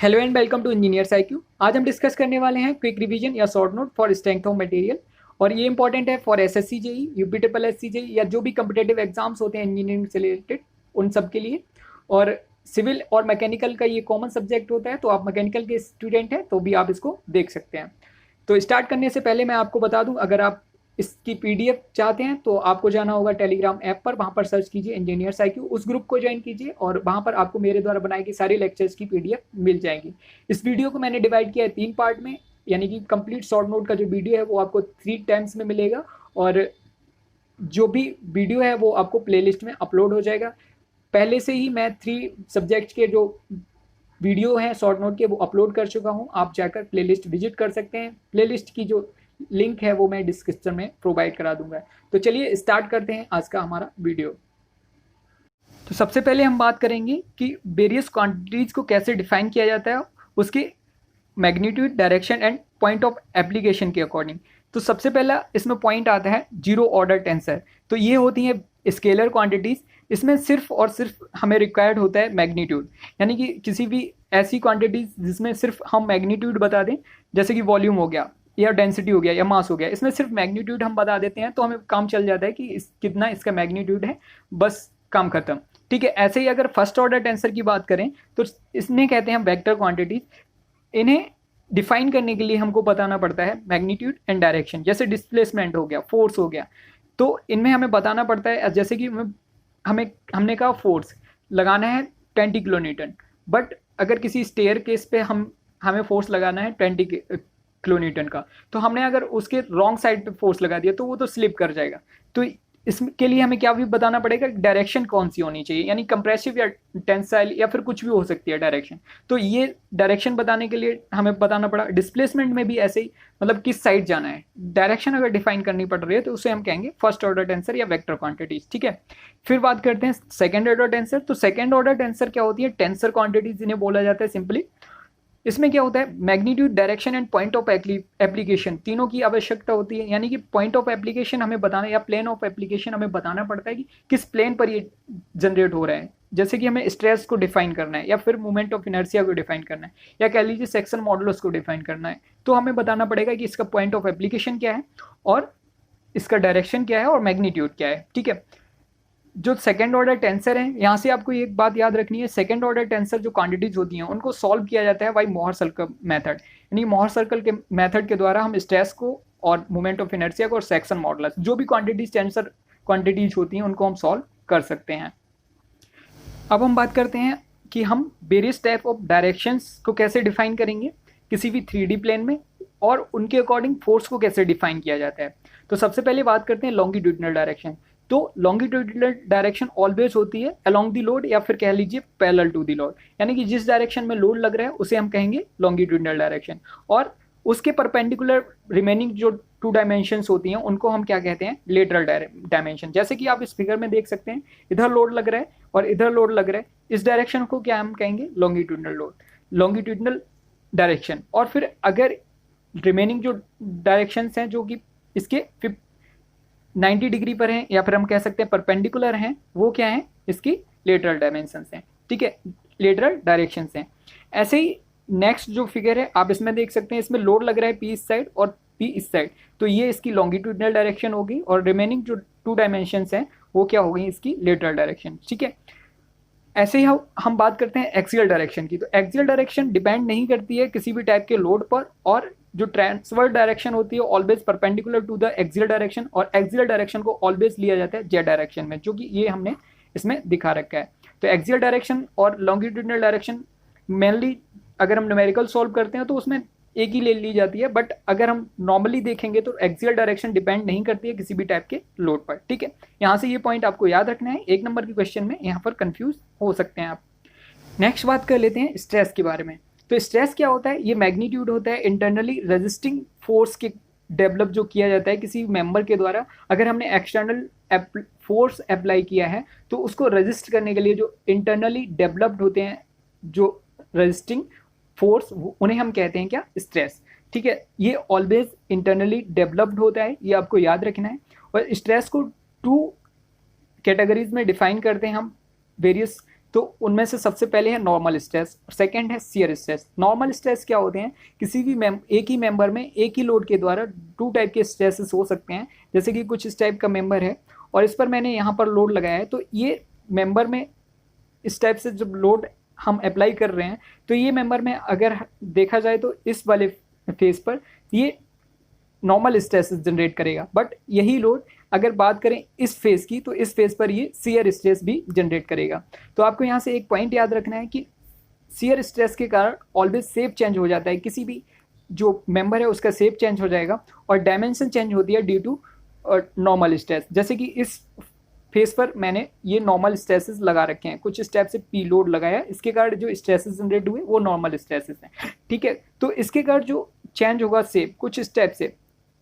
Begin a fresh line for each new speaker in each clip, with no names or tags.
Hello and welcome to engineers IQ। आज हम discuss करने वाले हैं क्विक रिवीजन या short note for strength of material. और ये इंपॉर्टेंट है for SSC JE, UP triple SC JE या जो भी कम्पिटेटिव एग्जाम्स होते हैं इंजीनियरिंग से रिलेटेड, उन सब के लिए। और सिविल और मैकेनिकल का ये कॉमन सब्जेक्ट होता है, तो आप मैकेनिकल के स्टूडेंट हैं तो भी आप इसको देख सकते हैं। तो स्टार्ट करने से पहले मैं आपको बता दूं, अगर आप इसकी PDF चाहते हैं तो आपको जाना होगा टेलीग्राम ऐप पर। वहाँ पर सर्च कीजिए इंजीनियर्स IQ, उस ग्रुप को ज्वाइन कीजिए और वहाँ पर आपको मेरे द्वारा बनाई गई सारी लेक्चर्स की PDF मिल जाएंगी। इस वीडियो को मैंने डिवाइड किया है 3 पार्ट में, यानी कि कंप्लीट शॉर्ट नोट का जो वीडियो है वो आपको 3 टाइम्स में मिलेगा, और जो भी वीडियो है वो आपको प्लेलिस्ट में अपलोड हो जाएगा। पहले से ही मैं 3 सब्जेक्ट्स के जो वीडियो हैं शॉर्ट नोट के वो अपलोड कर चुका हूँ, आप जाकर प्लेलिस्ट विजिट कर सकते हैं। प्लेलिस्ट की जो लिंक है वो मैं डिस्क्रिप्शन में प्रोवाइड करा दूंगा। तो चलिए स्टार्ट करते हैं आज का हमारा वीडियो। तो सबसे पहले हम बात करेंगे कि वेरियस क्वांटिटीज को कैसे डिफाइन किया जाता है, उसके magnitude, direction and point of application के अकॉर्डिंग। तो सबसे पहला इसमें पॉइंट आता है जीरो ऑर्डर टेंसर। तो ये होती हैं स्केलर क्वांटिटीज। इसमें सिर्फ और सिर्फ हमें रिक्वायर्ड होता है मैग्नीट्यूड, यानी कि किसी भी ऐसी क्वांटिटीज जिसमें सिर्फ हम मैग्नीट्यूड बता दें, जैसे कि वॉल्यूम हो गया या डेंसिटी हो गया या मास हो गया, इसमें सिर्फ मैग्नीट्यूड हम बता देते हैं तो हमें काम चल जाता है कि कितना इसका मैग्नीट्यूड है, बस काम खत्म। ठीक है। ऐसे ही अगर फर्स्ट ऑर्डर टेंसर की बात करें तो इसमें कहते हैं वेक्टर क्वांटिटीज। इन्हें डिफाइन करने के लिए हमको बताना पड़ता है मैग्नीट्यूड एंड डायरेक्शन। जैसे डिस्प्लेसमेंट हो गया, फोर्स हो गया, तो इनमें हमें बताना पड़ता है। जैसे कि हमने कहा फोर्स लगाना है 20 किलो न्यूटन, बट अगर किसी स्टेयर केस पे हमें फोर्स लगाना है 20 किलो न्यूटन का, तो हमने अगर उसके रॉन्ग साइड पे फोर्स लगा दिया तो वो तो स्लिप कर जाएगा। तो इसके लिए हमें क्या भी बताना पड़ेगा, डायरेक्शन कौन सी होनी चाहिए, यानी कंप्रेसिव या टेंसाइल या फिर कुछ भी हो सकती है डायरेक्शन। तो ये डायरेक्शन बताने के लिए हमें बताना पड़ा। डिस्प्लेसमेंट में भी ऐसे ही, मतलब किस साइड जाना है, डायरेक्शन अगर डिफाइन करनी पड़ रही है तो उसे हम कहेंगे फर्स्ट ऑर्डर टेंसर या वेक्टर क्वांटिटीज। ठीक है। फिर बात करते हैं सेकेंड ऑर्डर टेंसर। तो सेकेंड ऑर्डर टेंसर क्या होती है, टेंसर क्वांटिटीज इन्हें बोला जाता है सिंपली। इसमें क्या होता है, magnitude, direction and point of application, तीनों की आवश्यकता होती है। यानी कि पॉइंट ऑफ एप्लीकेशन हमें बताना, या प्लेन ऑफ एप्लीकेशन हमें बताना पड़ता है कि किस प्लेन पर ये जनरेट हो रहा है। जैसे कि हमें स्ट्रेस को डिफाइन करना है, या फिर मूवमेंट ऑफ इनर्शिया को डिफाइन करना है, या कह लीजिए सेक्शन मॉडुलस को डिफाइन करना है, तो हमें बताना पड़ेगा कि इसका पॉइंट ऑफ एप्लीकेशन क्या है और इसका डायरेक्शन क्या है और मैग्नीट्यूड क्या है। ठीक है। जो सेकेंड ऑर्डर टेंसर है, यहाँ से आपको एक बात याद रखनी है, सेकेंड ऑर्डर टेंसर जो क्वांटिटीज होती हैं उनको सॉल्व किया जाता है बाई मोहर सर्कल मेथड। यानी मोहर सर्कल के मेथड के द्वारा हम स्ट्रेस को और मोमेंट ऑफ इनर्शिया को और सेक्शन मॉडुलस, जो भी क्वांटिटीज टेंसर क्वांटिटीज होती हैं उनको हम सॉल्व कर सकते हैं। अब हम बात करते हैं कि हम वेरियस टाइप ऑफ डायरेक्शंस को कैसे डिफाइन करेंगे किसी भी 3D प्लेन में, और उनके अकॉर्डिंग फोर्स को कैसे डिफाइन किया जाता है। तो सबसे पहले बात करते हैं लॉन्गिट्यूडिनल डायरेक्शन। तो लॉन्गिट्यूडिनल डायरेक्शन ऑलवेज होती है अलोंग द लोड, या फिर कह लीजिए पैरेलल टू द लोड, यानी कि जिस डायरेक्शन में लोड लग रहा है उसे हम कहेंगे लॉन्गिट्यूडिनल डायरेक्शन। और उसके परपेंडिकुलर रिमेनिंग जो 2 डायमेंशंस होती हैं उनको हम क्या कहते हैं, लेटरल डायमेंशन। जैसे कि आप इस फिगर में देख सकते हैं, इधर लोड लग रहा है और इधर लोड लग रहा है, इस डायरेक्शन को क्या हम कहेंगे, लॉन्गिट्यूडिनल लोड, लॉन्गिट्यूडिनल डायरेक्शन। और फिर अगर रिमेनिंग जो डायरेक्शंस हैं जो कि इसके 90 डिग्री पर हैं, या फिर हम कह सकते हैं परपेंडिकुलर हैं, वो क्या है, इसकी लेटरल डायमेंशंस हैं। ठीक है, लेटरल डायरेक्शंस हैं। ऐसे ही नेक्स्ट जो फिगर है आप इसमें देख सकते हैं, इसमें लोड लग रहा है P इस साइड और P इस साइड, तो ये इसकी लॉन्गिट्यूडिनल डायरेक्शन होगी, और रिमेनिंग जो 2 डायमेंशंस हैं वो क्या होगी, इसकी लेटरल डायरेक्शन। ठीक है। ऐसे ही हम बात करते हैं एक्सियल डायरेक्शन की। तो एक्सियल डायरेक्शन डिपेंड नहीं करती है किसी भी टाइप के लोड पर, और जो ट्रांसवर्स डायरेक्शन होती है always perpendicular to the axial direction, और एक्सियल डायरेक्शन को ऑलवेज लिया जाता है जेड डायरेक्शन में, जो कि ये हमने इसमें दिखा रखा है। तो एक्सियल डायरेक्शन और लॉन्गिट्यूडिनल डायरेक्शन मेनली अगर हम न्यूमेरिकल सॉल्व करते हैं तो उसमें एक ही ले ली जाती है, बट अगर हम नॉर्मली देखेंगे तो एक्सियल डायरेक्शन डिपेंड नहीं करती है किसी भी टाइप के लोड पर। ठीक है। यहाँ से ये पॉइंट आपको याद रखना है, 1 नंबर के क्वेश्चन में यहाँ पर कंफ्यूज हो सकते हैं आप। नेक्स्ट बात कर लेते हैं स्ट्रेस के बारे में। तो स्ट्रेस क्या होता है, ये मैग्नीट्यूड होता है इंटरनली रेजिस्टिंग फोर्स के डेवलप जो किया जाता है किसी मेंबर के द्वारा। अगर हमने एक्सटर्नल फोर्स अप्लाई किया है तो उसको रेजिस्ट करने के लिए जो इंटरनली डेवलप्ड होते हैं जो रेजिस्टिंग फोर्स, उन्हें हम कहते हैं क्या, स्ट्रेस। ठीक है। ये ऑलवेज इंटरनली डेवलप्ड होता है, ये आपको याद रखना है। और स्ट्रेस को 2 कैटेगरीज में डिफाइन करते हैं हम, वेरियस तो उनमें से सबसे पहले है नॉर्मल स्ट्रेस, सेकंड है शियर स्ट्रेस। नॉर्मल स्ट्रेस क्या होते हैं, किसी भी एक ही मेंबर में एक ही लोड के द्वारा 2 टाइप के स्ट्रेसेस हो सकते हैं। जैसे कि कुछ इस टाइप का मेंबर है और इस पर मैंने यहाँ पर लोड लगाया है, तो ये मेंबर में इस टाइप से जब लोड हम अप्लाई कर रहे हैं तो ये मेंबर में अगर देखा जाए तो इस वाले फेस पर ये नॉर्मल स्ट्रेस जनरेट करेगा, बट यही लोड अगर बात करें इस फेस की तो इस फेस पर ये शियर स्ट्रेस भी जनरेट करेगा। तो आपको यहाँ से एक पॉइंट याद रखना है कि शियर स्ट्रेस के कारण ऑलवेज शेप चेंज हो जाता है, किसी भी जो मेंबर है उसका शेप चेंज हो जाएगा और डायमेंशन चेंज होती है ड्यू टू नॉर्मल स्ट्रेस। जैसे कि इस फेस पर मैंने ये नॉर्मल स्ट्रेसेस लगा रखे हैं, कुछ स्टेप से पी लोड लगाया, इसके कारण जो स्ट्रेसेस जनरेट हुए वो नॉर्मल स्ट्रेसेस हैं, ठीक है। तो इसके कारण जो चेंज होगा शेप कुछ स्टेप से,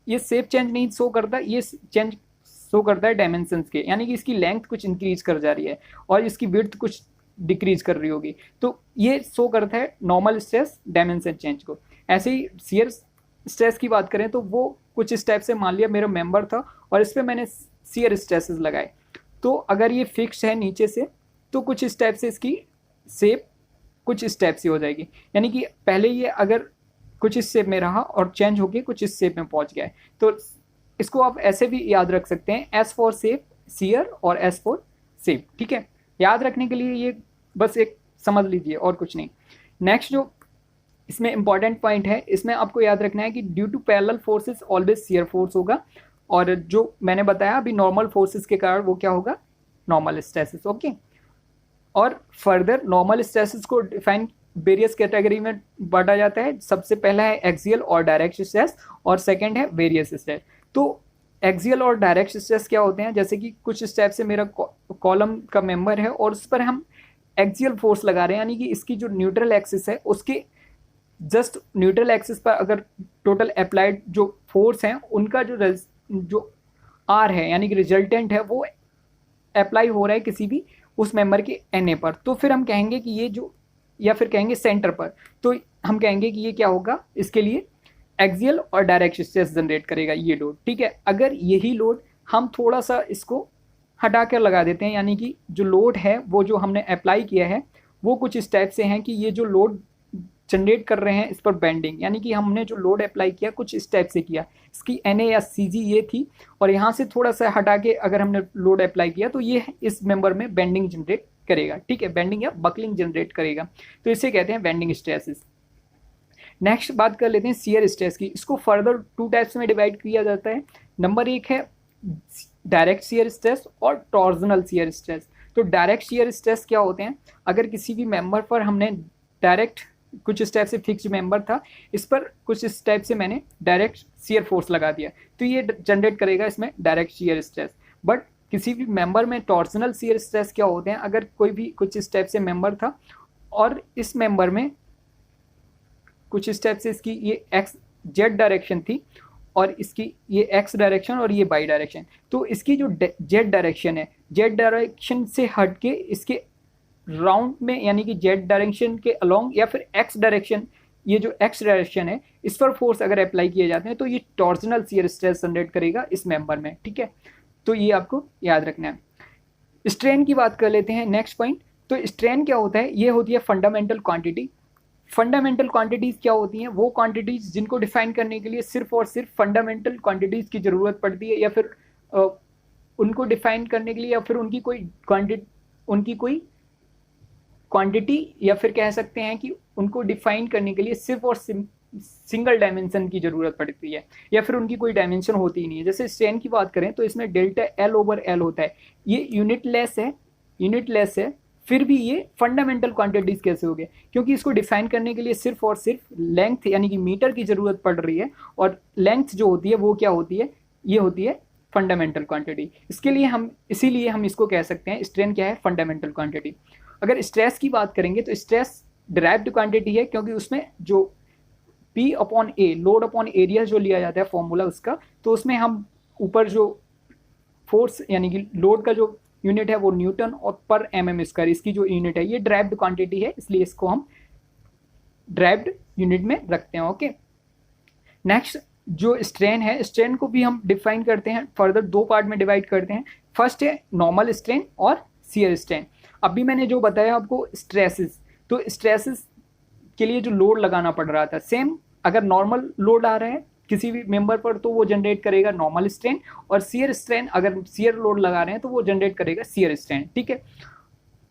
ये शेप चेंज नहीं शो करता, ये चेंज शो करता है डायमेंशंस के, यानी कि इसकी लेंथ कुछ इंक्रीज कर जा रही है और इसकी विड्थ कुछ डिक्रीज कर रही होगी, तो ये शो करता है नॉर्मल स्ट्रेस डायमेंशन चेंज को। ऐसे ही शियर स्ट्रेस की बात करें तो वो कुछ इस टाइप से, मान लिया मेरा मेंबर था और इस पर मैंने शियर स्ट्रेसेस लगाए, तो अगर ये फिक्स है नीचे से तो कुछ इस टाइप से इसकी शेप कुछ इस टाइप से हो जाएगी, यानी कि पहले ये अगर कुछ इस शेप में रहा और चेंज होके कुछ इस शेप में पहुंच गया है। तो इसको आप ऐसे भी याद रख सकते हैं, एस फॉर शेप शियर और एस फॉर शेप, ठीक है। याद रखने के लिए ये बस एक समझ लीजिए और कुछ नहीं। नेक्स्ट जो इसमें इंपॉर्टेंट पॉइंट है, इसमें आपको याद रखना है कि due to parallel forces always shear force होगा, और जो मैंने बताया अभी नॉर्मल फोर्सेस के कारण वो क्या होगा, नॉर्मल स्ट्रेसेस, ओके। और फर्दर नॉर्मल स्ट्रेसेस को डिफाइन वेरियस कैटेगरी में बांटा जाता है। सबसे पहला है एक्सियल और डायरेक्ट स्ट्रेस और सेकंड है वेरियस स्ट्रेस। तो एक्सियल और डायरेक्ट स्ट्रेस क्या होते हैं, जैसे कि कुछ स्टेप से मेरा कॉलम का मेंबर है और उस पर हम एक्सियल फोर्स लगा रहे हैं, यानी कि इसकी जो न्यूट्रल एक्सिस है उसके जस्ट न्यूट्रल एक्सिस पर अगर टोटल अप्लाइड जो फोर्स हैं उनका जो आर है यानी कि रिजल्टेंट है वो अप्लाई हो रहा है किसी भी उस मेंबर के एनए पर, तो फिर हम कहेंगे कि ये जो, या फिर कहेंगे सेंटर पर, तो हम कहेंगे कि ये क्या होगा, इसके लिए एक्सियल और डायरेक्ट स्ट्रेस जनरेट करेगा ये लोड, ठीक है। अगर यही लोड हम थोड़ा सा इसको हटा कर लगा देते हैं, यानी कि जो लोड है वो जो हमने अप्लाई किया है वो कुछ इस टाइप से हैं कि ये जो लोड जनरेट कर रहे हैं इस पर बेंडिंग, यानी कि हमने जो लोड अप्लाई किया कुछ इस टाइप से किया, इसकी एनए या सीजी ये थी और यहाँ से थोड़ा सा हटा के अगर हमने लोड अप्लाई किया तो ये इस मेंबर में बेंडिंग जनरेट करेगा, ठीक है, बेंडिंग या बकलिंग जनरेट करेगा, तो इसे कहते हैं बेंडिंग स्ट्रेसेस। नेक्स्ट बात कर लेते हैं शियर स्ट्रेस की। इसको फर्दर 2 टाइप्स में डिवाइड किया जाता है। नंबर 1 है डायरेक्ट शियर स्ट्रेस और टॉर्जनल शियर स्ट्रेस। तो डायरेक्ट शियर स्ट्रेस क्या होते हैं, अगर किसी भी मेंबर पर हमने डायरेक्ट कुछ इस टाइप से फिक्स्ड मेंबर था, इस पर कुछ इस टाइप से मैंने डायरेक्ट शियर फोर्स लगा दिया तो ये जनरेट करेगा इसमें डायरेक्ट शियर स्ट्रेस। बट किसी भी मेंबर में टॉर्सनल शियर स्ट्रेस क्या होते हैं, अगर कोई भी कुछ इस टाइप से मेंबर था और इस मेंबर में कुछ इस टाइप से इसकी ये एक्स जेड डायरेक्शन थी और इसकी ये एक्स डायरेक्शन और ये वाई डायरेक्शन, तो इसकी जो जेड डायरेक्शन है, जेड डायरेक्शन से हट के इसके राउंड में यानी कि जेड डायरेक्शन के अलोंग या फिर एक्स डायरेक्शन, ये जो एक्स डायरेक्शन है इस पर फोर्स अगर अप्लाई किए जाते हैं तो ये टॉर्सनल शियर स्ट्रेस जनरेट करेगा इस मेंबर में, ठीक है। तो ये आपको याद रखना है। स्ट्रेन की बात कर लेते हैं नेक्स्ट पॉइंट। तो स्ट्रेन क्या होता है, ये होती है फंडामेंटल क्वांटिटी। फंडामेंटल क्वांटिटीज़ क्या होती हैं, वो क्वांटिटीज़ जिनको डिफाइन करने के लिए सिर्फ और सिर्फ फंडामेंटल क्वांटिटीज़ की ज़रूरत पड़ती है, या फिर उनको डिफाइन करने के लिए या फिर उनकी कोई क्वांटिटी या फिर कह सकते हैं कि उनको डिफाइन करने के लिए सिर्फ और सिंगल डायमेंशन की ज़रूरत पड़ती है, या फिर उनकी कोई डायमेंशन होती ही नहीं है। जैसे स्ट्रेन की बात करें तो इसमें डेल्टा L/L होता है, ये यूनिटलेस है, फिर भी ये फंडामेंटल क्वांटिटीज़ कैसे हो गए, क्योंकि इसको डिफाइन करने के लिए सिर्फ और सिर्फ लेंथ यानी कि मीटर की ज़रूरत पड़ रही है, और लेंथ जो होती है वो क्या होती है, ये होती है फंडामेंटल क्वांटिटी। इसीलिए हम इसको कह सकते हैं स्ट्रेन क्या है, फंडामेंटल क्वांटिटी। अगर स्ट्रेस की बात करेंगे तो स्ट्रेस डिराइव्ड क्वांटिटी है, क्योंकि उसमें जो P/A लोड अपॉन एरिया जो लिया जाता है फॉर्मूला उसका, तो उसमें हम यूपर जो फोर्स यानी कि लोड का जो यूनिट है वो न्यूटन और पर mm स्क्वायर इसकी जो यूनिट है ये डिराइव्ड क्वांटिटी है, इसलिए इसको हम डिराइव्ड यूनिट में रखते हैं, ओके। नेक्स्ट जो स्ट्रेन है, स्ट्रेन को भी हम डिफाइन करते हैं, फर्दर 2 पार्ट में डिवाइड करते हैं। फर्स्ट है नॉर्मल स्ट्रेन और शियर स्ट्रेन। अभी मैंने जो बताया आपको स्ट्रेसेस, तो स्ट्रेसेस के लिए जो लोड लगाना पड़ रहा था, सेम अगर नॉर्मल लोड आ रहा है किसी भी मेंबर पर तो वो जनरेट करेगा नॉर्मल स्ट्रेन, और शियर स्ट्रेन अगर शियर लोड लगा रहे हैं तो वो जनरेट करेगा शियर स्ट्रेन, ठीक है।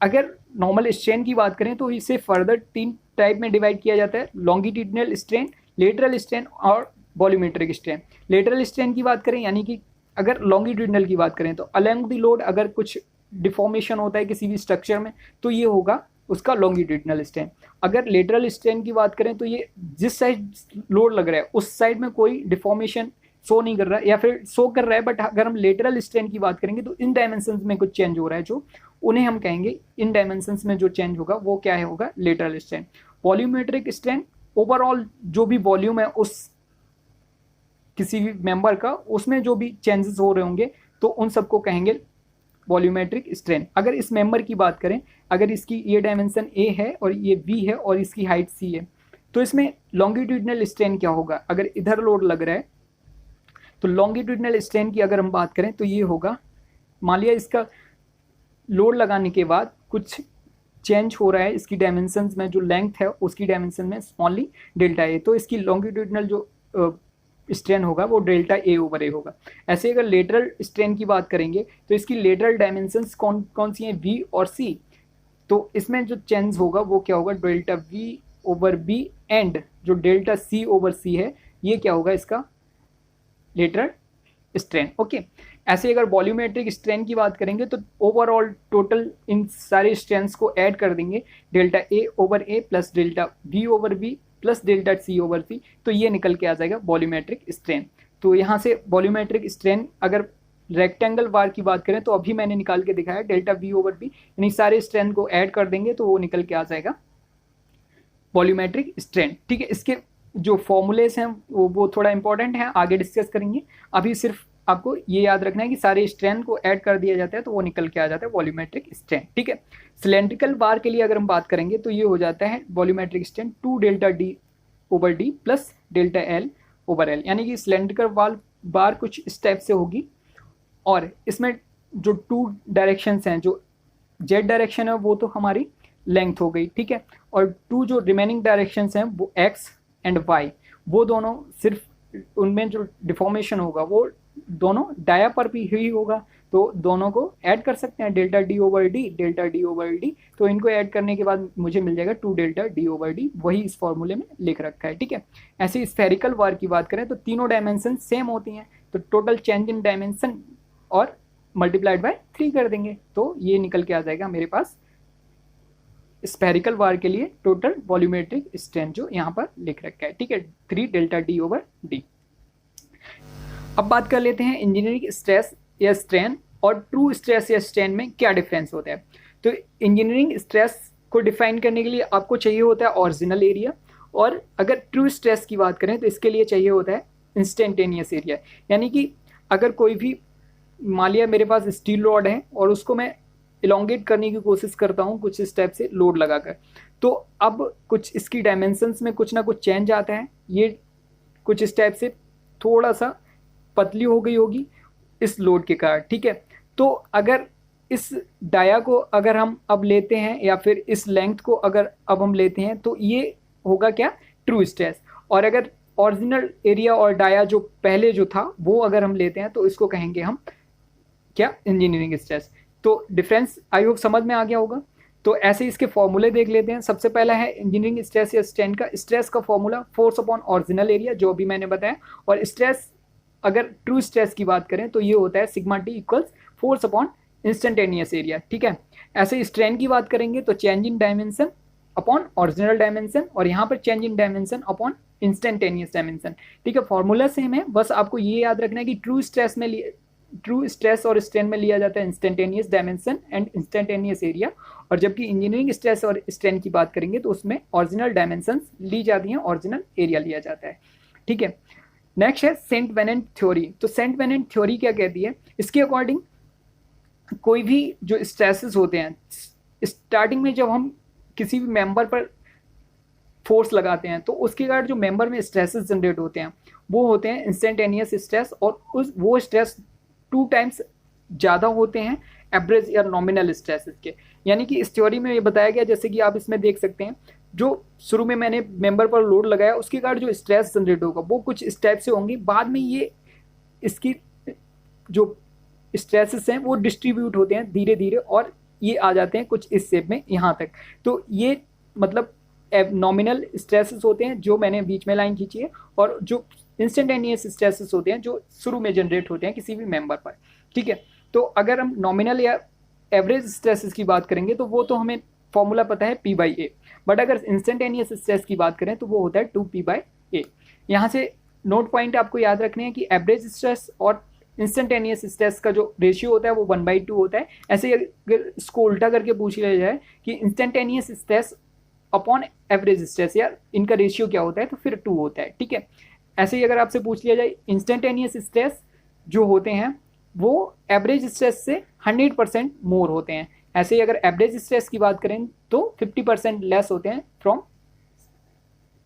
अगर नॉर्मल स्ट्रेन की बात करें तो इसे फर्दर 3 टाइप में डिवाइड किया जाता है, लॉन्गिट्यूडिनल स्ट्रेन, लेटरल स्ट्रेन और वॉल्यूमेट्रिक स्ट्रेन। लेटरल स्ट्रेन की बात करें यानी कि अगर लॉन्गिट्यूडिनल की बात करें तो अलोंग द लोड अगर कुछ डिफॉर्मेशन होता है किसी भी स्ट्रक्चर में तो ये होगा उसका लॉन्गिट्यूडिनल स्ट्रेन। अगर लेटरल स्ट्रेन की बात करें तो ये जिस साइड लोड लग रहा है उस साइड में कोई डिफॉर्मेशन शो नहीं कर रहा है या फिर शो कर रहा है, बट अगर हम लेटरल स्ट्रेन की बात करेंगे तो इन डायमेंशंस में कुछ चेंज हो रहा है, जो उन्हें हम कहेंगे इन डायमेंशंस में जो चेंज होगा वो क्या है, होगा lateral strain. Volumetric strain overall जो भी वॉल्यूम है उस किसी भी मेंबर का उसमें जो भी चेंजेस हो रहे होंगे तो उन सबको कहेंगे वॉल्यूमेट्रिक स्ट्रेन। अगर इस मेंबर की बात करें, अगर इसकी ये डायमेंशन ए है और ये बी है और इसकी हाइट सी है, तो इसमें लॉन्गिट्यूडिनल स्ट्रेन क्या होगा, अगर इधर लोड लग रहा है तो लॉन्गिट्यूडिनल स्ट्रेन की अगर हम बात करें तो ये होगा, मान लिया इसका लोड लगाने के बाद कुछ चेंज हो रहा है इसकी डायमेंशंस में, जो लेंथ है उसकी डायमेंशन में स्मॉनली डेल्टा ए, तो इसकी लॉन्गिट्यूडिनल जो स्ट्रेन होगा वो डेल्टा ए ओवर ए होगा। ऐसे अगर लेटरल स्ट्रेन की बात करेंगे तो इसकी लेटरल डायमेंशंस कौन कौन सी हैं, वी और सी, तो इसमें जो चेंज होगा वो क्या होगा, delta V over B and जो डेल्टा सी ओवर सी है ये क्या होगा इसका लेटरल स्ट्रेन, ओके। ऐसे अगर वॉल्यूमेट्रिक स्ट्रेन की बात करेंगे तो ओवरऑल टोटल इन सारे स्ट्रेन्स को ऐड कर देंगे, delta A over A plus delta B over B plus delta C over C, तो ये निकल के आ जाएगा वॉल्यूमेट्रिक स्ट्रेन। तो यहाँ से वॉल्यूमेट्रिक स्ट्रेन अगर रेक्टेंगल बार की बात करें तो अभी मैंने निकाल के दिखाया डेल्टा वी ओवर बी, यानी सारे स्ट्रेन को ऐड कर देंगे तो वो निकल के आ जाएगा वॉल्यूमेट्रिक स्ट्रेन, ठीक है। इसके जो फॉर्मूलेस हैं वो थोड़ा इंपॉर्टेंट है, आगे डिस्कस करेंगे। अभी सिर्फ आपको ये याद रखना है कि सारे स्ट्रेन को ऐड कर दिया जाता है तो वो निकल के आ जाता है वॉल्यूमेट्रिक स्ट्रेन, ठीक है। सिलेंड्रिकल बार के लिए अगर हम बात करेंगे तो ये हो जाता है volumetric strain 2 delta D over D plus delta L over L, यानी कि सिलेंड्रिकल बार कुछ इस टाइप से होगी और इसमें जो 2 डायरेक्शंस हैं, जो जेड डायरेक्शन है वो तो हमारी लेंथ हो गई, ठीक है, और 2 जो रिमेनिंग डायरेक्शंस हैं वो एक्स एंड वाई, वो दोनों सिर्फ उनमें जो डिफॉर्मेशन होगा वो दोनों डाया पर भी ही होगा, तो दोनों को ऐड कर सकते हैं, delta D over D delta D over D, तो इनको ऐड करने के बाद मुझे मिल जाएगा 2 डेल्टा डी ओवर डी, वही इस फॉर्मूले में लिख रखा है, ठीक है। ऐसे स्फेरिकल बार की बात करें तो तीनों डायमेंशन सेम होती हैं, तो टोटल चेंज इन डायमेंशन और मल्टीप्लाइड बाय 3 कर देंगे तो ये निकल के आ जाएगा मेरे पास स्फेरिकल बार के लिए टोटल वॉल्यूमेट्रिक स्ट्रेन जो यहाँ पर लिख रखा है, ठीक है, 3 डेल्टा डी ओवर डी। अब बात कर लेते हैं इंजीनियरिंग स्ट्रेस या स्ट्रेन और ट्रू स्ट्रेस या स्ट्रेन में क्या डिफरेंस होता है। तो इंजीनियरिंग स्ट्रेस को डिफाइन करने के लिए आपको चाहिए होता है ओरिजिनल एरिया, और अगर ट्रू स्ट्रेस की बात करें तो इसके लिए चाहिए होता है इंस्टेंटेनियस एरिया, यानी कि अगर कोई भी मान लिया मेरे पास स्टील रॉड है और उसको मैं इलोंगेट करने की कोशिश करता हूँ कुछ इस टाइप से लोड लगाकर, तो अब कुछ इसकी डायमेंशंस में कुछ ना कुछ चेंज आता है, ये कुछ इस टाइप से थोड़ा सा पतली हो गई होगी इस लोड के कारण, ठीक है। तो अगर इस डाया को अगर हम अब लेते हैं या फिर इस लेंथ को अगर अब हम लेते हैं तो ये होगा क्या, ट्रू स्ट्रेस, और अगर ओरिजिनल एरिया और डाया जो पहले जो था वो अगर हम लेते हैं तो इसको कहेंगे हम क्या, इंजीनियरिंग स्ट्रेस। तो डिफरेंस आई होप समझ में आ गया होगा। तो ऐसे इसके फॉर्मूले देख लेते हैं। सबसे पहला है इंजीनियरिंग स्ट्रेस या स्ट्रेन का, स्ट्रेस का formula force upon original area जो अभी मैंने बताया, और स्ट्रेस अगर ट्रू स्ट्रेस की बात करें तो ये होता है sigma T equals force upon instantaneous area, ठीक है। ऐसे स्ट्रेन की बात करेंगे तो change in dimension upon original dimension, और यहाँ पर change in dimension upon instantaneous dimension, ठीक है। फॉर्मूला सेम है, बस आपको ये याद रखना है कि ट्रू स्ट्रेस और स्ट्रेन में लिया जाता है instantaneous dimension and instantaneous area, और जबकि इंजीनियरिंग स्ट्रेस और स्ट्रेन की बात करेंगे तो उसमें ओरिजिनल डायमेंशंस ली जाती हैं, ओरिजिनल एरिया लिया जाता है, ठीक है। नेक्स्ट है सेंट वेनेंट थ्योरी। तो सेंट वेनेंट थ्योरी क्या कहती है, इसके अकॉर्डिंग कोई भी जो स्ट्रेसेस होते हैं, स्टार्टिंग में जब हम किसी भी मेंबर पर फोर्स लगाते हैं तो उसके कारण जो मेंबर में स्ट्रेसेस जनरेट होते हैं वो होते हैं इंस्टेंटेनियस स्ट्रेस, और वो स्ट्रेस 2 टाइम्स ज़्यादा होते हैं एवरेज या नॉमिनल स्ट्रेसेस के। यानी कि इस थ्योरी में ये बताया गया, जैसे कि आप इसमें देख सकते हैं, जो शुरू में मैंने मेंबर पर लोड लगाया उसके कारण जो स्ट्रेस जनरेट होगा वो कुछ इस टाइप से होंगी, बाद में ये इसकी जो स्ट्रेसेस हैं वो डिस्ट्रीब्यूट होते हैं धीरे धीरे और ये आ जाते हैं कुछ इस शेप में यहाँ तक। तो ये मतलब नॉमिनल स्ट्रेसेस होते हैं जो मैंने बीच में लाइन खींची है, और जो इंस्टेंटेनियस स्ट्रेसेस होते हैं जो शुरू में जनरेट होते हैं किसी भी मेंबर पर। ठीक है, तो अगर हम नॉमिनल या एवरेज स्ट्रेसेस की बात करेंगे तो वो तो हमें फॉर्मूला पता है P/A, बट अगर इंस्टेंटेनियस स्ट्रेस की बात करें तो वो होता है 2P/A। यहाँ से नोट पॉइंट आपको याद रखने हैं कि एवरेज स्ट्रेस और इंस्टेंटेनियस स्ट्रेस का जो रेशियो होता है वो 1/2 होता है। ऐसे ही अगर इसको उल्टा करके पूछ लिया जाए कि instantaneous stress upon average stress, या इनका रेशियो क्या होता है, तो फिर 2 होता है। ठीक है, ऐसे ही अगर आपसे पूछ लिया जाए इंस्टेंटेनियस स्ट्रेस जो होते हैं वो एवरेज स्ट्रेस से 100% मोर होते हैं। ऐसे ही अगर एवरेज स्ट्रेस की बात करें तो 50% लेस होते हैं फ्रॉम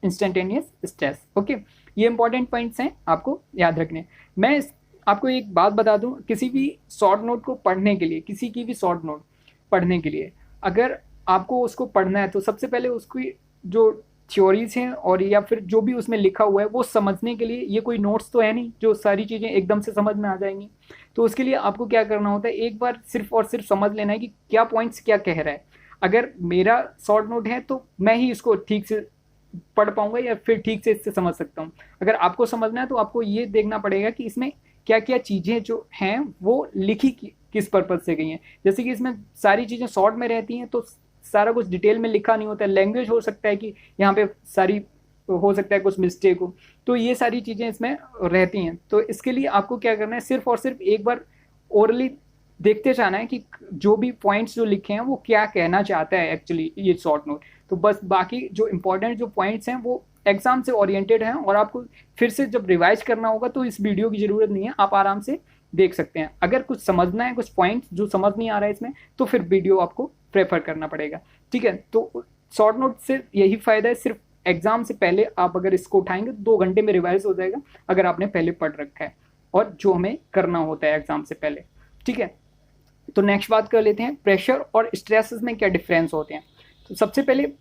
इंस्टेंटेनियस स्ट्रेस। ओके, ये इंपॉर्टेंट पॉइंट्स हैं आपको याद रखने। मैं आपको एक बात बता दूं, किसी भी शॉर्ट नोट को पढ़ने के लिए, किसी की भी शॉर्ट नोट पढ़ने के लिए अगर आपको उसको पढ़ना है तो सबसे पहले उसकी जो थ्योरीज हैं और या फिर जो भी उसमें लिखा हुआ है वो समझने के लिए, ये कोई नोट्स तो है नहीं जो सारी चीज़ें एकदम से समझ में आ जाएंगी। तो उसके लिए आपको क्या करना होता है, एक बार सिर्फ और सिर्फ समझ लेना है कि क्या पॉइंट्स क्या कह रहा है। अगर मेरा शॉर्ट नोट है तो मैं ही इसको ठीक से पढ़ पाऊंगा या फिर ठीक से इससे समझ सकता हूँ। अगर आपको समझना है तो आपको ये देखना पड़ेगा कि इसमें क्या क्या चीज़ें जो हैं वो लिखी किस पर्पज से गई हैं। जैसे कि इसमें सारी चीज़ें शॉर्ट में रहती हैं तो सारा कुछ डिटेल में लिखा नहीं होता है। लैंग्वेज हो सकता है कि यहाँ पे सारी हो सकता है कुछ मिस्टेक हो, तो ये सारी चीज़ें इसमें रहती हैं। तो इसके लिए आपको क्या करना है, सिर्फ और सिर्फ एक बार ओरली देखते जाना है कि जो भी पॉइंट्स जो लिखे हैं वो क्या कहना चाहता है एक्चुअली ये शॉर्ट नोट। तो बस बाकी जो इंपॉर्टेंट जो पॉइंट्स हैं वो एग्जाम से ओरिएंटेड हैं, और आपको फिर से जब रिवाइज करना होगा तो इस वीडियो की ज़रूरत नहीं है, आप आराम से देख सकते हैं। अगर कुछ समझना है, कुछ पॉइंट्स जो समझ नहीं आ रहा है इसमें, तो फिर वीडियो आपको प्रेफर करना पड़ेगा। ठीक है, तो शॉर्ट नोट से यही फ़ायदा है, सिर्फ एग्जाम से पहले आप अगर इसको उठाएंगे 2 घंटे में रिवाइज हो जाएगा अगर आपने पहले पढ़ रखा है और जो हमें करना होता है एग्जाम से पहले। ठीक है, तो नेक्स्ट बात कर लेते हैं प्रेशर और स्ट्रेसेस में क्या डिफरेंस होते हैं। तो सबसे पहले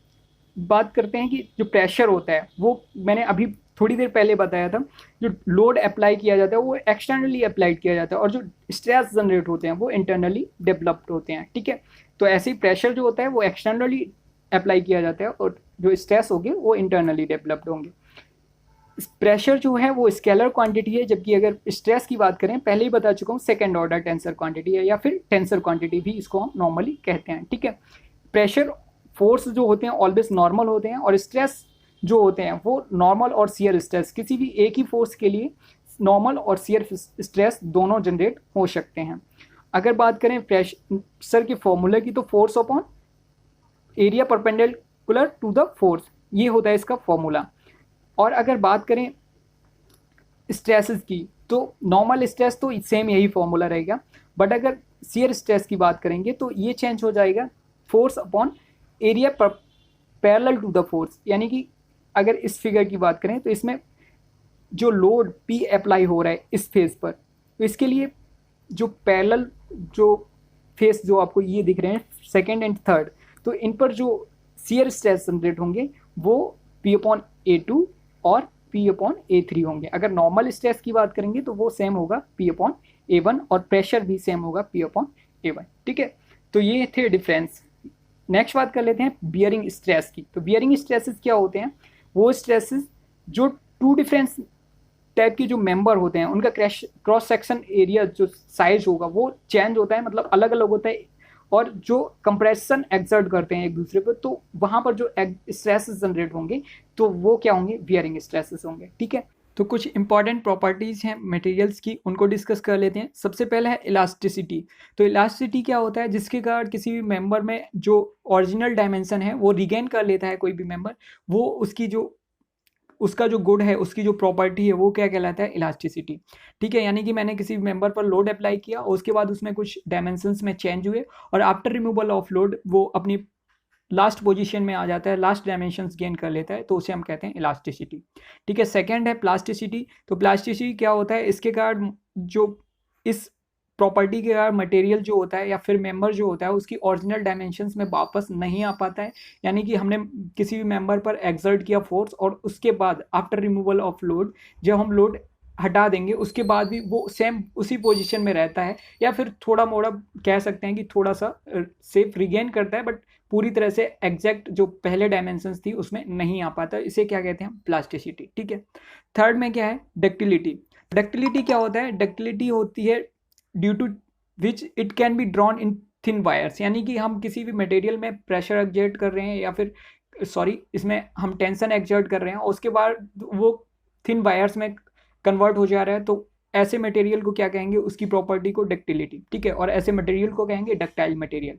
बात करते हैं कि जो प्रेशर होता है वो मैंने अभी थोड़ी देर पहले बताया था, जो लोड अप्लाई किया जाता है वो एक्सटर्नली अप्लाइड किया जाता है, और जो स्ट्रेस जनरेट होते हैं वो इंटरनली डेवलप्ड होते हैं। ठीक है, तो ऐसे ही प्रेशर जो होता है वो एक्सटर्नली अप्लाई किया जाता है और जो स्ट्रेस होंगे वो इंटरनली डेवलप्ड होंगे। प्रेशर जो है वो स्केलर क्वांटिटी है, जबकि अगर स्ट्रेस की बात करें पहले ही बता चुका हूँ सेकंड ऑर्डर टेंसर क्वांटिटी है, या फिर टेंसर क्वांटिटी भी इसको हम नॉर्मली कहते हैं। ठीक है, प्रेशर फोर्स जो होते हैं ऑलवेज नॉर्मल होते हैं, और स्ट्रेस जो होते हैं वो नॉर्मल और शियर स्ट्रेस, किसी भी एक ही फोर्स के लिए नॉर्मल और शियर स्ट्रेस दोनों जनरेट हो सकते हैं। अगर बात करें प्रेशर के फॉर्मूला की तो force upon area perpendicular to the force, ये होता है इसका फॉर्मूला। और अगर बात करें स्ट्रेसेस की तो नॉर्मल स्ट्रेस तो सेम यही फॉर्मूला रहेगा, बट अगर शियर स्ट्रेस की बात करेंगे तो ये चेंज हो जाएगा, force upon area parallel to the force. यानी कि अगर इस फिगर की बात करें तो इसमें जो लोड P अप्लाई हो रहा है इस फेस पर, तो इसके लिए जो पैरेलल जो फेस जो आपको ये दिख रहे हैं सेकेंड एंड थर्ड, तो इन पर जो शियर स्ट्रेस जनरेट होंगे वो P/A2 और P/A3 होंगे। अगर नॉर्मल स्ट्रेस की बात करेंगे तो वो सेम होगा P/A1, और प्रेशर भी सेम होगा P/A1। ठीक है, तो ये थे डिफरेंस। नेक्स्ट बात कर लेते हैं बियरिंग स्ट्रेस की। तो बियरिंग स्ट्रेसेस क्या होते हैं, वो स्ट्रेसेस जो 2 डिफरेंस टाइप के जो मेंबर होते हैं उनका क्रॉस सेक्शन एरिया जो साइज होगा वो चेंज होता है, मतलब अलग अलग होता है, और जो कंप्रेशन एक्सर्ट करते हैं एक दूसरे पर, तो वहाँ पर जो स्ट्रेसेस जनरेट होंगे तो वो क्या होंगे, बियरिंग स्ट्रेसेस होंगे। ठीक है, तो कुछ इंपॉर्टेंट प्रॉपर्टीज़ हैं मटेरियल्स की, उनको डिस्कस कर लेते हैं। सबसे पहले है इलास्टिसिटी। तो इलास्टिसिटी क्या होता है, जिसके कारण किसी भी मेंबर में जो ओरिजिनल डायमेंशन है वो रिगेन कर लेता है कोई भी मेंबर, वो उसका जो गुड है, उसकी जो प्रॉपर्टी है वो क्या कहलाता है, इलास्टिसिटी। ठीक है, यानी कि मैंने किसी मेंबर पर लोड अप्लाई किया और उसके बाद उसमें कुछ डायमेंशंस में चेंज हुए, और आफ्टर रिमूवल ऑफ लोड वो अपनी लास्ट पोजीशन में आ जाता है, लास्ट डायमेंशंस गेन कर लेता है, तो उसे हम कहते हैं इलास्टिसिटी। ठीक है, सेकंड है प्लास्टिसिटी। तो प्लास्टिसिटी क्या होता है, इसके कारण जो इस प्रॉपर्टी के कारण मटेरियल जो होता है या फिर मेंबर जो होता है उसकी ओरिजिनल डायमेंशंस में वापस नहीं आ पाता है। यानी कि हमने किसी भी मेंबर पर एक्सर्ट किया फोर्स और उसके बाद आफ्टर रिमूवल ऑफ लोड, जब हम लोड हटा देंगे उसके बाद भी वो सेम उसी पोजीशन में रहता है, या फिर थोड़ा मोड़ा कह सकते हैं कि थोड़ा सा सेफ रिगेन करता है, बट पूरी तरह से एग्जैक्ट जो पहले डायमेंशंस थी उसमें नहीं आ पाता। इसे क्या कहते हैं? प्लास्टिसिटी। ठीक है। थर्ड में क्या है? डक्टिलिटी। डक्टिलिटी क्या होता है? डक्टिलिटी होती है due to which it can be drawn in thin wires. यानी कि हम किसी भी मटेरियल में प्रेशर एक्सर्ट कर रहे हैं या फिर इसमें हम टेंशन एक्सर्ट कर रहे हैं और उसके बाद वो थिन वायर्स में कन्वर्ट हो जा रहा है, तो ऐसे मटेरियल को क्या कहेंगे? उसकी प्रॉपर्टी को डक्टिलिटी। ठीक है। और ऐसे मटेरियल को कहेंगे डक्टाइल मटेरियल।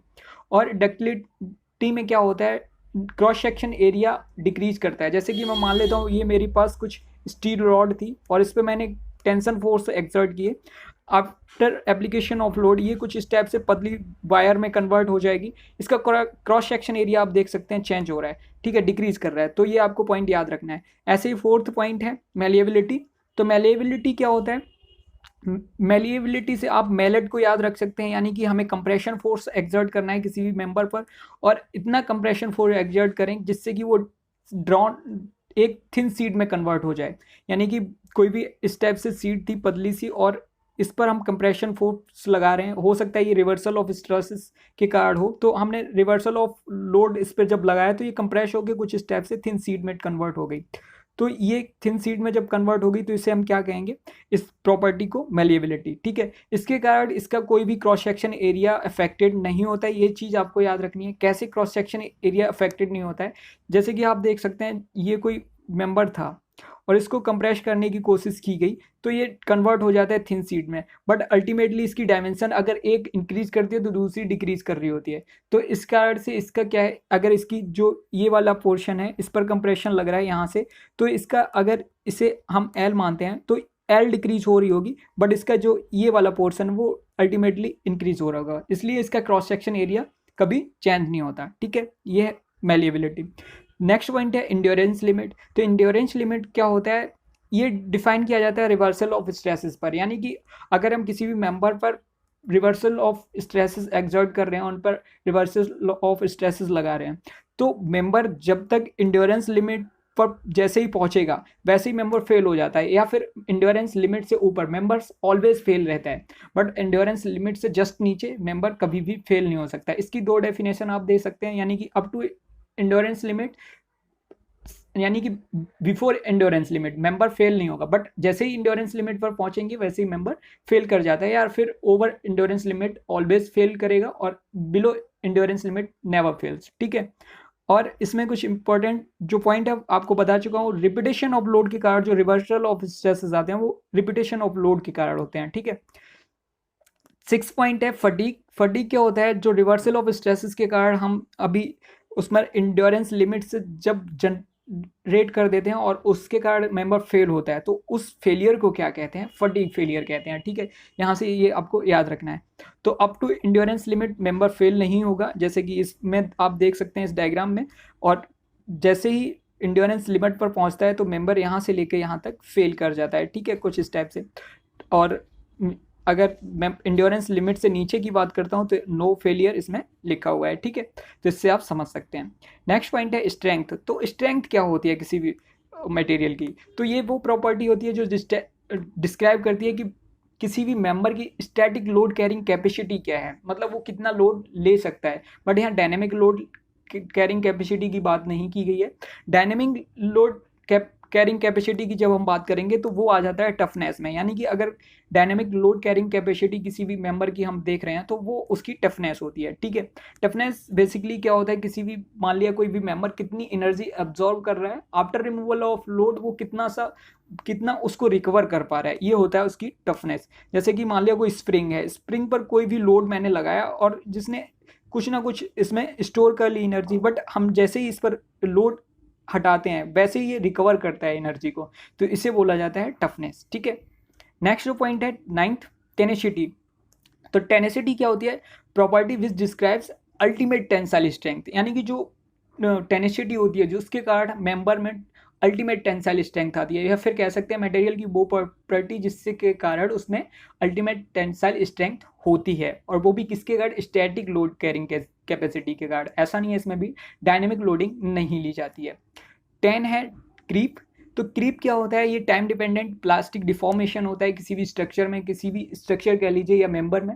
और डक्टिलिटी में क्या होता है? क्रॉस सेक्शन एरिया डिक्रीज करता है। जैसे कि मैं मान लेता हूँ ये मेरे पास कुछ स्टील रॉड थी और इस पर मैंने टेंशन फोर्स एक्सर्ट किए। आफ्टर एप्लीकेशन ऑफ लोड ये कुछ स्टेप से पतली वायर में कन्वर्ट हो जाएगी। इसका क्रॉस सेक्शन एरिया आप देख सकते हैं चेंज हो रहा है। ठीक है, डिक्रीज कर रहा है। तो ये आपको पॉइंट याद रखना है। ऐसे ही फोर्थ पॉइंट है मेलिएबिलिटी। तो मेलिएबिलिटी क्या होता है? मेलिएबिलिटी से आप मेलेट को याद रख सकते हैं, यानी कि हमें कंप्रेशन फोर्स एक्सर्ट करना है किसी भी मेंबर पर और इतना कंप्रेशन फोर्स एक्सर्ट करें जिससे कि वो ड्रॉन एक थिन सीड में कन्वर्ट हो जाए। यानी कि कोई भी इस टाइप से सीड थी पतली सी और इस पर हम कंप्रेशन फोर्स लगा रहे हैं, हो सकता है ये रिवर्सल ऑफ स्ट्रेसेस के कारण हो, तो हमने रिवर्सल ऑफ लोड इस पर जब लगाया तो ये कंप्रेस होकर कुछ स्टेप से थिन सीड में कन्वर्ट हो गई। तो ये थिन सीड में जब कन्वर्ट होगी तो इसे हम क्या कहेंगे? इस प्रॉपर्टी को मेलिएबिलिटी। ठीक है। इसके कारण इसका कोई भी क्रॉस सेक्शन एरिया अफेक्टेड नहीं होता है। ये चीज़ आपको याद रखनी है। कैसे क्रॉस सेक्शन एरिया अफेक्टेड नहीं होता है? जैसे कि आप देख सकते हैं ये कोई मेंबर था और इसको कंप्रेस करने की कोशिश की गई तो ये कन्वर्ट हो जाता है थिन सीड में, बट अल्टीमेटली इसकी डायमेंशन अगर एक इंक्रीज करती है तो दूसरी डिक्रीज कर रही होती है। तो इस कारण से इसका क्या है? अगर इसकी जो ये वाला पोर्शन है इस पर कंप्रेशन लग रहा है यहाँ से, तो इसका अगर इसे हम एल मानते हैं तो एल डिक्रीज हो रही होगी, बट इसका जो ये वाला पोर्शन वो अल्टीमेटली इंक्रीज हो रहा होगा। इसलिए इसका क्रॉस सेक्शन एरिया कभी चेंज नहीं होता। ठीक है, ये है मेलिएबिलिटी। नेक्स्ट पॉइंट है इंड्योरेंस लिमिट। तो इंड्योरेंस लिमिट क्या होता है? ये डिफाइन किया जाता है रिवर्सल ऑफ स्ट्रेसेस पर। यानी कि अगर हम किसी भी मेंबर पर रिवर्सल ऑफ स्ट्रेसेस एक्सर्ट कर रहे हैं, उन पर रिवर्सल ऑफ स्ट्रेसेस लगा रहे हैं, तो मेंबर जब तक इंड्योरेंस लिमिट पर जैसे ही पहुंचेगा वैसे ही मेंबर फेल हो जाता है, या फिर इंड्योरेंस लिमिट से ऊपर मेंबर्स ऑलवेज फेल रहता है, बट इंड्योरेंस लिमिट से जस्ट नीचे मेंबर कभी भी फेल नहीं हो सकता। इसकी दो डेफिनेशन आप दे सकते हैं, यानी कि अप टू इंड्योरेंस लिमिट, यानी कि before endurance limit member fail नहीं होगा, बट जैसे ही इंड्योरेंस लिमिट पर पहुंचेंगे वैसे ही मेंबर फेल कर जाता है, या फिर over endurance limit always fail करेगा और below endurance limit never fails. ठीक है। और इसमें कुछ इंपॉर्टेंट जो पॉइंट है आपको बता चुका हूँ। रिपीटेशन ऑफ लोड के कारण जो रिवर्सल ऑफ स्ट्रेसेस आते हैं वो रिपीटेशन ऑफ लोड के कारण होते हैं। ठीक है। 6 पॉइंट है फटीग। फटीग क्या होता है? जो रिवर्सल ऑफ स्ट्रेसेस के कारण हम अभी उसमें इंड्योरेंस लिमिट से जब जनरेट कर देते हैं और उसके कारण मेंबर फेल होता है, तो उस फेलियर को क्या कहते हैं? फटीग फेलियर कहते हैं। ठीक है, यहाँ से ये आपको याद रखना है। तो up to endurance limit member fail नहीं होगा, जैसे कि इसमें आप देख सकते हैं इस डायग्राम में, और जैसे ही इंड्योरेंस लिमिट पर पहुंचता है तो मेंबर यहाँ से लेकर यहाँ तक फेल कर जाता है। ठीक है, कुछ इस टाइप से। और अगर मैं इंड्योरेंस लिमिट से नीचे की बात करता हूं तो नो फेलियर इसमें लिखा हुआ है। ठीक है, तो इससे आप समझ सकते हैं। नेक्स्ट पॉइंट है स्ट्रेंथ। तो स्ट्रेंथ क्या होती है किसी भी मटेरियल की? तो ये वो प्रॉपर्टी होती है जो डिस्क्राइब करती है कि किसी भी मेंबर की स्टैटिक लोड कैरिंग कैपेसिटी क्या है, मतलब वो कितना लोड ले सकता है। बट यहाँ डायनेमिक लोड कैरिंग कैपेसिटी की बात नहीं की गई है। डायनेमिक लोड कैरिंग कैपेसिटी की जब हम बात करेंगे तो वो आ जाता है टफनेस में। यानी कि अगर डायनेमिक लोड कैरिंग कैपेसिटी किसी भी मेंबर की हम देख रहे हैं तो वो उसकी टफनेस होती है। ठीक है, टफनेस बेसिकली क्या होता है? किसी भी मान लिया कोई भी मेंबर कितनी एनर्जी अब्जॉर्व कर रहा है आफ्टर रिमूवल ऑफ लोड, वो कितना उसको रिकवर कर पा रहा है, ये होता है उसकी टफनेस। जैसे कि मान लिया कोई स्प्रिंग है, स्प्रिंग पर कोई भी लोड मैंने लगाया और जिसने कुछ ना कुछ इसमें स्टोर कर ली एनर्जी, बट हम जैसे ही इस पर लोड हटाते हैं वैसे ही ये रिकवर करता है एनर्जी को, तो इसे बोला जाता है टफनेस। ठीक है। नेक्स्ट जो पॉइंट है 9th, टेनेसिटी। तो टेनेसिटी क्या होती है? Property which describes ultimate tensile strength. यानी कि जो टेनेसिटी होती है जो उसके कारण मेंबर में अल्टीमेट टेंसाइल स्ट्रेंथ आती है, या फिर कह सकते हैं मटेरियल की वो प्रॉपर्टी जिससे के कारण उसमें अल्टीमेट टेंसाइल स्ट्रेंथ होती है, और वो भी किसके कारण, स्टैटिक लोड कैरिंग कैपेसिटी के कारण। ऐसा नहीं है, इसमें भी डायनेमिक लोडिंग नहीं ली जाती है। 10 है क्रीप। तो क्रीप क्या होता है, ये टाइम डिपेंडेंट प्लास्टिक डिफॉर्मेशन होता है किसी भी स्ट्रक्चर में, किसी भी स्ट्रक्चर कह लीजिए या मेंबर में,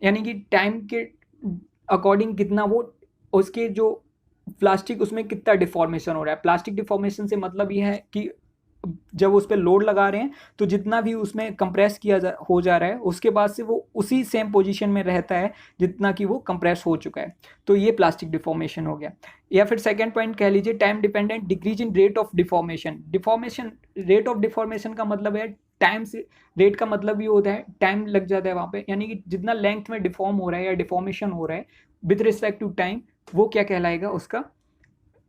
यानी कि टाइम के अकॉर्डिंग कितना वो उसके जो प्लास्टिक उसमें कितना डिफॉर्मेशन हो रहा है। प्लास्टिक डिफॉर्मेशन से मतलब ये है कि जब उस पर लोड लगा रहे हैं तो जितना भी उसमें कंप्रेस हो जा रहा है, उसके बाद से वो उसी सेम पोजीशन में रहता है जितना कि वो कंप्रेस हो चुका है, तो ये प्लास्टिक डिफॉर्मेशन हो गया। या फिर सेकंड पॉइंट कह लीजिए time dependent decrease in rate of deformation. Deformation, rate of deformation का मतलब है टाइम से, रेट का मतलब ये होता है टाइम लग जाता है वहाँ पे, यानी कि जितना लेंथ में डिफॉर्म हो रहा है या डिफॉर्मेशन हो रहा है विद रिस्पेक्ट टू टाइम, वो क्या कहलाएगा, उसका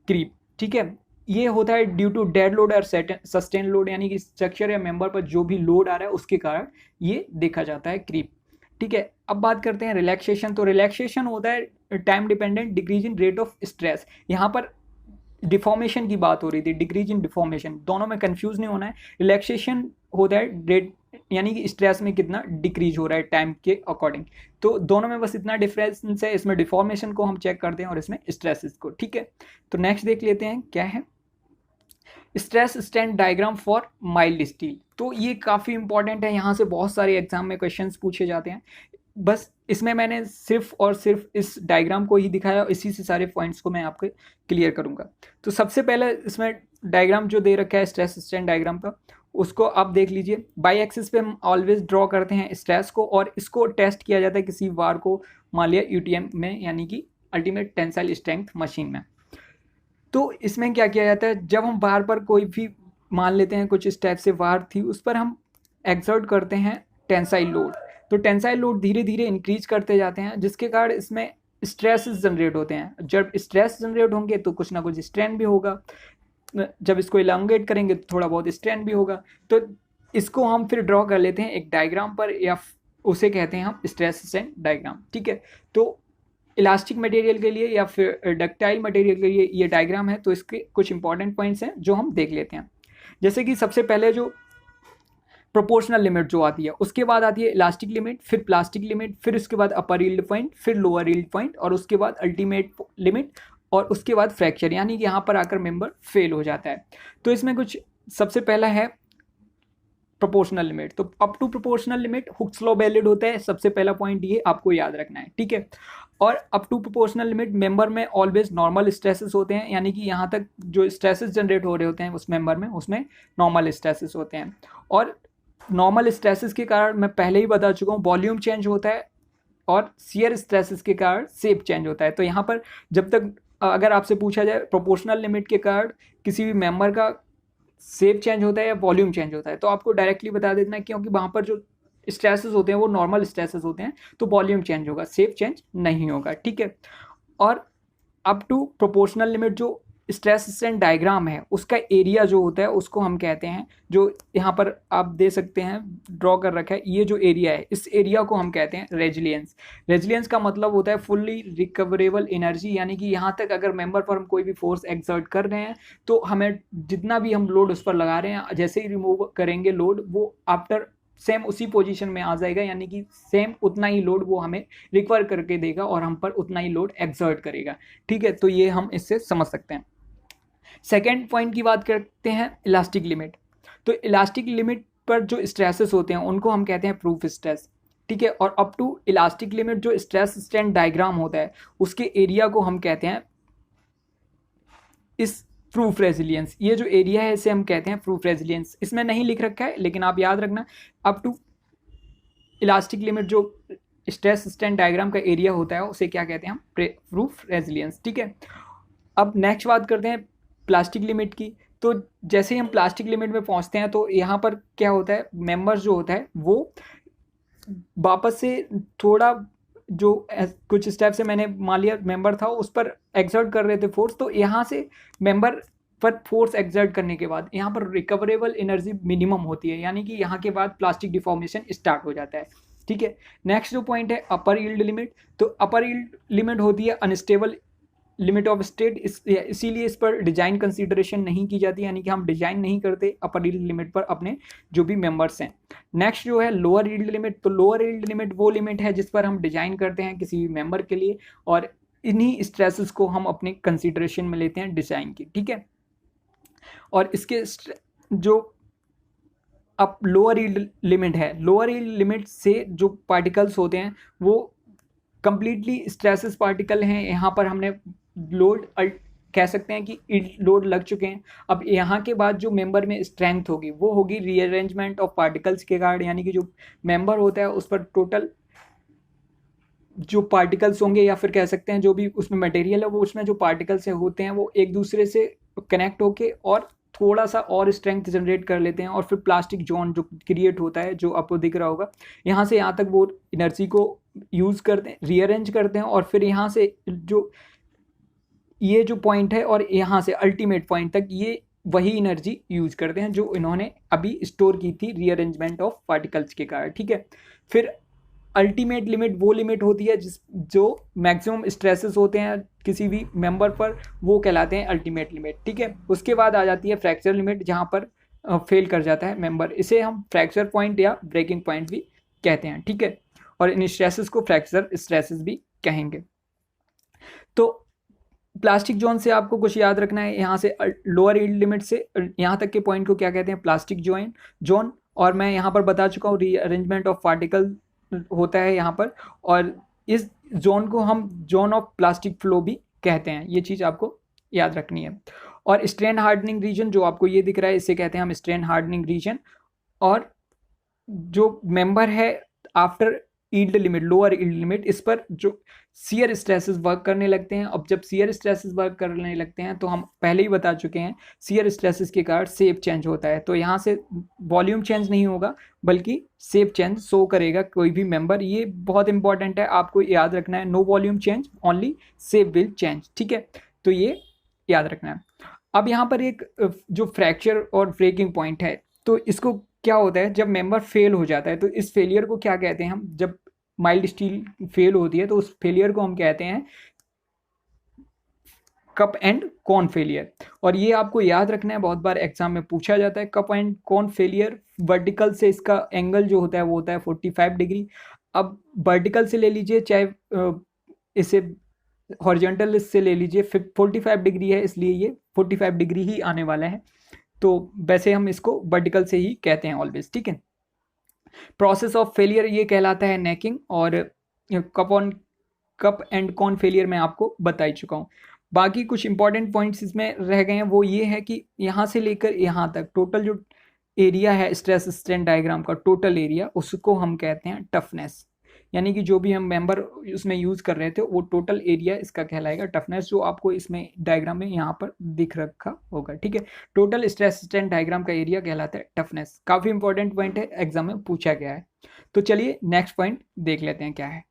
क्रीप। ठीक है, ये होता है ड्यू टू डेड लोड और सस्टेन लोड, यानी कि स्ट्रक्चर या मेंबर पर जो भी लोड आ रहा है उसके कारण ये देखा जाता है क्रीप। ठीक है, अब बात करते हैं रिलैक्सेशन। तो रिलैक्सेशन होता है time dependent decrease in rate of stress. यहाँ पर डिफॉर्मेशन की बात हो रही थी, डिक्रीज इन डिफॉर्मेशन, दोनों में कंफ्यूज नहीं होना है। रिलैक्सेशन होता है रेट, यानी कि स्ट्रेस में कितना डिक्रीज हो रहा है टाइम के अकॉर्डिंग। तो दोनों में बस इतना डिफरेंस है, इसमें डिफॉर्मेशन को हम चेक करते हैं और इसमें स्ट्रेसेस को। ठीक है, तो नेक्स्ट देख लेते हैं क्या है, stress strength diagram for mild steel. तो ये काफ़ी इंपॉर्टेंट है, यहाँ से बहुत सारे एग्जाम में क्वेश्चंस पूछे जाते हैं। बस इसमें मैंने सिर्फ और सिर्फ इस डायग्राम को ही दिखाया, इसी से सारे पॉइंट्स को मैं आपके क्लियर करूंगा। तो सबसे पहले इसमें डायग्राम जो दे रखा है स्ट्रेस स्ट्रेंथ डायग्राम का, उसको आप देख लीजिए। बाई एक्सिस पे हम ऑलवेज ड्रॉ करते हैं स्ट्रेस को, और इसको टेस्ट किया जाता है किसी वार को, मान लिया यूटीएम में, यानी कि अल्टीमेट टेंसाइल स्ट्रेंथ मशीन में। तो इसमें क्या किया जाता है, जब हम बार पर कोई भी मान लेते हैं कुछ इस टाइप से वार थी, उस पर हम एक्सर्ट करते हैं टेंसाइल लोड। तो टेंसाइल लोड धीरे धीरे इंक्रीज करते जाते हैं, जिसके कारण इसमें स्ट्रेस जनरेट होते हैं। जब स्ट्रेस जनरेट होंगे तो कुछ ना कुछ स्ट्रेन भी होगा, जब इसको इलांगेट करेंगे तो थोड़ा बहुत स्ट्रेन भी होगा। तो इसको हम फिर ड्रॉ कर लेते हैं एक डायग्राम पर, या उसे कहते हैं हम स्ट्रेस स्ट्रेन डायग्राम। ठीक है, तो इलास्टिक मटेरियल के लिए या फिर डक्टाइल मटेरियल के लिए ये डायग्राम है। तो इसके कुछ इंपॉर्टेंट पॉइंट्स हैं जो हम देख लेते हैं। जैसे कि सबसे पहले जो प्रोपोर्शनल लिमिट जो आती है, उसके बाद आती है इलास्टिक लिमिट, फिर प्लास्टिक लिमिट, फिर उसके बाद अपर यील्ड पॉइंट, फिर लोअर यील्ड पॉइंट, और उसके बाद अल्टीमेट लिमिट, और उसके बाद फ्रैक्चर, यानी कि यहाँ पर आकर मेंबर फेल हो जाता है। तो इसमें कुछ सबसे पहला है प्रोपोर्शनल लिमिट। तो up to proportional limit Hooke's law valid होता है, सबसे पहला पॉइंट ये आपको याद रखना है। ठीक है, और up to proportional limit member में ऑलवेज नॉर्मल स्ट्रेसेस होते हैं, यानी कि यहाँ तक जो स्ट्रेसेस जनरेट हो रहे होते हैं उस मेंबर में, उसमें नॉर्मल स्ट्रेसेस होते हैं। और नॉर्मल स्ट्रेसेस के कारण मैं पहले ही बता चुका हूँ वॉल्यूम चेंज होता है, और शियर स्ट्रेसेस के कारण शेप चेंज होता है। तो यहाँ पर जब तक अगर आपसे पूछा जाए प्रोपोर्शनल लिमिट के कारण किसी भी मेंबर का शेप चेंज होता है या वॉल्यूम चेंज होता है, तो आपको डायरेक्टली बता देना है, क्योंकि वहाँ पर जो स्ट्रेसेस होते हैं वो नॉर्मल स्ट्रेसेस होते हैं, तो वॉल्यूम चेंज होगा, शेप चेंज नहीं होगा। ठीक है, और अप टू प्रोपोर्शनल लिमिट जो स्ट्रेस स्ट्रेन डायग्राम है, उसका एरिया जो होता है उसको हम कहते हैं, जो यहाँ पर आप दे सकते हैं ड्रॉ कर रखा है, ये जो एरिया है इस एरिया को हम कहते हैं रेजिलियंस। रेजिलियंस का मतलब होता है फुल्ली रिकवरेबल एनर्जी, यानी कि यहाँ तक अगर मेंबर पर हम कोई भी फोर्स एक्सर्ट कर रहे हैं तो हमें जितना भी हम लोड उस पर लगा रहे हैं, जैसे ही रिमूव करेंगे लोड, वो आफ्टर सेम उसी पोजीशन में आ जाएगा, यानी कि सेम उतना ही लोड वो हमें रिकवर करके देगा और हम पर उतना ही लोड एक्सर्ट करेगा। ठीक है, तो ये हम इससे समझ सकते हैं। सेकेंड पॉइंट की बात करते हैं इलास्टिक लिमिट। तो इलास्टिक लिमिट पर जो स्ट्रेसेस होते हैं उनको हम कहते हैं प्रूफ स्ट्रेस। ठीक है, और अप टू इलास्टिक लिमिट जो स्ट्रेस स्ट्रेन डायग्राम होता है उसके एरिया को हम कहते हैं इस प्रूफ रेजिलियंस। ये जो एरिया है इसे हम कहते हैं प्रूफ रेजिलियंस। इसमें नहीं लिख रखा है लेकिन आप याद रखना, अप टू इलास्टिक लिमिट जो स्ट्रेस स्ट्रेन डायग्राम का एरिया होता है उसे क्या कहते हैं हम, प्रूफ रेजिलियंस। ठीक है, अब नेक्स्ट बात करते हैं प्लास्टिक लिमिट की। तो जैसे ही हम प्लास्टिक लिमिट में पहुंचते हैं तो यहाँ पर क्या होता है, मेंबर जो होता है वो वापस से थोड़ा जो कुछ स्टेप से मैंने मान लिया मेंबर था उस पर एक्सर्ट कर रहे थे फोर्स, तो यहाँ से मेंबर पर फोर्स एक्सर्ट करने के बाद यहाँ पर रिकवरेबल एनर्जी मिनिमम होती है, यानी कि यहाँ के बाद प्लास्टिक डिफॉर्मेशन स्टार्ट हो जाता है। ठीक है, नेक्स्ट जो पॉइंट है अपर यील्ड लिमिट। तो अपर यील्ड लिमिट होती है अनस्टेबल लिमिट ऑफ स्टेट, इसीलिए इस पर डिजाइन कंसीडरेशन नहीं की जाती, यानी कि हम डिजाइन नहीं करते अपर यील्ड लिमिट पर अपने जो भी मेंबर्स हैं। नेक्स्ट जो है लोअर यील्ड लिमिट, तो लोअर यील्ड लिमिट वो लिमिट है जिस पर हम डिजाइन करते हैं किसी भी मेंबर के लिए, और इन्हीं स्ट्रेसेस को हम अपने कंसीडरेशन में लेते हैं डिजाइन की, ठीक है। और इसके जो अब लोअर यील्ड लिमिट है, लोअर यील्ड लिमिट से जो पार्टिकल्स होते हैं वो कंप्लीटली स्ट्रेसेस पार्टिकल हैं। यहाँ पर हमने लोड कह सकते हैं कि लोड लग चुके हैं। अब यहाँ के बाद जो मेंबर में स्ट्रेंथ होगी वो होगी रीअरेंजमेंट ऑफ पार्टिकल्स के कारण, यानी कि जो मेंबर होता है उस पर टोटल जो पार्टिकल्स होंगे, या फिर कह सकते हैं जो भी उसमें मटेरियल है वो उसमें जो पार्टिकल्स होते हैं वो एक दूसरे से कनेक्ट होके और थोड़ा सा और स्ट्रेंथ जनरेट कर लेते हैं, और फिर प्लास्टिक जोन जो क्रिएट होता है जो आपको दिख रहा होगा, यहाँ से यहाँ तक वो एनर्जी को यूज़ करते हैं, रीअरेंज करते हैं, और फिर यहाँ से जो ये जो पॉइंट है और यहाँ से अल्टीमेट पॉइंट तक ये वही एनर्जी यूज करते हैं जो इन्होंने अभी स्टोर की थी रीअरेंजमेंट ऑफ पार्टिकल्स के कारण, ठीक है। फिर अल्टीमेट लिमिट वो लिमिट होती है जो मैक्सिमम स्ट्रेसेस होते हैं किसी भी मेंबर पर, वो कहलाते हैं अल्टीमेट लिमिट, ठीक है। उसके बाद आ जाती है फ्रैक्चर लिमिट, जहाँ पर फेल कर जाता है मेंबर, इसे हम फ्रैक्चर पॉइंट या ब्रेकिंग पॉइंट भी कहते हैं, ठीक है। और इन स्ट्रेसेस को फ्रैक्चर स्ट्रेसेस भी कहेंगे। तो प्लास्टिक जोन से आपको कुछ याद रखना है, यहाँ से लोअर यील्ड लिमिट से यहाँ तक के पॉइंट को क्या कहते हैं, प्लास्टिक जोन। और मैं यहाँ पर बता चुका हूँ रीअरेंजमेंट ऑफ पार्टिकल होता है यहाँ पर, और इस जोन को हम जोन ऑफ प्लास्टिक फ्लो भी कहते हैं, ये चीज़ आपको याद रखनी है। और स्ट्रेन हार्डनिंग रीजन जो आपको ये दिख रहा है इसे कहते हैं हम स्ट्रेन हार्डनिंग रीजन। और जो मेंबर है after yield limit, lower yield limit, इस पर जो शियर स्ट्रेसेस वर्क करने लगते हैं। अब जब शियर स्ट्रेसेस वर्क करने लगते हैं तो हम पहले ही बता चुके हैं शियर स्ट्रेसेस के कारण शेप चेंज होता है, तो यहाँ से वॉल्यूम चेंज नहीं होगा बल्कि शेप चेंज शो करेगा कोई भी मेंबर। ये बहुत इंपॉर्टेंट है, आपको याद रखना है, no volume change only shape will change, ठीक है। तो ये याद रखना है। अब यहाँ पर एक जो फ्रैक्चर और ब्रेकिंग पॉइंट है, तो इसको क्या होता है जब मेंबर फेल हो जाता है, तो इस फेलियर को क्या कहते हैं हम, जब माइल्ड स्टील फेल होती है तो उस फेलियर को हम कहते हैं कप एंड कॉन फेलियर। और ये आपको याद रखना है, बहुत बार एग्जाम में पूछा जाता है। Cup and cone failure vertical से इसका एंगल जो होता है वो होता है 45 डिग्री। अब वर्टिकल से ले लीजिए चाहे इसे हॉरिजॉन्टल से ले लीजिए, 45 डिग्री है इसलिए ये 45 डिग्री ही आने वाला है, तो वैसे हम इसको वर्टिकल से ही कहते हैं ऑलवेज, ठीक है। प्रोसेस ऑफ फेलियर ये कहलाता है नेकिंग, और कप एंड कॉन फेलियर मैं आपको बता ही चुका हूँ। बाकी कुछ इंपॉर्टेंट पॉइंट्स इसमें रह गए हैं, वो ये है कि यहाँ से लेकर यहाँ तक टोटल जो एरिया है स्ट्रेस स्ट्रेन डायग्राम का टोटल एरिया, उसको हम कहते हैं टफनेस। यानी कि जो भी हम मेंबर उसमें यूज़ कर रहे थे वो टोटल एरिया इसका कहलाएगा टफनेस, जो आपको इसमें डायग्राम में यहाँ पर दिख रखा होगा, ठीक है। टोटल स्ट्रेस स्ट्रेन डायग्राम का एरिया कहलाता है टफनेस। काफ़ी इंपॉर्टेंट पॉइंट है, एग्जाम में पूछा गया है। तो चलिए नेक्स्ट पॉइंट देख लेते हैं क्या है।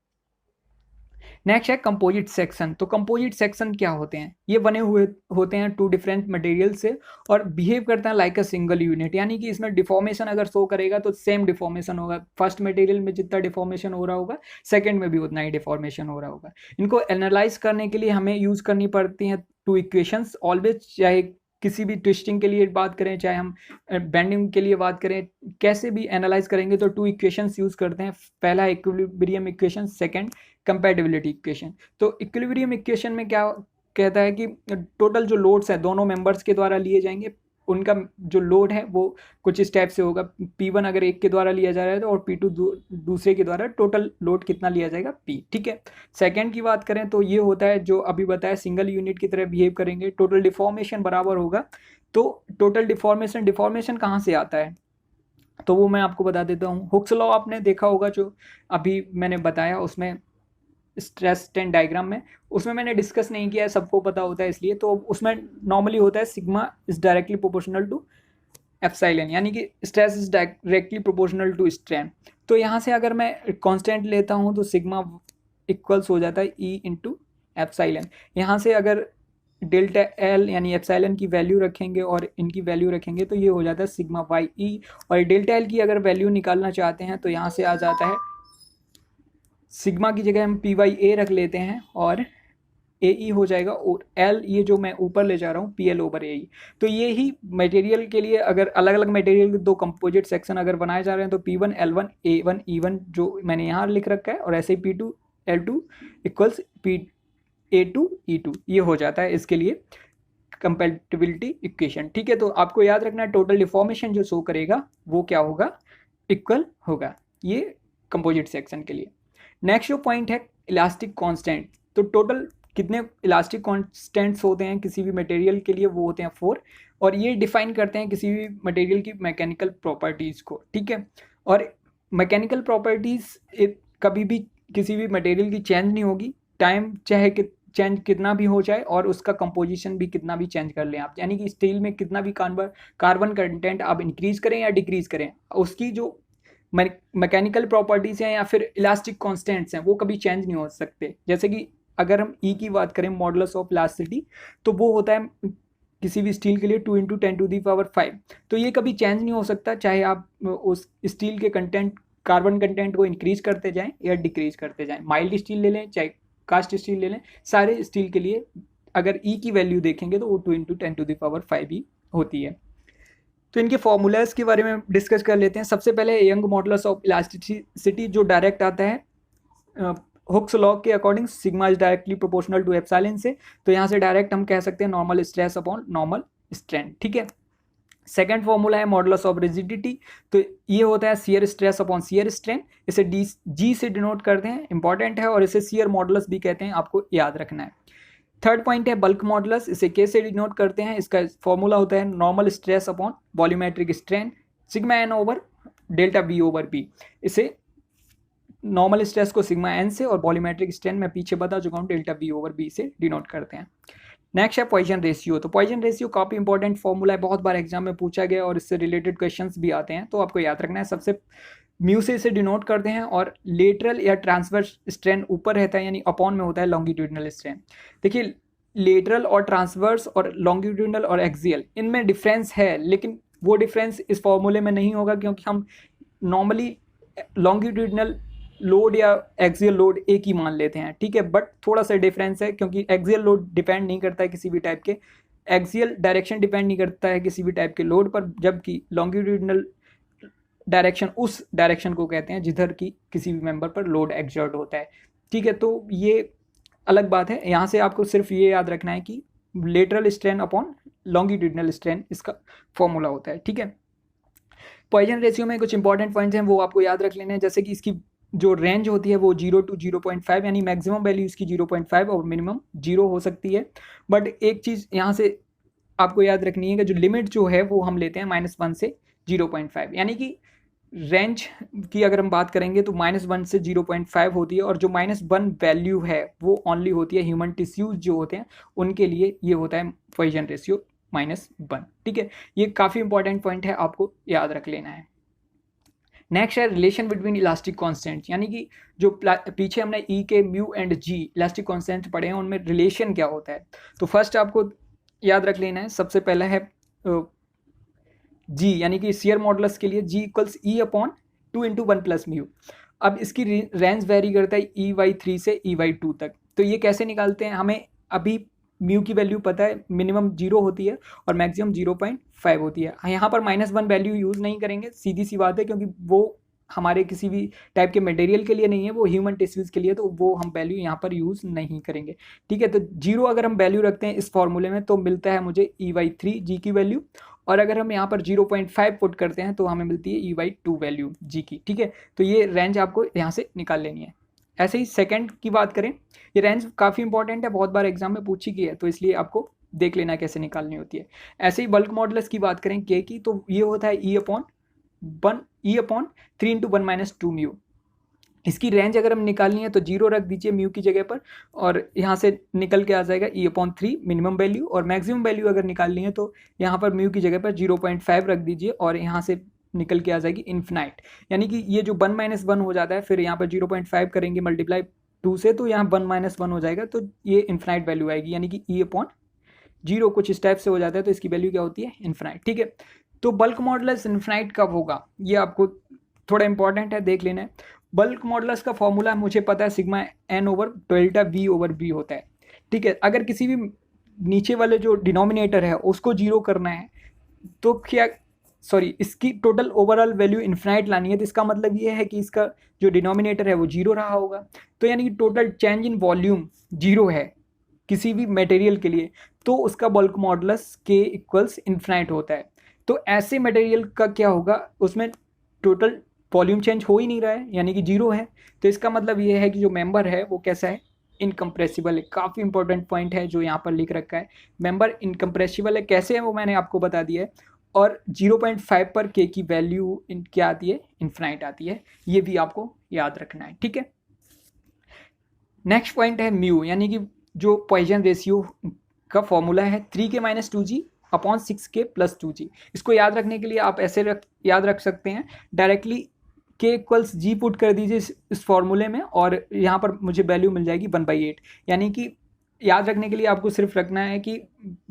नेक्स्ट है कंपोजिट सेक्शन। तो कंपोजिट सेक्शन क्या होते हैं, ये बने हुए होते हैं टू डिफरेंट मटेरियल से और बिहेव करता है लाइक अ सिंगल यूनिट, यानी कि इसमें डिफॉर्मेशन अगर शो करेगा तो सेम डिफॉर्मेशन होगा। फर्स्ट मटेरियल में जितना डिफॉर्मेशन हो रहा होगा सेकंड में भी उतना ही डिफॉर्मेशन हो रहा होगा। इनको एनालाइज करने के लिए हमें यूज करनी पड़ती हैं टू इक्वेशंस ऑलवेज, चाहे किसी भी ट्विस्टिंग के लिए बात करें चाहे हम बेंडिंग के लिए बात करें, कैसे भी एनालाइज करेंगे तो टू इक्वेशंस यूज करते हैं। पहला equilibrium equation, second compatibility equation. तो इक्विलिब्रियम इक्वेशन में क्या कहता है कि टोटल जो लोड्स हैं दोनों मेंबर्स के द्वारा लिए जाएंगे, उनका जो लोड है वो कुछ इस टाइप से होगा। P1 अगर एक के द्वारा लिया जा रहा है तो और P2 दूसरे के द्वारा, टोटल लोड कितना लिया जाएगा P, ठीक है। सेकंड की बात करें तो ये होता है जो अभी बताया सिंगल यूनिट की तरह बिहेव करेंगे। टोटल डिफॉर्मेशन बराबर होगा, तो टोटल डिफॉर्मेशन कहाँ से आता है तो वो मैं आपको बता देता हूँ। हुक्स लॉ आपने देखा होगा जो अभी मैंने बताया उसमें स्ट्रेस स्ट्रेन डायग्राम में, उसमें मैंने डिस्कस नहीं किया है, सबको पता होता है इसलिए। तो उसमें नॉर्मली होता है sigma is directly proportional to epsilon, यानी कि stress is directly proportional to strain. तो यहाँ से अगर मैं कांस्टेंट लेता हूँ तो सिग्मा इक्वल्स हो जाता है ई इंटू एप्सिलॉन। यहाँ से अगर डेल्टा एल यानी एप्सिलॉन की वैल्यू रखेंगे और इनकी वैल्यू रखेंगे तो ये हो जाता है सिग्मा वाई ई, और डेल्टा एल की अगर वैल्यू निकालना चाहते हैं तो यहाँ से आ जाता है सिग्मा की जगह हम पी वाई ए रख लेते हैं और AE हो जाएगा और L ये जो मैं ऊपर ले जा रहा हूँ PL ओवर AE। तो ये ही मटेरियल के लिए अगर अलग अलग मटेरियल के दो कंपोजिट सेक्शन अगर बनाए जा रहे हैं तो P1 L1 A1 E1 जो मैंने यहाँ लिख रखा है, और ऐसे ही P2 L2 equals A2 E2 ये हो जाता है इसके लिए कंपैटिबिलिटी इक्वेशन। ठीक है, तो आपको याद रखना है टोटल डिफॉर्मेशन जो शो करेगा वो क्या होगा, इक्वल होगा, ये कंपोजिट सेक्शन के लिए। नेक्स्ट जो पॉइंट है इलास्टिक कांस्टेंट। तो टोटल कितने इलास्टिक कांस्टेंट्स होते हैं किसी भी मटेरियल के लिए, वो होते हैं 4, और ये डिफाइन करते हैं किसी भी मटेरियल की मैकेनिकल प्रॉपर्टीज़ को। ठीक है, और मैकेनिकल प्रॉपर्टीज़ कभी भी किसी भी मटेरियल की चेंज नहीं होगी, टाइम चाहे चेंज कितना भी हो जाए और उसका कंपोजिशन भी कितना भी चेंज कर लें आप, यानी कि स्टील में कितना भी कार्बन कंटेंट आप इंक्रीज करें या डिक्रीज करें, उसकी जो मैकेनिकल प्रॉपर्टीज़ हैं या फिर इलास्टिक कांस्टेंट्स हैं वो कभी चेंज नहीं हो सकते। जैसे कि अगर हम ई की बात करें, मॉडुलस ऑफ इलास्टिसिटी, तो वो होता है किसी भी स्टील के लिए 2 × 10⁵ तो ये कभी चेंज नहीं हो सकता, चाहे आप उस स्टील के कंटेंट कार्बन कंटेंट को इंक्रीज करते जाएं या डिक्रीज करते जाएं। माइल्ड स्टील ले लें चाहे कास्ट स्टील ले लें, सारे स्टील के लिए अगर ई की वैल्यू देखेंगे तो वो 2 × 10⁵ ही होती है। तो इनके फॉर्मूलाज के बारे में डिस्कस कर लेते हैं। सबसे पहले यंग मॉडुलस ऑफ इलास्टिसिटी जो डायरेक्ट आता है हुक्स लॉ के according, sigma is directly proportional to epsilon से, तो यहाँ से डायरेक्ट हम कह सकते हैं normal stress upon normal strain. ठीक है, सेकंड फॉर्मूला है मॉडुलस ऑफ रिजिडिटी, तो ये होता है shear stress upon shear strain, इसे जी से डिनोट करते हैं, इंपॉर्टेंट है, और इसे शियर मॉडुलस भी कहते हैं, आपको याद रखना है। थर्ड पॉइंट है बल्क मॉडुलस, इसे के से डिनोट करते हैं, इसका फॉर्मूला होता है normal stress upon volumetric strain sigma N over delta V over B. इसे नॉर्मल स्ट्रेस को सिग्मा एन से और वॉल्यूमेट्रिक स्ट्रेन मैं पीछे बता चुका हूँ डेल्टा वी ओवर बी से डिनोट करते हैं। नेक्स्ट है पॉइजन रेशियो। तो पॉइजन रेशियो काफ़ी इंपॉर्टेंट फॉर्मूला है, बहुत बार एग्जाम में पूछा गया और इससे रिलेटेड क्वेश्चंस भी आते हैं, तो आपको याद रखना है। सबसे म्यू से इसे डिनोट करते हैं, और लेटरल या ट्रांसवर्स स्ट्रेन ऊपर रहता है यानी अपॉन में होता है लॉन्गिट्यूडिनल स्ट्रेन। देखिए लेटरल और ट्रांसवर्स और लॉन्गिट्यूडिनल और एक्सियल इनमें डिफरेंस है, लेकिन वो डिफरेंस इस फॉर्मूले में नहीं होगा क्योंकि हम नॉर्मली लॉन्गिट्यूडिनल लोड या एक्सियल लोड एक ही मान लेते हैं। ठीक है, बट थोड़ा सा डिफरेंस है क्योंकि एक्सियल लोड डिपेंड नहीं करता है किसी भी टाइप के, एक्सियल डायरेक्शन डिपेंड नहीं करता है किसी भी टाइप के लोड पर, जबकि लॉन्गिट्यूडिनल डायरेक्शन उस डायरेक्शन को कहते हैं जिधर की किसी भी मेंबर पर लोड एक्सर्ट होता है। ठीक है, तो ये अलग बात है। यहाँ से आपको सिर्फ ये याद रखना है कि lateral strain upon longitudinal strain इसका फॉर्मूला होता है। ठीक है, पॉइजन रेशियो में कुछ इंपॉर्टेंट पॉइंट्स हैं वो आपको याद रख लेने हैं, जैसे कि इसकी जो रेंज होती है वो 0 to 0.5, यानी मैक्सिमम वैल्यू इसकी 0.5 और मिनिमम 0 हो सकती है। बट एक चीज़ यहाँ से आपको याद रखनी है कि जो लिमिट जो है वो हम लेते हैं -1 से 0.5, यानी कि रेंज की अगर हम बात करेंगे तो -1 से 0.5 होती है, और जो -1 वैल्यू है वो ओनली होती है ह्यूमन टिश्यूज जो होते हैं उनके लिए, ये होता है पॉइजन रेशियो -1। ठीक है, ये काफ़ी इंपॉर्टेंट पॉइंट है, आपको याद रख लेना है। नेक्स्ट है रिलेशन बिटवीन इलास्टिक कांस्टेंट, यानी कि जो पीछे हमने E K mu and G elastic constant पढ़े हैं उनमें रिलेशन क्या होता है। तो फर्स्ट आपको याद रख लेना है, सबसे पहला है जी, यानी कि शियर मॉडुलस के लिए जी इक्वल्स ई अपॉन 2 × 1 + म्यू। अब इसकी रेंज वेरी करता है EY3 से EY2 तक। तो ये कैसे निकालते हैं, हमें अभी म्यू की वैल्यू पता है, मिनिमम 0 होती है और मैक्सिमम 0.5 होती है। यहाँ पर -1 वैल्यू यूज़ नहीं करेंगे, सीधी सी बात है, क्योंकि वो हमारे किसी भी टाइप के मटेरियल के लिए नहीं है, वो ह्यूमन टिश्यूज़ के लिए, तो वो हम वैल्यू यहाँ पर यूज़ नहीं करेंगे। ठीक है, तो 0 अगर हम वैल्यू रखते हैं इस फॉर्मूले में तो मिलता है मुझे EY3 जी की वैल्यू, और अगर हम यहाँ पर 0.5 पुट करते हैं तो हमें मिलती है EY2 वैल्यू जी की। ठीक है, तो ये रेंज आपको यहाँ से निकाल लेनी है। ऐसे ही सेकंड की बात करें, ये रेंज काफ़ी इंपॉर्टेंट है, बहुत बार एग्जाम में पूछी गई है, तो इसलिए आपको देख लेना कैसे निकालनी होती है। ऐसे ही बल्क मॉडुलस की बात करें के की, तो ये होता है E अपॉन 3 × 1 - 2 म्यू। इसकी रेंज अगर हम निकालनी है तो 0 रख दीजिए म्यू की जगह पर, और यहाँ से निकल के आ जाएगा E/3 मिनिमम वैल्यू, और मैक्सिमम वैल्यू अगर निकालनी है तो यहाँ पर म्यू की जगह पर 0.5 रख दीजिए, और यहाँ से निकल के आ जाएगी इन्फिनाइट, यानी कि ये जो 1 - 1 हो जाता है, फिर यहाँ पर 0.5 करेंगे मल्टीप्लाई 2 से, तो यहाँ 1 - 1 हो जाएगा, तो ये इन्फिनाइट वैल्यू आएगी, यानी कि E/0 कुछ इस टाइप से हो जाता है, तो इसकी वैल्यू क्या होती है, इन्फिनाइट। ठीक है, तो बल्क मॉडुलस इन्फिनाइट कब होगा ये आपको थोड़ा इंपॉर्टेंट है, देख लेना है। बल्क मॉडुलस का फॉर्मूला मुझे पता है sigma N over delta V over B होता है। ठीक है। अगर किसी भी नीचे वाले जो डिनोमिनेटर है उसको जीरो करना है तो क्या, सॉरी, इसकी टोटल ओवरऑल वैल्यू इन्फिनाइट लानी है, तो इसका मतलब ये है कि इसका जो डिनोमिनेटर है वो जीरो रहा होगा। तो यानी कि total change in volume zero है किसी भी मटेरियल के लिए, तो उसका बल्क मॉडुलस के इक्वल्स इन्फिनाइट होता है। तो ऐसे मटेरियल का क्या होगा, उसमें टोटल वॉल्यूम चेंज हो ही नहीं रहा है, यानी कि जीरो है। तो इसका मतलब ये है कि जो मेंबर है वो कैसा है, इनकम्प्रेसिबल है। काफ़ी इंपॉर्टेंट पॉइंट है जो यहाँ पर लिख रखा है, मेंबर इनकम्प्रेसिबल है। कैसे है वो मैंने आपको बता दिया है। और 0.5 पर के की वैल्यू क्या आती है, इन्फिनाइट आती है। ये भी आपको याद रखना है, ठीक है। नेक्स्ट पॉइंट है म्यू, यानी कि जो पॉइजन रेशियो का फॉर्मूला है 3k-2g अपॉन 6k+2g। इसको याद रखने के लिए आप ऐसे याद रख सकते हैं, डायरेक्टली k इक्वल्स जी पुट कर दीजिए इस फॉर्मूले में, और यहाँ पर मुझे वैल्यू मिल जाएगी 1/8। यानी कि याद रखने के लिए आपको सिर्फ रखना है कि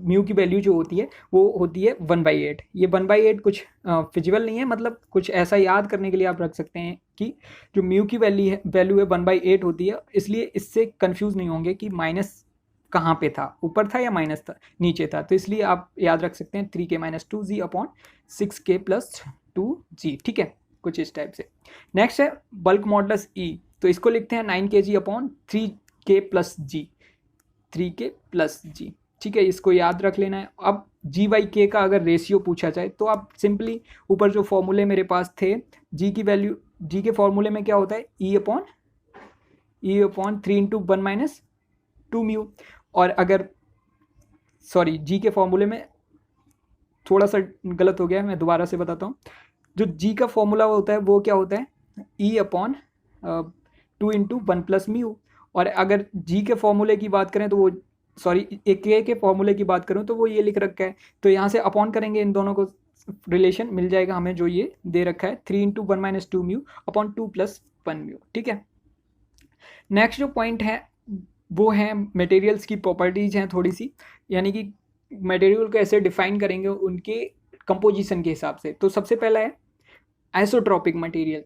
म्यू की वैल्यू जो होती है वो होती है 1/8। ये 1/8 कुछ फिजिबल नहीं है, मतलब कुछ ऐसा याद करने के लिए आप रख सकते हैं कि जो म्यू की वैल्यू है 1/8 होती है। इसलिए इससे कंफ्यूज नहीं होंगे कि माइनस कहाँ पे था, ऊपर था या माइनस था, नीचे था। तो इसलिए आप याद रख सकते हैं 3k-2g अपॉन 6k+2g, ठीक है, कुछ इस टाइप से। नेक्स्ट है बल्क मॉडुलस ई, तो इसको लिखते हैं 9kg अपॉन 3k+g, 3k+g, ठीक है। इसको याद रख लेना है। अब g/k का अगर रेशियो पूछा जाए तो आप सिंपली ऊपर जो फॉर्मूले मेरे पास थे, g की वैल्यू, g के फॉर्मूले में क्या होता है, e अपॉन 3 × 1 - 2 म्यू। और अगर, सॉरी, g के फॉर्मूले में थोड़ा सा गलत हो गया है, मैं दोबारा से बताता हूँ। जो g का फॉर्मूला होता है वो क्या होता है, e अपॉन 2 × 1 + म्यू। और अगर g के फॉर्मूले की बात करें तो वो, सॉरी, एक के फॉर्मूले की बात करूँ तो वो ये लिख रखा है, तो यहाँ से अपॉन करेंगे, इन दोनों को रिलेशन मिल जाएगा हमें जो ये दे रखा है, 3 × 1 - 2 म्यू अपॉन 2 + 1 म्यू, ठीक है। नेक्स्ट जो पॉइंट है वो है मटेरियल्स की प्रॉपर्टीज़ हैं थोड़ी सी, यानी कि मटेरियल को ऐसे डिफाइन करेंगे उनके कंपोजिशन के हिसाब से। तो सबसे पहला है आइसोट्रॉपिक मटेरियल।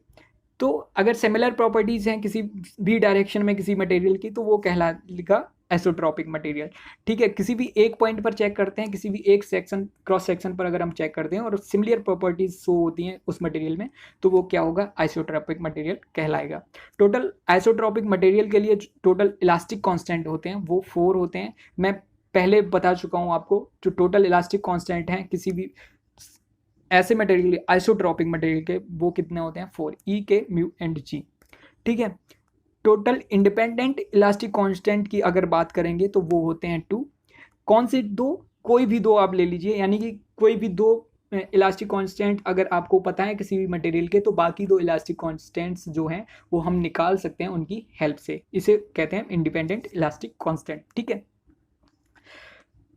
तो अगर सिमिलर प्रॉपर्टीज़ हैं किसी भी डायरेक्शन में किसी मटेरियल की तो वो कहलाएगा आइसोट्रॉपिक मटेरियल, ठीक है। किसी भी एक पॉइंट पर चेक करते हैं, किसी भी एक सेक्शन, क्रॉस सेक्शन पर अगर हम चेक करते हैं और सिमिलर प्रॉपर्टीज शो होती हैं उस मटेरियल में, तो वो क्या होगा, आइसोट्रॉपिक मटेरियल कहलाएगा। टोटल आइसोट्रॉपिक मटेरियल के लिए टोटल इलास्टिक कांस्टेंट होते हैं वो 4 होते हैं। मैं पहले बता चुका हूँ आपको, जो टोटल इलास्टिक कांस्टेंट हैं किसी भी ऐसे मटेरियल, आइसोट्रॉपिक मटेरियल के, वो कितने होते हैं, 4, ई, के, म्यू एंड जी, ठीक है। टोटल इंडिपेंडेंट इलास्टिक कांस्टेंट की अगर बात करेंगे तो वो होते हैं 2। कौन से 2, कोई भी 2 आप ले लीजिए, यानी कि कोई भी 2 इलास्टिक कांस्टेंट अगर आपको पता है किसी भी मटेरियल के, तो बाकी 2 इलास्टिक कांस्टेंट्स जो हैं वो हम निकाल सकते हैं उनकी हेल्प से। इसे कहते हैं इंडिपेंडेंट इलास्टिक कांस्टेंट, ठीक है।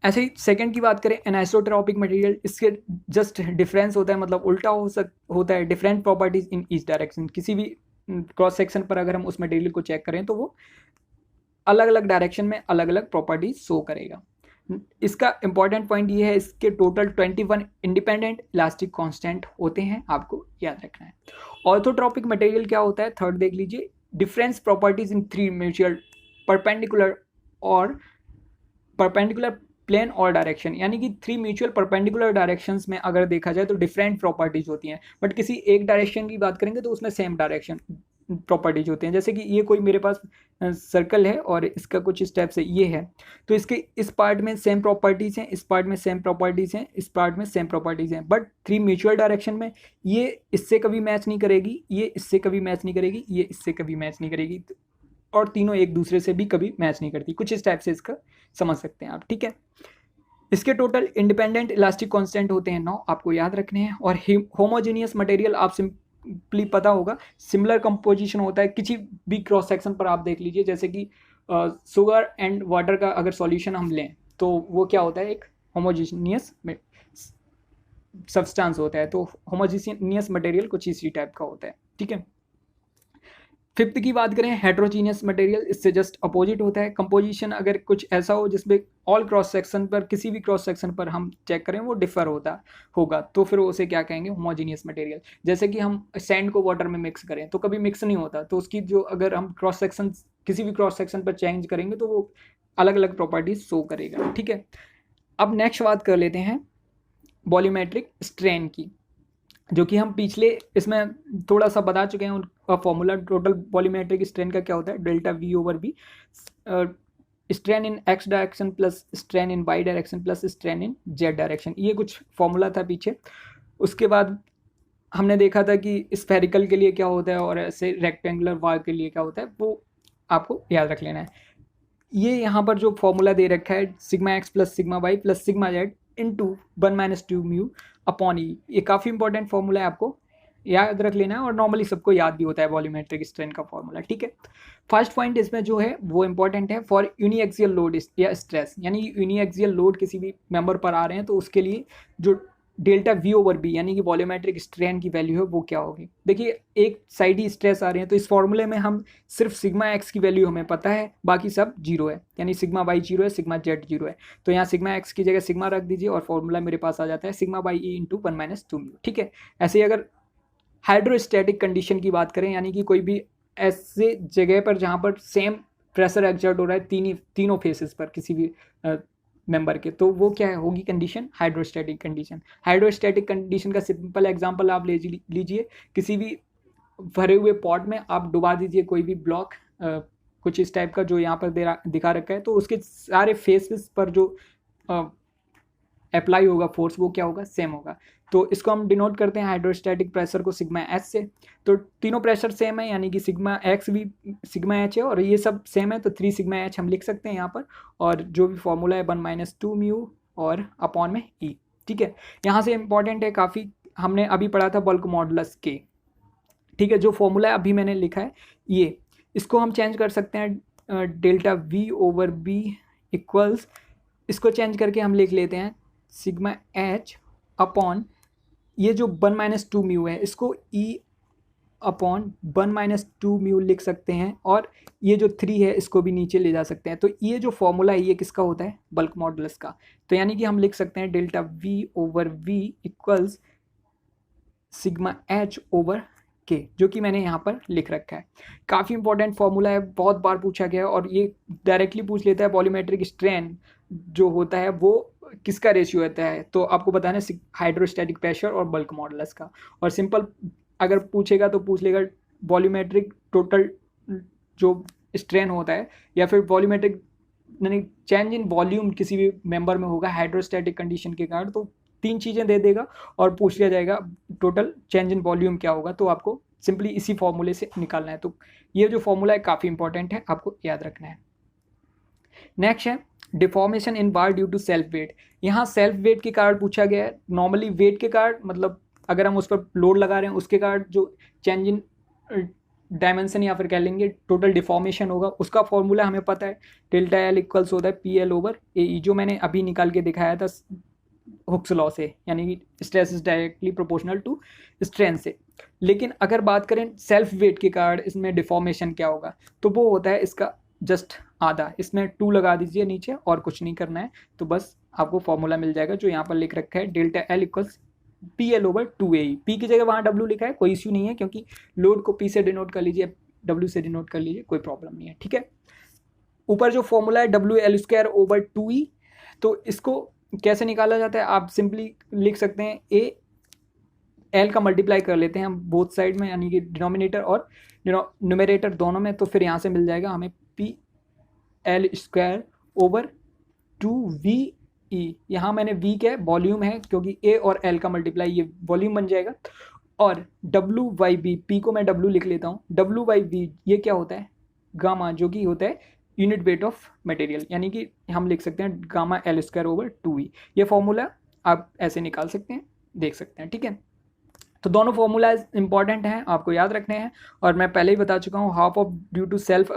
ऐसे ही सेकंड की बात करें, एनाइसोट्रॉपिक मटेरियल, इसके जस्ट डिफरेंस होता है, मतलब उल्टा होता है, different properties in each direction. किसी भी क्रॉस सेक्शन पर अगर हम उस मटेरियल को चेक करें तो वो अलग अलग डायरेक्शन में अलग अलग प्रॉपर्टीज शो करेगा। इसका इंपॉर्टेंट पॉइंट ये है, इसके टोटल 21 इंडिपेंडेंट इलास्टिक कांस्टेंट होते हैं, आपको याद रखना है। ऑर्थोट्रॉपिक मटेरियल क्या होता है, थर्ड देख लीजिए, डिफरेंस प्रॉपर्टीज इन 3 म्यूचुअल परपेंडिकुलर प्लेन और डायरेक्शन, यानी कि 3 म्यूचुअल परपेंडिकुलर डायरेक्शंस में अगर देखा जाए तो डिफरेंट प्रॉपर्टीज होती हैं, बट किसी एक डायरेक्शन की बात करेंगे तो उसमें सेम डायरेक्शन प्रॉपर्टीज होते हैं। जैसे कि ये कोई मेरे पास सर्कल है और इसका कुछ इस टाइप से ये है, तो इसके इस पार्ट में सेम प्रॉपर्टीज़ हैं, इस पार्ट में सेम प्रॉपर्टीज़ हैं, इस पार्ट में सेम प्रॉपर्टीज़ हैं, बट 3 म्यूचुअल डायरेक्शन में ये इससे कभी मैच नहीं करेगी, ये इससे कभी मैच नहीं करेगी, ये इससे कभी मैच नहीं करेगी, और तीनों एक दूसरे से भी कभी मैच नहीं करती। कुछ इस टाइप से इसका समझ सकते हैं आप, ठीक है। इसके टोटल इंडिपेंडेंट इलास्टिक कांस्टेंट होते हैं 9, आपको याद रखने हैं। और होमोजेनियस मटेरियल आप सिंपली पता होगा, सिमिलर कंपोजिशन होता है किसी भी क्रॉस सेक्शन पर। आप देख लीजिए, जैसे कि शुगर एंड वाटर का अगर सॉल्यूशन हम लें तो वो क्या होता है, एक होमोजेनियस सब्सटेंस होता है। तो होमोजेनियस मटेरियल कुछ इसी टाइप का होता है, ठीक है। फिफ्थ की बात करें, हेट्रोजीनियस मटेरियल, इससे जस्ट अपोजिट होता है। कंपोजिशन अगर कुछ ऐसा हो जिसमें ऑल क्रॉस सेक्शन पर, किसी भी क्रॉस सेक्शन पर हम चेक करें वो डिफर होगा, तो फिर उसे क्या कहेंगे, होमोजीनियस मटेरियल। जैसे कि हम सैंड को वाटर में मिक्स करें तो कभी मिक्स नहीं होता, तो उसकी जो, अगर हम क्रॉस सेक्शन किसी भी क्रॉस सेक्शन पर चेंज करेंगे तो वो अलग अलग प्रॉपर्टीज शो करेगा, ठीक है। अब नेक्स्ट बात कर लेते हैं वॉल्यूमेट्रिक स्ट्रेन की, जो कि हम पिछले इसमें थोड़ा सा बता चुके हैं। उनका फॉर्मूला टोटल वॉल्यूमेट्रिक स्ट्रेन का क्या होता है, delta V over B, strain in X direction plus strain in Y direction plus strain in Z direction. ये कुछ फॉर्मूला था पीछे। उसके बाद हमने देखा था कि स्फेरिकल के लिए क्या होता है और ऐसे रेक्टेंगुलर बार के लिए क्या होता है, वो आपको याद रख लेना है। ये यहाँ पर जो फॉर्मूला दे रखा है sigma X plus sigma Y plus sigma Z into 1 - 2 mu upon E, ये काफ़ी इंपॉर्टेंट फॉर्मूला है, आपको याद रख लेना है और नॉर्मली सबको याद भी होता है वॉल्यूमेट्रिक स्ट्रेन का फॉर्मूला, ठीक है। फर्स्ट पॉइंट इसमें जो है वो इंपॉर्टेंट है फॉर यूनिएक्सियल लोड या स्ट्रेस, यानी यूनिएक्सियल लोड किसी भी मेंबर पर आ रहे हैं तो उसके लिए जो डेल्टा वी ओवर बी यानी कि वॉल्यूमेट्रिक स्ट्रेन की वैल्यू है वो क्या होगी। देखिए एक साइड ही स्ट्रेस आ रहे हैं तो इस फॉर्मूले में हम सिर्फ सिग्मा एक्स की वैल्यू हमें पता है, बाकी सब जीरो है, यानी सिग्मा वाई जीरो है, सिग्मा जेड जीरो है। तो यहाँ सिग्मा एक्स की जगह सिग्मा रख दीजिए और फॉर्मूला मेरे पास आ जाता है sigma by E into 1 - 2 mu, ठीक है। ऐसे ही अगर हाइड्रोस्टैटिक कंडीशन की बात करें, यानी कि कोई भी ऐसे जगह पर जहाँ पर सेम प्रेशर एक्सर्ट हो रहा है तीनों फेसेस पर किसी भी मेंबर के, तो वो क्या होगी condition, hydrostatic condition. Hydrostatic condition का सिंपल एग्जांपल आप लीजिए, किसी भी भरे हुए पॉट में आप डुबा दीजिए कोई भी ब्लॉक कुछ इस टाइप का जो यहाँ पर दिखा रखा है, तो उसके सारे फेसेस पर जो अप्लाई होगा फोर्स वो क्या होगा, सेम होगा। तो इसको हम डिनोट करते हैं हाइड्रोस्टैटिक प्रेशर को सिग्मा एच से। तो तीनों प्रेशर सेम है, यानी कि सिग्मा एक्स भी सिग्मा एच है और ये सब सेम है, तो 3 सिग्मा एच हम लिख सकते हैं यहाँ पर। और जो भी फॉर्मूला है 1 - 2 म्यू और अपॉन में ई, ठीक है। यहाँ से इंपॉर्टेंट है काफ़ी, हमने अभी पढ़ा था बल्क मॉडुलस के, ठीक है। जो फॉर्मूला अभी मैंने लिखा है ये, इसको हम चेंज कर सकते हैं delta V over B equals, इसको चेंज करके हम लिख लेते हैं सिग्मा एच अपॉन ये जो 1 - 2 म्यू है इसको ई अपॉन 1 - 2 म्यू लिख सकते हैं, और ये जो 3 है इसको भी नीचे ले जा सकते हैं। तो ये जो फॉर्मूला है ये किसका होता है, बल्क मॉडुलस का। तो यानी कि हम लिख सकते हैं delta V over V equals sigma H over K, जो कि मैंने यहाँ पर लिख रखा है। काफ़ी इंपॉर्टेंट फॉर्मूला है, बहुत बार पूछा गया है और ये डायरेक्टली पूछ लेता है वॉल्यूमेट्रिक स्ट्रेन जो होता है वो किसका रेशियो होता है, तो आपको बताना है हाइड्रोस्टैटिक प्रेशर और बल्क मॉडुलस का। और सिंपल अगर पूछेगा तो पूछ लेगा वॉल्यूमेट्रिक टोटल जो स्ट्रेन होता है, या फिर वॉल्यूमेट्रिक यानी चेंज इन वॉल्यूम किसी भी मेंबर में होगा हाइड्रोस्टैटिक कंडीशन के कारण, तो 3 चीज़ें दे देगा और पूछ लिया जाएगा टोटल चेंज इन वॉल्यूम क्या होगा, तो आपको सिंपली इसी फॉर्मूले से निकालना है। तो ये जो फॉर्मूला है काफ़ी इंपॉर्टेंट है, आपको याद रखना है। नेक्स्ट है deformation in bar due to self weight. यहाँ सेल्फ वेट के कारण पूछा गया है। नॉर्मली वेट के कारण मतलब अगर हम उस पर लोड लगा रहे हैं उसके कारण जो चेंज इन डायमेंशन या फिर कह लेंगे टोटल डिफॉर्मेशन होगा, उसका फॉर्मूला हमें पता है डेल्टा एल इक्वल्स होता है पी एल ओवर ए ई, जो मैंने अभी निकाल के दिखाया था हुक्स लॉ से, यानी कि stress is directly proportional to strain से। लेकिन अगर बात करें सेल्फ वेट के कारण इसमें डिफॉर्मेशन क्या होगा, तो वो होता है इसका जस्ट आधा, इसमें 2 लगा दीजिए नीचे और कुछ नहीं करना है, तो बस आपको फॉर्मूला मिल जाएगा जो यहाँ पर लिख रखा है delta L equals P L over 2 ए। पी की जगह वहाँ डब्ल्यू लिखा है, कोई इश्यू नहीं है, क्योंकि लोड को पी से डिनोट कर लीजिए, डब्ल्यू से डिनोट कर लीजिए, कोई प्रॉब्लम नहीं है, ठीक है। ऊपर जो फॉर्मूला है डब्ल्यू एल स्क्वायर ओवर 2 ई, तो इसको कैसे निकाला जाता है, आप सिंपली लिख सकते हैं ए एल का मल्टीप्लाई कर लेते हैं हम बोथ साइड में, यानी कि डिनोमिनेटर और न्यूमरेटर दोनों में, तो फिर यहाँ से मिल जाएगा हमें पी एल स्क्वायर ओवर 2 ई। यहाँ मैंने वी क्या है, वॉल्यूम है, क्योंकि ए और एल का मल्टीप्लाई ये वॉल्यूम बन जाएगा, और डब्ल्यू बाई बी, पी को मैं डब्ल्यू लिख लेता हूँ, डब्ल्यू बाई बी ये क्या होता है, गामा, जो कि होता है यूनिट वेट ऑफ मटेरियल, यानी कि हम लिख सकते हैं गामा एल स्क्वायर ओवर 2 ई। ये फॉर्मूला आप ऐसे निकाल सकते हैं, देख सकते हैं, ठीक है। तो दोनों फॉर्मूला इंपॉर्टेंट हैं, आपको याद रखने हैं, और मैं पहले ही बता चुका हूँ half of due to self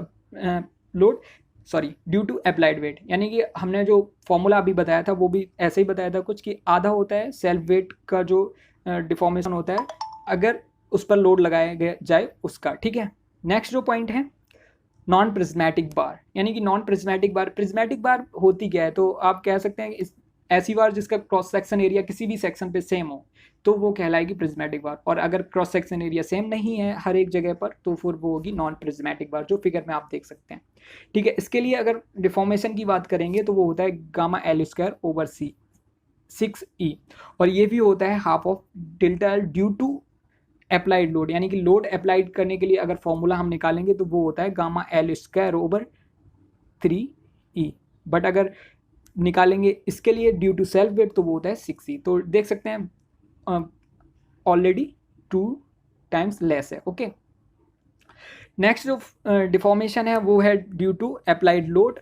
load, sorry due to applied weight, यानी कि हमने जो फॉर्मूला अभी बताया था वो भी ऐसे ही बताया था कुछ, कि आधा होता है सेल्फ वेट का जो डिफॉर्मेशन होता है अगर उस पर लोड लगाया जाए उसका, ठीक है। नेक्स्ट जो पॉइंट है नॉन प्रिज्मेटिक बार, यानी कि नॉन प्रिज्मेटिक बार, प्रिज्मेटिक बार होती क्या है, तो आप कह सकते हैं ऐसी वार जिसका क्रॉस सेक्शन एरिया किसी भी सेक्शन पे सेम हो तो वो कहलाएगी प्रिज्मेटिक वार, और अगर क्रॉस सेक्शन एरिया सेम नहीं है हर एक जगह पर तो फिर वो होगी नॉन प्रिज्मेटिक वार, जो फिगर में आप देख सकते हैं। ठीक है, इसके लिए अगर डिफॉर्मेशन की बात करेंगे तो वो होता है gamma L square over C 6E, और ये भी होता है half of delta L due to applied load, यानी कि लोड अप्लाइड करने के लिए अगर फॉर्मूला हम निकालेंगे तो वो होता है gamma L square over 3E, but अगर निकालेंगे इसके लिए ड्यू टू सेल्फ वेट तो वो होता है 6E। तो देख सकते हैं ऑलरेडी 2 टाइम्स लेस है। ओके, नेक्स्ट जो डिफॉर्मेशन है वो है ड्यू टू अप्लाइड लोड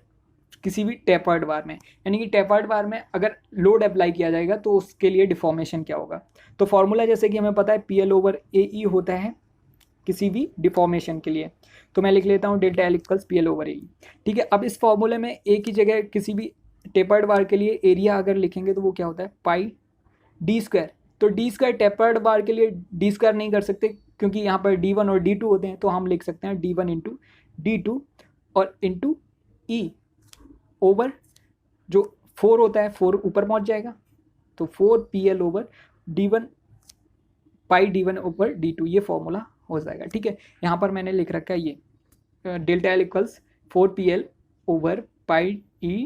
किसी भी टेपर्ड बार में, यानी कि टेपर्ड बार में अगर लोड अप्लाई किया जाएगा तो उसके लिए डिफॉर्मेशन क्या होगा। तो फॉर्मूला जैसे कि हमें पता है PL ओवर AE होता है किसी भी डिफॉर्मेशन के लिए, तो मैं लिख लेता हूँ delta L equals PL over AE। ठीक है, अब इस फॉर्मूले में एक ही जगह किसी भी टेपर्ड बार के लिए एरिया अगर लिखेंगे तो वो क्या होता है पाई D स्क्वायर। तो D स्क्वायर टेपर्ड बार के लिए D स्क्वायर नहीं कर सकते क्योंकि यहाँ पर D1 और D2 होते हैं, तो हम लिख सकते हैं D1 इंटू D2 और इंटू E ओवर जो 4 होता है 4 ऊपर पहुँच जाएगा तो 4PL ओवर D1 पाई D1 ओवर D2, ये फॉर्मूला हो जाएगा। ठीक है, यहाँ पर मैंने लिख रखा है ये delta L equals 4PL over पाई E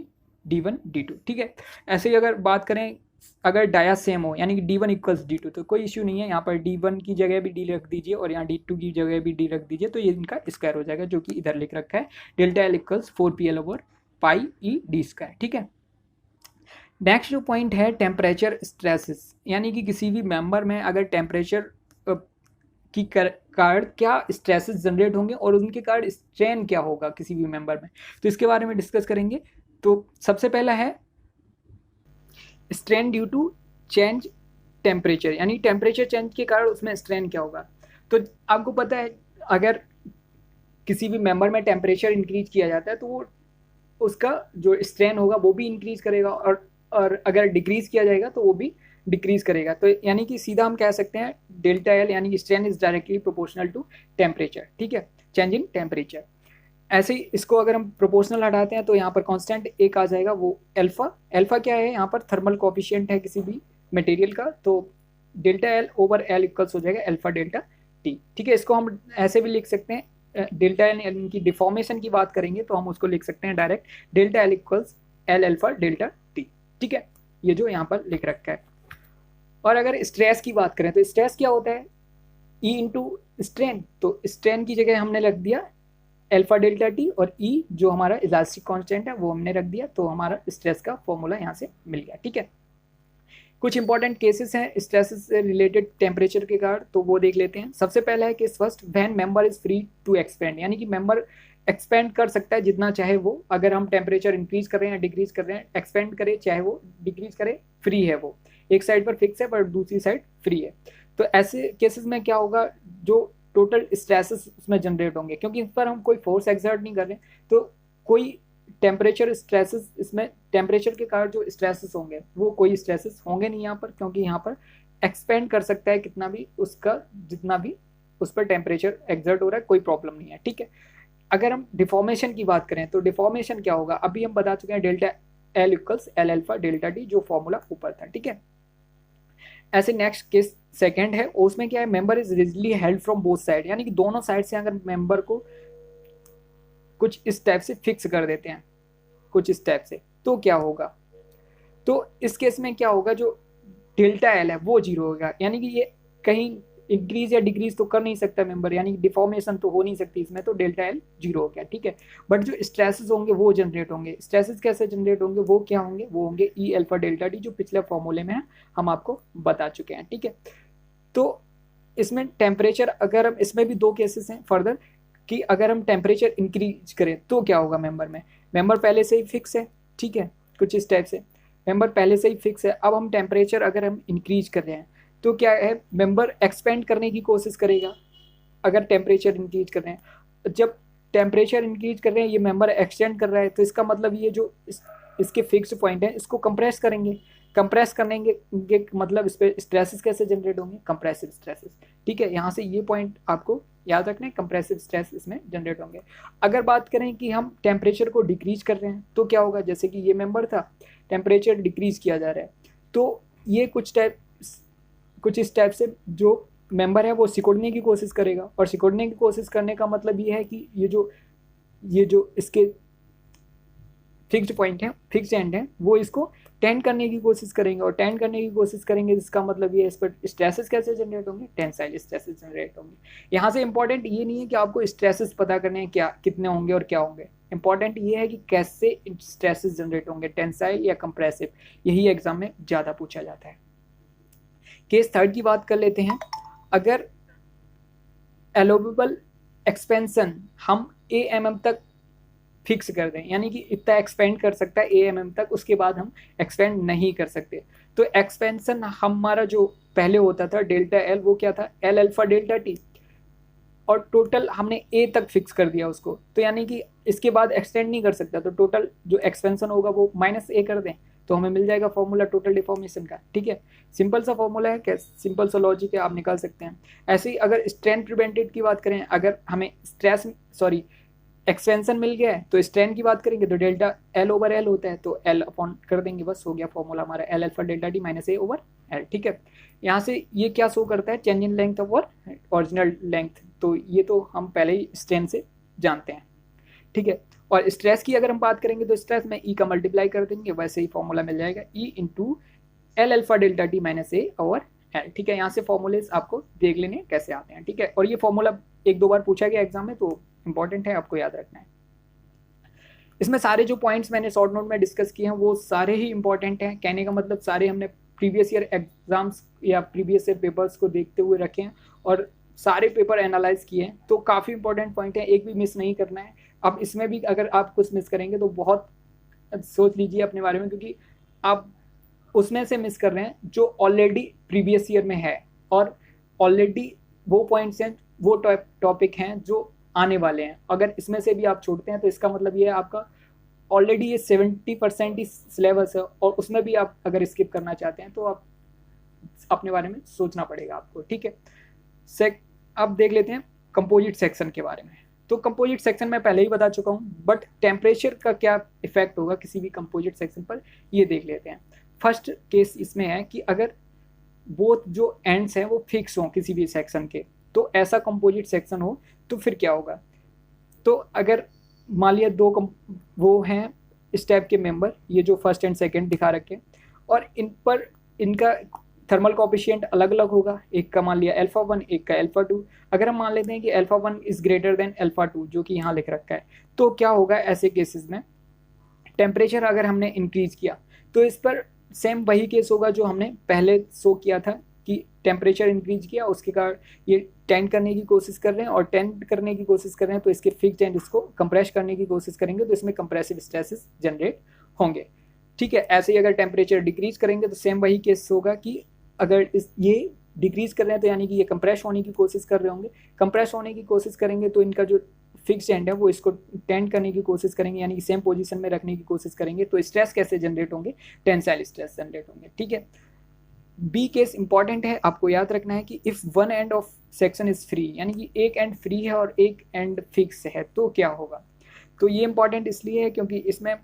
D1 D2। ठीक है, ऐसे ही अगर बात करें अगर डाया सेम हो यानी कि D1 इक्वल्स D2 तो कोई इश्यू नहीं है, यहाँ पर D1 की जगह भी D रख दीजिए और यहाँ D2 की जगह भी D रख दीजिए, तो ये इनका स्क्वायर हो जाएगा जो कि इधर लिख रखा है delta L equals 4PL over पाई E D स्क्वायर। ठीक है, नेक्स्ट जो पॉइंट है टेम्परेचर स्ट्रेसेस, यानी कि किसी भी मेंबर में अगर टेम्परेचर की कारण क्या स्ट्रेसेस जनरेट होंगे और उनके कारण स्ट्रेन क्या होगा किसी भी मेंबर में, तो इसके बारे में डिस्कस करेंगे। तो सबसे पहला है strain due to change temperature, यानी टेम्परेचर चेंज के कारण उसमें स्ट्रेन क्या होगा। तो आपको पता है अगर किसी भी मेंबर में टेम्परेचर इंक्रीज किया जाता है तो वो उसका जो स्ट्रेन होगा वो भी इंक्रीज करेगा, और अगर डिक्रीज किया जाएगा तो वो भी डिक्रीज करेगा। तो यानी कि सीधा हम कह सकते हैं डेल्टा एल यानी कि strain is directly proportional to temperature. ठीक है, चेंज इन टेम्परेचर। ऐसे ही इसको अगर हम प्रोपोर्शनल हटाते हैं तो यहाँ पर कांस्टेंट एक आ जाएगा वो अल्फा। अल्फा क्या है, यहाँ पर थर्मल कोफिशिएंट है किसी भी मटेरियल का, तो delta L over L equals हो जाएगा अल्फा डेल्टा टी। ठीक है, इसको हम ऐसे भी लिख सकते हैं डेल्टा एल यानी कि डिफॉर्मेशन की बात करेंगे तो हम उसको लिख सकते हैं direct delta L equals L alpha delta T. ठीक है, ये जो यहाँ पर लिख रखा है। और अगर स्ट्रेस की बात करें तो स्ट्रेस क्या होता है ई इंटू स्ट्रेन, तो स्ट्रेन की जगह हमने रख दिया अल्फा डेल्टा टी और ई जो हमारा इलास्टिक कांस्टेंट है वो हमने रख दिया, तो हमारा स्ट्रेस का फॉर्मूला यहाँ से मिल गया। ठीक है, कुछ इंपॉर्टेंट केसेस हैं स्ट्रेसेस से रिलेटेड टेम्परेचर के कारण, तो वो देख लेते हैं। सबसे पहला है case first, when member is free to expand, यानी कि मेंबर एक्सपेंड कर सकता है जितना चाहे वो, अगर हम टेम्परेचर इंक्रीज कर रहे हैं डिक्रीज कर रहे हैं, एक्सपेंड करे चाहे वो डिक्रीज करे, फ्री है वो, एक साइड पर फिक्स है पर दूसरी साइड फ्री है। तो ऐसे केसेस में क्या होगा, जो टोटल स्ट्रेसेस उसमें जनरेट होंगे क्योंकि इस पर हम कोई फोर्स एक्सर्ट नहीं कर रहे, तो कोई टेम्परेचर स्ट्रेसेस इसमें टेम्परेचर के कारण जो स्ट्रेसेस होंगे वो कोई स्ट्रेसेस होंगे नहीं यहाँ पर, क्योंकि यहाँ पर एक्सपेंड कर सकता है कितना भी उसका जितना भी उस पर टेम्परेचर एक्सर्ट हो रहा है, कोई प्रॉब्लम नहीं है। ठीक है, अगर हम डिफॉर्मेशन की बात करें तो डिफॉर्मेशन क्या होगा, अभी हम बता चुके हैं delta L equals L alpha delta T जो फॉर्मूला ऊपर था। ठीक है, ऐसे नेक्स्ट केस सेकंड है, उसमें क्या है, member is rigidly held from both side, यानी कि दोनों साइड से अगर मेंबर को कुछ इस टाइप से फिक्स कर देते हैं कुछ इस टाइप से, तो क्या होगा, तो इस केस में क्या होगा, जो डेल्टा एल है वो जीरो होगा, यानी कि ये कहीं इंक्रीज या डिक्रीज तो कर नहीं सकता मेंबर, यानी कि डिफॉर्मेशन तो हो नहीं सकती इसमें, तो डेल्टा एल जीरो हो गया। ठीक है, बट जो स्ट्रेसेस होंगे वो जनरेट होंगे, स्ट्रेसेस कैसे जनरेट होंगे, वो क्या होंगे, वो होंगे ई अल्फा डेल्टा टी जो पिछले फॉर्मूले में है हम आपको बता चुके हैं। ठीक है, तो इसमें टेम्परेचर अगर हम इसमें भी दो केसेस हैं फर्दर कि अगर हम टेम्परेचर इंक्रीज करें तो क्या होगा मेंबर में, मेंबर पहले से ही फिक्स है। ठीक है, कुछ इस टाइप से मेंबर पहले से ही फिक्स है, अब हम टेम्परेचर अगर हम इंक्रीज कर रहे हैं तो क्या है, मेंबर एक्सपेंड करने की कोशिश करेगा अगर टेम्परेचर इंक्रीज कर रहे हैं, जब टेम्परेचर इंक्रीज कर रहे हैं ये मेंबर एक्सटेंड कर रहा है, तो इसका मतलब ये जो इसके फिक्स्ड पॉइंट है इसको कंप्रेस करेंगे, कंप्रेस करने के मतलब इस पर स्ट्रेसेस कैसे जनरेट होंगे, कंप्रेसिव स्ट्रेसेस। ठीक है, यहाँ से ये पॉइंट आपको याद रखना है, कंप्रेसिव स्ट्रेस इसमें जनरेट होंगे। अगर बात करें कि हम टेम्परेचर को डिक्रीज कर रहे हैं तो क्या होगा, जैसे कि ये मेंबर था टेम्परेचर डिक्रीज किया जा रहा है। तो ये कुछ इस टाइप से जो मेंबर है वो सिकुड़ने की कोशिश करेगा, और सिकुड़ने की कोशिश करने का मतलब ये है कि ये जो इसके फिक्स्ड पॉइंट है, फिक्स्ड एंड है, वो इसको टेंड करने की कोशिश करेंगे, और टेंड करने की कोशिश करेंगे जिसका मतलब ये है इस पर स्ट्रेसेस कैसे जनरेट होंगे, टेंसाइल स्ट्रेसेस जनरेट होंगे। यहाँ से इंपॉर्टेंट ये नहीं है कि आपको स्ट्रेसेस पता करने हैं क्या कितने होंगे और क्या होंगे, इंपॉर्टेंट ये है कि कैसे स्ट्रेसेस जनरेट होंगे, टेंसाइल या कंप्रेसिव, यही एग्जाम में ज़्यादा पूछा जाता है। केस थर्ड की बात कर लेते हैं। अगर एलोवेबल एक्सपेंशन हम AMM तक फिक्स कर दें, यानी कि इतना एक्सपेंड कर सकता है AMM तक, उसके बाद हम एक्सपेंड नहीं कर सकते, तो एक्सपेंशन हमारा जो पहले होता था डेल्टा एल, वो क्या था, एल अल्फा डेल्टा टी, और टोटल हमने A तक फिक्स कर दिया उसको, तो यानी कि इसके बाद एक्सटेंड नहीं कर सकता, तो टोटल जो एक्सपेंशन होगा वो -A कर दें, तो हमें मिल जाएगा फॉर्मूला टोटल डिफॉर्मेशन का। ठीक है, सिंपल सा फॉर्मूला है, क्या सिंपल सा लॉजिक है, आप निकाल सकते हैं। ऐसे ही अगर स्ट्रेन प्रिवेंटेड की बात करें, अगर हमें एक्सपेंशन मिल गया है तो स्ट्रेन की बात करेंगे तो डेल्टा L/L होता है, तो L अपॉन कर देंगे, बस हो गया फॉर्मूला हमारा L alpha delta T -A/L। ठीक है, यहाँ से ये क्या शो करता है, चेंज इन लेंथ और ओरिजिनल लेंथ, तो ये तो हम पहले ही स्ट्रेन से जानते हैं। ठीक है, और स्ट्रेस की अगर हम बात करेंगे तो स्ट्रेस में E का मल्टीप्लाई कर देंगे, वैसे ही फॉर्मूला मिल जाएगा E into L alpha delta T -A/L। ठीक है, यहाँ से फॉर्मूलेस आपको देख लेने कैसे आते हैं। ठीक है, और ये फॉर्मूला 1-2 बार पूछा गया एग्जाम में, तो इंपॉर्टेंट है, आपको याद रखना है। इसमें सारे जो पॉइंट्स मैंने शॉर्ट नोट में डिस्कस किए हैं वो सारे ही इंपॉर्टेंट हैं, कहने का मतलब सारे हमने प्रीवियस ईयर एग्जाम्स या प्रीवियस ईयर पेपर्स को देखते हुए रखे हैं और सारे पेपर एनालाइज किए हैं, तो काफ़ी इंपॉर्टेंट पॉइंट है, एक भी मिस नहीं करना है। अब इसमें भी अगर आप कुछ मिस करेंगे तो बहुत सोच लीजिए अपने बारे में, क्योंकि आप उसमें से मिस कर रहे हैं जो ऑलरेडी प्रीवियस ईयर में है, और ऑलरेडी वो पॉइंट्स हैं, वो टॉपिक हैं जो आने वाले हैं। अगर इसमें से भी आप छोड़ते हैं तो इसका मतलब ये है आपका ऑलरेडी ये 70% ही सिलेबस है, और उसमें भी आप अगर स्किप करना चाहते हैं तो आप अपने बारे में सोचना पड़ेगा आपको। ठीक है, अब देख लेते हैं कंपोजिट सेक्शन के बारे में। तो कंपोजिट सेक्शन मैं पहले ही बता चुका हूँ, बट टेम्परेचर का क्या इफेक्ट होगा किसी भी कंपोजिट सेक्शन पर, ये देख लेते हैं। फर्स्ट केस इसमें है कि अगर वो जो एंड्स हैं वो फिक्स हों किसी भी सेक्शन के, तो ऐसा कंपोजिट सेक्शन हो तो फिर क्या होगा। तो अगर मान लिया वो हैं इस टाइप के मेंबर, ये जो फर्स्ट एंड सेकंड दिखा रखे, और इन पर इनका थर्मल कोएफिशिएंट अलग अलग होगा, एक का मान लिया α1, एक का α2। अगर हम मान लेते हैं कि α1 इज ग्रेटर देन α2, जो कि यहाँ लिख रखा है, तो क्या होगा ऐसे केसेस में, टेम्परेचर अगर हमने इंक्रीज किया तो इस पर सेम वही केस होगा जो हमने पहले शो किया था कि टेम्परेचर इंक्रीज किया, उसके कारण ये टेंड करने की कोशिश कर रहे हैं, और टेंड करने की कोशिश कर रहे हैं तो इसके फिक्स्ड एंड इसको कंप्रेस करने की कोशिश करेंगे, तो इसमें कंप्रेसिव स्ट्रेसेस जनरेट होंगे। ठीक है, ऐसे ही अगर टेम्परेचर डिक्रीज करेंगे तो सेम वही केस होगा कि अगर ये डिक्रीज कर रहे हैं तो यानी कि ये कंप्रेस होने की कोशिश कर रहे होंगे, कंप्रेस होने की कोशिश करेंगे तो इनका जो फिक्स एंड है वो इसको टेंड करने की कोशिश करेंगे, यानी कि सेम पोजीशन में रखने की कोशिश करेंगे, तो स्ट्रेस कैसे जनरेट होंगे, टेंसाइल स्ट्रेस जनरेट होंगे। ठीक है, बी केस इंपॉर्टेंट है, आपको याद रखना है कि if one end of section is free, यानी कि एक एंड फ्री है और एक एंड फिक्स है, तो क्या होगा। तो ये इंपॉर्टेंट इसलिए है क्योंकि इसमें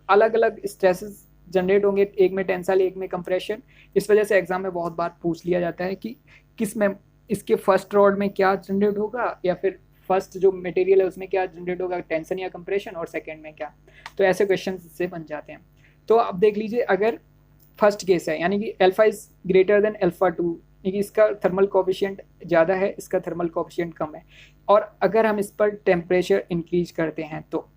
अलग अलग स्ट्रेसेस जनरेट होंगे, एक में टेंसाइल एक में कंप्रेशन। इस वजह से एग्जाम में बहुत बार पूछ लिया जाता है कि किस में इसके फर्स्ट रॉड में क्या जनरेट होगा, या फिर फर्स्ट जो मटेरियल है उसमें क्या जनरेट होगा, टेंशन या कंप्रेशन, और सेकंड में क्या। तो ऐसे क्वेश्चन से बन जाते हैं। तो अब देख लीजिए, अगर फर्स्ट केस है यानी कि अल्फा इज ग्रेटर देन α2, यानी कि इसका थर्मल कोएफिशिएंट ज़्यादा है, इसका थर्मल कोएफिशिएंट कम है, और अगर हम इस पर टेम्परेचर इंक्रीज करते हैं तो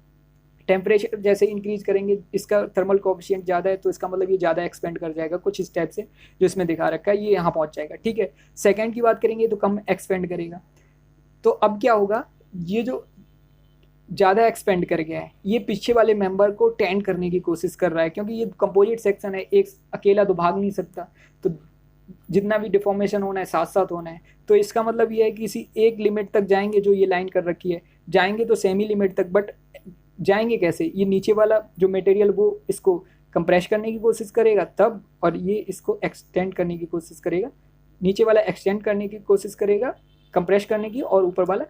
टेम्परेचर जैसे इंक्रीज करेंगे इसका थर्मल कोएफिशिएंट ज़्यादा है, तो इसका मतलब ये ज़्यादा एक्सपेंड कर जाएगा कुछ इस टाइप से जो इसमें दिखा रखा है, ये यहाँ पहुँच जाएगा। ठीक है, सेकेंड की बात करेंगे तो कम एक्सपेंड करेगा। तो अब क्या होगा, ये जो ज़्यादा एक्सपेंड कर गया है ये पीछे वाले मेंबर को टेंड करने की कोशिश कर रहा है, क्योंकि ये कंपोजिट सेक्शन है, एक अकेला तो भाग नहीं सकता, तो जितना भी डिफॉर्मेशन होना है साथ साथ होना है। तो इसका मतलब ये है कि किसी एक लिमिट तक जाएंगे, जो ये लाइन कर रखी है, जाएंगे तो सेमी लिमिट तक, बट जाएंगे कैसे, ये नीचे वाला जो मटेरियल वो इसको कंप्रेस करने की कोशिश करेगा तब, और ये इसको एक्सटेंड करने की कोशिश करेगा, नीचे वाला एक्सटेंड करने की कोशिश करेगा कंप्रेस करने की, और ऊपर वाला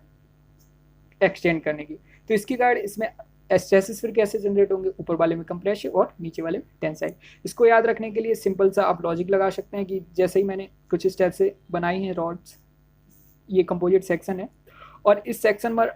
एक्सटेंड करने की। तो इसके कारण इसमें स्ट्रेसेस फिर कैसे जनरेट होंगे, ऊपर वाले में कंप्रेशन और नीचे वाले में टेंसाइल। इसको याद रखने के लिए सिंपल सा आप लॉजिक लगा सकते हैं कि जैसे ही मैंने कुछ स्टेप से बनाई हैं रॉड्स, ये कंपोजिट सेक्शन है और इस सेक्शन में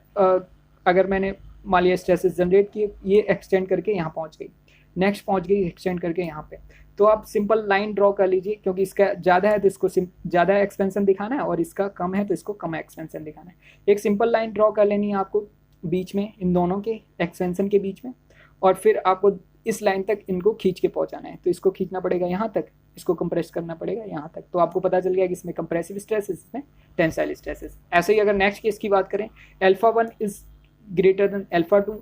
अगर मैंने मान लिया स्ट्रेसेस जनरेट किए, ये एक्सटेंड करके यहाँ पहुँच गई, नेक्स्ट पहुँच गई एक्सटेंड करके यहाँ पे, तो आप सिंपल लाइन ड्रॉ कर लीजिए, क्योंकि इसका ज़्यादा है तो इसको ज़्यादा एक्सपेंशन दिखाना है और इसका कम है तो इसको कम एक्सपेंशन दिखाना है। एक सिंपल लाइन ड्रॉ कर लेनी है आपको बीच में, इन दोनों के एक्सपेंशन के बीच में, और फिर आपको इस लाइन तक इनको खींच के पहुंचाना है। तो इसको खींचना पड़ेगा यहाँ तक, इसको कंप्रेस करना पड़ेगा यहाँ तक, तो आपको पता चल गया कि इसमें कंप्रेसिव स्ट्रेसेस, इसमें टेंसाइल स्ट्रेसेस। ऐसे ही अगर नेक्स्ट केस की बात करें, α1 इज ग्रेटर देन α2,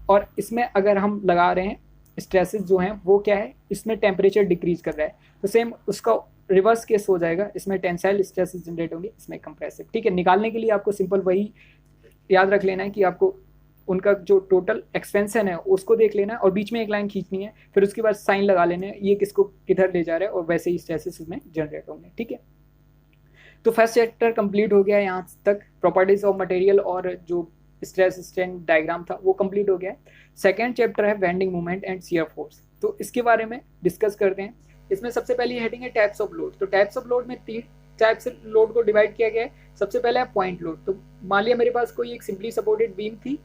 और इसमें अगर हम लगा रहे हैं स्ट्रेसेस जो हैं वो क्या है, इसमें टेम्परेचर डिक्रीज कर रहा है, तो सेम उसका रिवर्स केस हो जाएगा, इसमें टेंसाइल स्ट्रेसेस जनरेट होंगे, इसमें कंप्रेसिव। ठीक है, निकालने के लिए आपको सिंपल वही याद रख लेना है कि आपको उनका जो टोटल एक्सपेंशन है उसको देख लेना है और बीच में एक लाइन खींचनी है, फिर उसके बाद साइन लगा लेना है ये किसको किधर ले जा रहा है, और वैसे ही स्ट्रेसेस इसमें जनरेट होंगे। ठीक है, तो फर्स्ट चैप्टर कंप्लीट हो गया यहाँ तक, प्रॉपर्टीज ऑफ मटेरियल और जो स्ट्रेस स्ट्रेन डायग्राम था वो कंप्लीट हो गया। सेकेंड चैप्टर है bending moment and shear force, तो इसके बारे में डिस्कस करते हैं। इसमें सबसे पहली हेडिंग है टाइप्स ऑफ लोड। तो टाइप्स ऑफ लोड में 3 टाइप से लोड को डिवाइड किया गया है। सबसे पहले है पॉइंट लोड। तो मान लिया मेरे पास कोई एक सिंपली सपोर्टेड बीम थी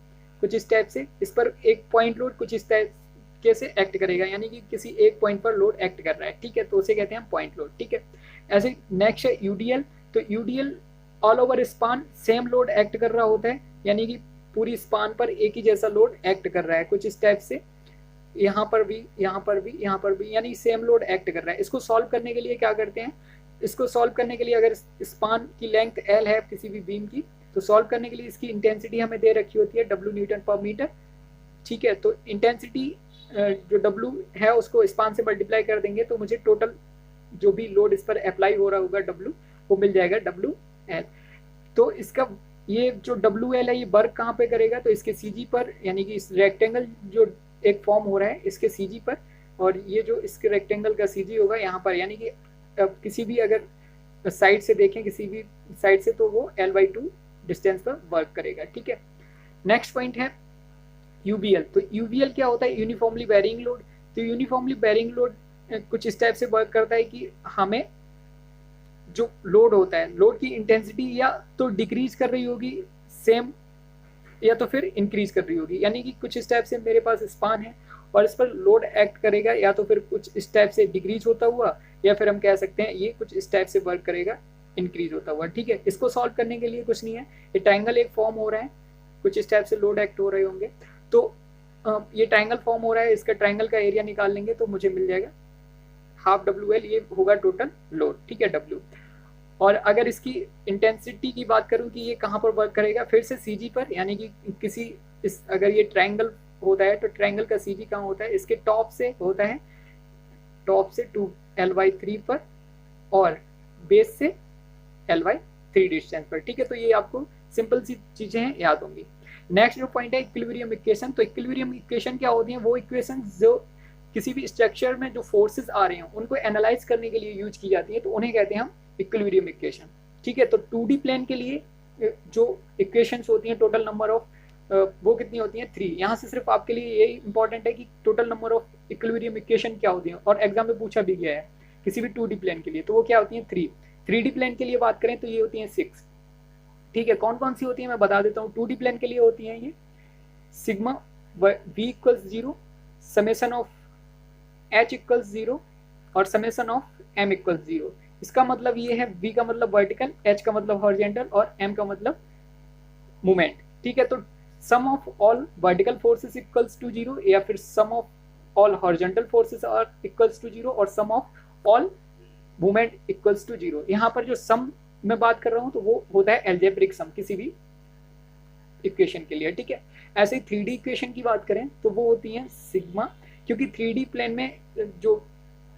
कुछ इस टाइप से, इस पर एक पॉइंट लोड कुछ इस टाइप कैसे एक्ट करेगा, यानी कि किसी एक पॉइंट पर लोड एक्ट कर रहा है। ठीक है, तो उसे कहते हैं पॉइंट लोड। ठीक है, ऐसे नेक्स्ट है यूडीएल। तो UDL all over span same load act कर रहा होता है, यानी कि पूरी स्पान पर एक ही जैसा लोड एक्ट कर रहा है कुछ इस टाइप से, यहाँ पर भी, यहाँ पर भी, यहाँ पर भी, यानी सेम लोड एक्ट कर रहा है। इसको सॉल्व करने के लिए क्या करते हैं, इसको सॉल्व करने के लिए अगर स्पान की लेंथ L है किसी भी बीम की, तो सॉल्व करने के लिए इसकी इंटेंसिटी हमें दे रखी होती है W न्यूटन पर मीटर। ठीक है, तो इंटेंसिटी जो W है उसको स्पान से मल्टीप्लाई कर देंगे तो मुझे टोटल जो भी लोड इस पर अप्लाई हो रहा होगा W, वो मिल जाएगा WL। तो इसका ये जो WL है ये वर्क कहाँ पे करेगा, तो इसके CG पर, यानी कि इस रेक्टेंगल जो एक फॉर्म हो रहा है इसके CG पर, और ये जो इसके रेक्टेंगल का CG होगा यहाँ पर, यानी कि किसी भी अगर साइड से देखें किसी भी साइड से, तो वो L/2 डिस्टेंस पर वर्क करेगा। ठीक है, नेक्स्ट पॉइंट है UBL। तो UBL क्या होता है, यूनिफॉर्मली वेरिंग लोड। तो यूनिफॉर्मली वेरिंग लोड कुछ इस टाइप से वर्क करता है कि हमें जो लोड होता है, लोड की इंटेंसिटी या तो डिक्रीज कर रही होगी सेम, या तो फिर इंक्रीज कर रही होगी, यानी कि कुछ इस टाइप से मेरे पास स्पान है और इस पर लोड एक्ट करेगा, या तो फिर कुछ इस टाइप से डिक्रीज होता हुआ, या फिर हम कह सकते हैं ये कुछ इस टाइप से वर्क करेगा इंक्रीज होता हुआ। ठीक है, इसको सॉल्व करने के लिए कुछ नहीं है, ये ट्रायंगल एक फॉर्म हो रहा है, कुछ इस टाइप से लोड एक्ट हो रहे होंगे, तो ये ट्रायंगल फॉर्म हो रहा है, इसका ट्रायंगल का एरिया निकाल लेंगे तो मुझे मिल जाएगा हाफ WL, ये होगा टोटल लोड। ठीक है, W। और अगर इसकी इंटेंसिटी की बात करूं कि ये कहाँ पर वर्क करेगा, फिर से CG पर, यानी कि किसी अगर ये ट्रायंगल होता है तो ट्रायंगल का CG कहाँ होता है, इसके टॉप से होता है, टॉप से 2L/3 पर, और बेस से L/3 डिस्टेंस पर। ठीक है, तो ये आपको सिंपल सी चीजें हैं, याद होंगी। नेक्स्ट जो पॉइंट है इक्विलिब्रियम इक्वेशन। तो इक्विलिब्रियम इक्वेशन क्या होती है, वो इक्वेशन जो किसी भी स्ट्रक्चर में जो फोर्सेस आ रहे हैं उनको एनालाइज करने के लिए यूज की जाती है, तो उन्हें कहते हैं हम इक्विलिब्रियम इक्वेशन। ठीक है, तो 2D प्लेन के लिए जो इक्वेशंस होती हैं, टोटल नंबर ऑफ वो कितनी होती हैं, 3। यहाँ से सिर्फ आपके लिए ये इंपॉर्टेंट है कि total number of equilibrium equation क्या होती है, और एग्जाम में पूछा भी गया है किसी भी 2D प्लेन के लिए, तो वो क्या होती हैं, 3। 3D प्लेन के लिए बात करें तो ये होती हैं 6। ठीक है, कौन कौन सी होती है मैं बता देता हूँ। 2D प्लेन के लिए होती हैं ये sigma V = 0, summation of H = 0, और समेसन ऑफ M = 0। इसका मतलब ये है, V का मतलब वर्टिकल, H का मतलब हॉरिजॉन्टल, और M का मतलब मूवमेंट। ठीक है, तो sum of all vertical forces equals to 0, या फिर sum of all horizontal forces are equals to 0, और sum of all movement equals to 0। यहाँ पर जो सम मैं बात कर रहा हूँ तो वो होता है एल्जेब्रिक सम किसी भी इक्वेशन के लिए। ठीक है, ऐसे ही 3D इक्वेशन की बात करें तो वो होती है सिग्मा, क्योंकि 3D प्लेन में जो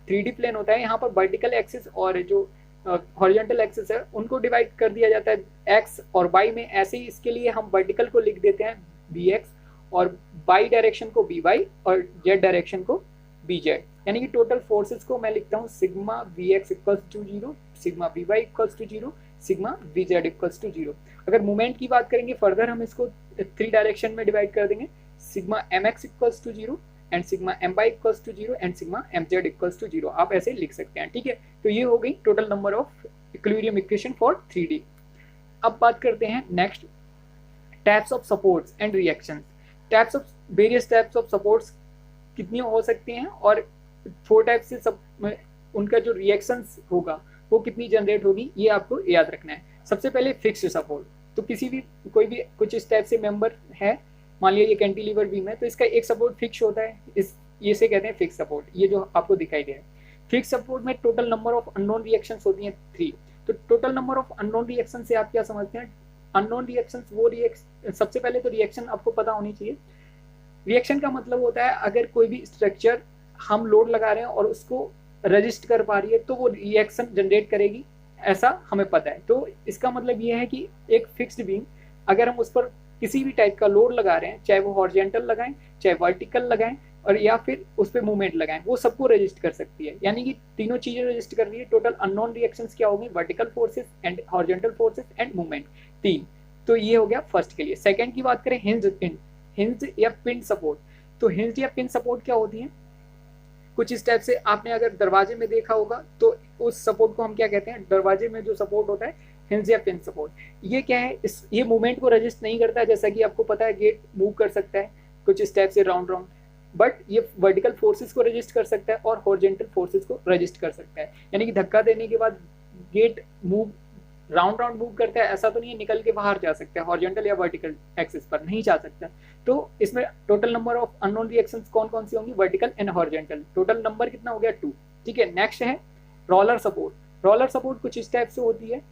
3D प्लेन होता है यहाँ पर वर्टिकल एक्सिस और जो हॉरिजॉन्टल एक्सिस है उनको डिवाइड कर दिया जाता है x और y में। ऐसे ही इसके लिए हम वर्टिकल को लिख देते हैं bx, और y डायरेक्शन को by, और z डायरेक्शन को bz, यानी कि टोटल फोर्सेस को मैं लिखता हूँ sigma vx = 0, sigma vy = 0, sigma vz = 0। अगर मूवमेंट की बात करेंगे फर्दर हम इसको 3 डायरेक्शन में डिवाइड कर देंगे, sigma M X equals to 0 and sigma M Y equals to 0 and sigma M Z equals to 0, आप ऐसे लिख सकते हैं, ठीक है। तो ये हो गई total number of equilibrium equation for 3D। अब बात करते हैं next, types of supports and reactions. Types of various types of supports कितनी हो सकती हैं और 4 टाइप से सब उनका जो रिएक्शंस होगा वो कितनी जनरेट होगी, ये आपको याद रखना है। सबसे पहले फिक्स्ड सपोर्ट, तो किसी भी कोई भी कुछ इस टाइप से मेंबर है, मान लिया ये कैंटिलीवर बीम है, तो इसका एक सपोर्ट फिक्स होता है, ये से कहते हैं फिक्स सपोर्ट, ये जो आपको दिखाई दे रहा है। फिक्स सपोर्ट में total number of unknown reactions होती हैं 3। तो total number of unknown reaction से आप क्या समझते हैं? अननोन रिएक्शंस वो सबसे पहले तो रिएक्शन आपको पता होनी चाहिए। रिएक्शन का मतलब होता है अगर कोई भी स्ट्रक्चर हम लोड लगा रहे हैं और उसको रजिस्ट कर पा रही है तो वो रिएक्शन जनरेट करेगी, ऐसा हमें पता है। तो इसका मतलब ये है कि एक फिक्स्ड बीम अगर हम उस पर किसी भी टाइप का लोड लगा रहे हैं, चाहे वो हॉरिजॉन्टल लगाएं चाहे वर्टिकल लगाएं और या फिर उस पर मूवमेंट लगाएं, वो सबको रजिस्ट कर सकती है। यानी कि तीनों चीजें रजिस्ट कर रही है। टोटल अननोन रिएक्शंस क्या होंगी? Vertical forces and horizontal forces and movement, 3। तो ये हो गया फर्स्ट के लिए। सेकंड की बात करें, हिंज या पिन सपोर्ट। तो हिंज या पिन सपोर्ट क्या होती है? कुछ इस टाइप से आपने अगर दरवाजे में देखा होगा तो उस सपोर्ट को हम क्या कहते हैं? दरवाजे में जो सपोर्ट होता है हिंज या पिन सपोर्ट। ये क्या है? ये मूवमेंट को रजिस्ट नहीं करता है, जैसा कि आपको पता है गेट मूव कर सकता है कुछ इस टाइप से राउंड राउंड, बट ये वर्टिकल फोर्सेस को रजिस्ट कर सकता है और हॉरिजॉन्टल फोर्सेस को रजिस्ट कर सकता है। यानी कि धक्का देने के बाद gate move round round move करता है, ऐसा तो नहीं है निकल के बाहर जा सकता है, हॉरिजॉन्टल या वर्टिकल एक्सिस पर नहीं जा सकता। तो इसमें total number of unknown reactions कौन कौन सी होंगी? Vertical and horizontal. Total number कितना हो गया? 2, ठीक है। नेक्स्ट है रोलर सपोर्ट। रोलर सपोर्ट कुछ इस टाइप से होती है,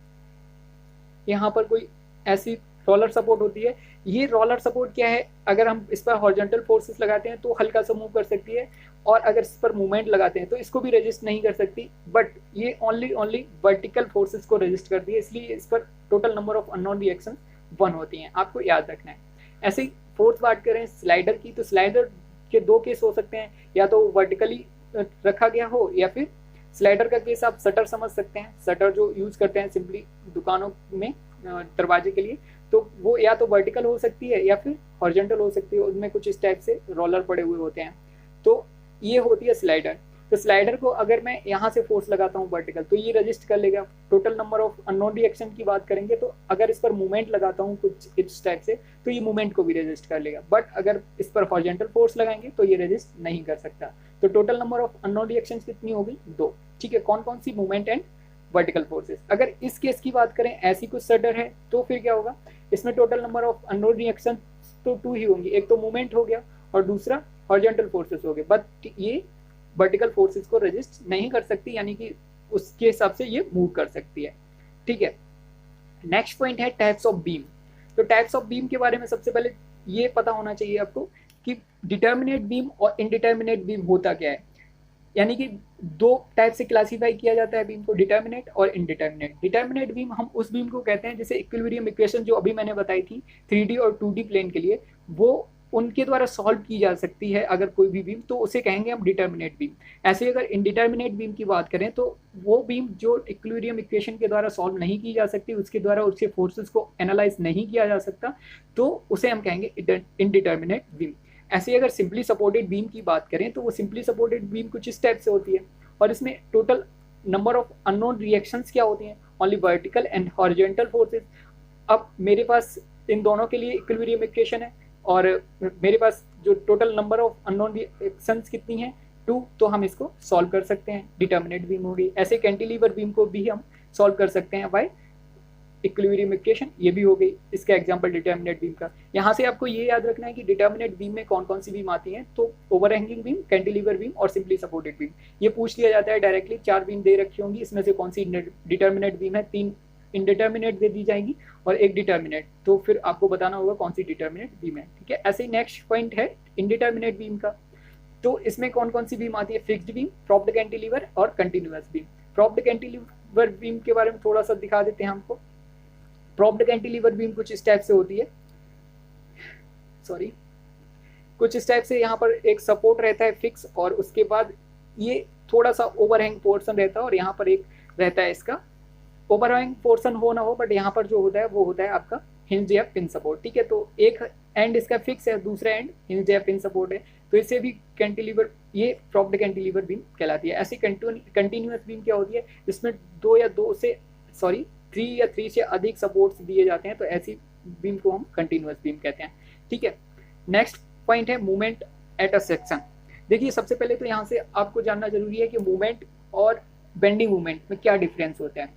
यहाँ पर कोई ऐसी रोलर सपोर्ट होती है। ये रोलर सपोर्ट क्या है? अगर हम इस पर हॉरिजॉन्टल फोर्सेस लगाते हैं तो हल्का सा मूव कर सकती है, और अगर इस पर मूवमेंट लगाते हैं तो इसको भी रेजिस्ट नहीं कर सकती, बट ये ओनली वर्टिकल फोर्सेस को रेजिस्ट करती है, इसलिए इस पर total number of unknown reaction 1 होती हैं, आपको याद रखना है। ऐसे ही फोर्थ बात करें स्लाइडर की, तो स्लाइडर के 2 केस हो सकते हैं, या तो वर्टिकली रखा गया हो या फिर स्लाइडर का केस आप शटर समझ सकते हैं। शटर जो यूज करते हैं सिंपली दुकानों में दरवाजे के लिए, तो वो या तो वर्टिकल हो सकती है या फिर हॉरिजॉन्टल हो सकती है, उनमें कुछ इस टाइप से रोलर पड़े हुए होते हैं। तो ये होती है स्लाइडर। तो स्लाइडर को अगर मैं यहाँ से फोर्स लगाता हूँ वर्टिकल, तो ये रजिस्ट कर लेगा। Total number of unknown reaction की बात करेंगे तो अगर इस पर मूवमेंट लगाता हूँ कुछ इस टाइप से तो ये मूवमेंट को भी रजिस्ट कर लेगा, बट अगर इस पर हॉरिजॉन्टल फोर्स लगाएंगे तो ये रजिस्ट नहीं कर सकता। तो total number of unknown reaction कितनी होगी? 2, ठीक है। कौन कौन सी? Movement and vertical forces. अगर इस केस की बात करें, ऐसी कुछ शटर है, तो फिर क्या होगा? इसमें total number of unknown reaction तो 2 ही होंगी, एक तो मूवमेंट हो गया और दूसरा हॉरिजॉन्टल फोर्सेस हो गए, बट ये वर्टिकल फोर्सेस को रेजिस्ट नहीं कर सकती, यानी कि उसके हिसाब से ये मूव कर सकती है, ठीक है। नेक्स्ट पॉइंट है टाइप्स ऑफ बीम। तो टाइप्स ऑफ बीम के बारे में सबसे पहले ये पता होना चाहिए आपको कि डिटर्मिनेट बीम और इनडिटर्मिनेट बीम होता क्या है। यानी कि 2 टाइप से क्लासीफाई किया जाता है बीम को, डिटर्मिनेट और इनडिटर्मिनेट। डिटर्मिनेट बीम हम उस बीम को कहते हैं जैसे इक्विलिब्रियम इक्वेशन जो अभी मैंने बताई थी 3D और 2D प्लेन के लिए, वो उनके द्वारा सॉल्व की जा सकती है अगर कोई भी बीम, तो उसे कहेंगे हम डिटर्मिनेट बीम। ऐसे अगर इनडिटर्मिनेट बीम की बात करें तो वो बीम जो इक्विलिब्रियम इक्वेशन के द्वारा सॉल्व नहीं की जा सकती, उसके द्वारा उसके फोर्सेस को एनालाइज नहीं किया जा सकता, तो उसे हम कहेंगे इनडिटर्मिनेट बीम। ऐसे अगर सिंपली सपोर्टेड बीम की बात करें तो वो सिंपली सपोर्टेड बीम कुछ इस टाइप से होती है, और इसमें total number of unknown reactions क्या होती हैं? Only vertical and horizontal forces. अब मेरे पास इन दोनों के लिए इक्विलिब्रियम इक्वेशन है और मेरे पास जो total number of unknown reactions कितनी है? 2, तो हम इसको सॉल्व कर सकते हैं, डिटर्मिनेट बीम होगी। ऐसे कैंटिलीवर बीम को भी हम सॉल्व कर सकते हैं बाय इक्विलिब्रियम इक्वेशन, ये भी हो गई इसका एग्जांपल डिटर्मिनेट बीम का। यहाँ से आपको ये याद रखना है कि डिटर्मिनेट बीम में कौन कौन सी बीम आती हैं, तो ओवरहैंगिंग बीम, कैंटिलीवर बीम और सिंपली सपोर्टेड बीम। ये पूछ लिया जाता है डायरेक्टली, 4 बीम दे रखी होंगी, इसमें से कौन सी डिटर्मिनेट बीम है, 3 इनडिटर्मिनेट दे दी जाएंगी और 1 डिटर्मिनेट, तो फिर आपको बताना होगा कौन सी डिटर्मिनेट बीम है, ठीक है। ऐसे ही नेक्स्ट पॉइंट है इनडिटर्मिनेट बीम का। तो इसमें कौन कौन सी बीम आती है? फिक्स्ड बीम, प्रॉप्ड कैंटिलीवर और continuous beam. Propped cantilever beam के बारे में थोड़ा सा दिखा देते हैं हमको। प्रॉप्ड कैंटिलीवर बीम कुछ इस टाइप से होती है, कुछ इस टाइप से। यहाँ पर एक सपोर्ट रहता है फिक्स, और उसके बाद ये थोड़ा सा ओवरहैंग पोर्शन रहता है, और यहाँ पर एक रहता है इसका ओवरहैंग पोर्शन हो ना हो, बट यहाँ पर जो होता है वो होता है आपका हिंज या पिन सपोर्ट, ठीक है। तो एक एंड इसका फिक्स है, दूसरा एंड हिंज या पिन सपोर्ट है, तो इससे भी कैंटिलीवर, ये प्रॉप्ड कैंटिलीवर बीम कहलाती है। ऐसी कंटिन्यूअस बीम क्या होती है, इसमें 3 या 3 से अधिक सपोर्ट्स दिए जाते हैं, तो ऐसी बीम को हम कंटिन्यूअस बीम कहते हैं। ठीक है, नेक्स्ट पॉइंट है मूवमेंट एट अ सेक्शन। देखिए सबसे पहले तो यहाँ से आपको जानना जरूरी है कि मूवमेंट और बेंडिंग मूवमेंट में क्या डिफरेंस होता है।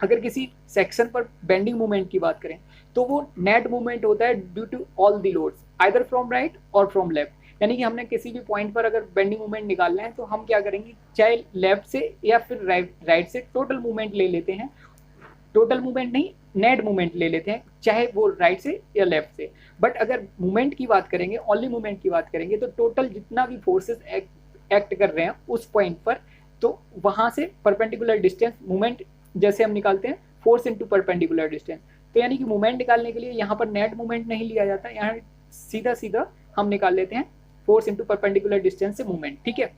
अगर किसी सेक्शन पर बेंडिंग मूवमेंट की बात करें तो वो नेट मूवमेंट होता है due to all the loads either from right और फ्रॉम लेफ्ट, यानी कि हमने किसी भी पॉइंट पर अगर बेंडिंग मूवमेंट निकालना है तो हम क्या करेंगे, चाहे लेफ्ट से या फिर राइट से टोटल मूवमेंट ले लेते हैं, टोटल मूवमेंट नहीं नेट मूवमेंट ले लेते हैं, चाहे वो राइट से या लेफ्ट से। बट अगर मूवमेंट की बात करेंगे, ओनली मूवमेंट की बात करेंगे, तो टोटल जितना भी फोर्सेस एक्ट कर रहे हैं उस पॉइंट पर, तो वहां से परपेंडिकुलर डिस्टेंस मूवमेंट जैसे हम निकालते हैं फोर्स इनटू परपेंडिकुलर डिस्टेंस, तो यानी कि मूवमेंट निकालने के लिए यहाँ पर नेट मूवमेंट नहीं लिया जाता, यहाँ सीधा सीधा हम निकाल लेते हैं फोर्स इनटू परपेंडिकुलर डिस्टेंस से मूवमेंट। ठीक है,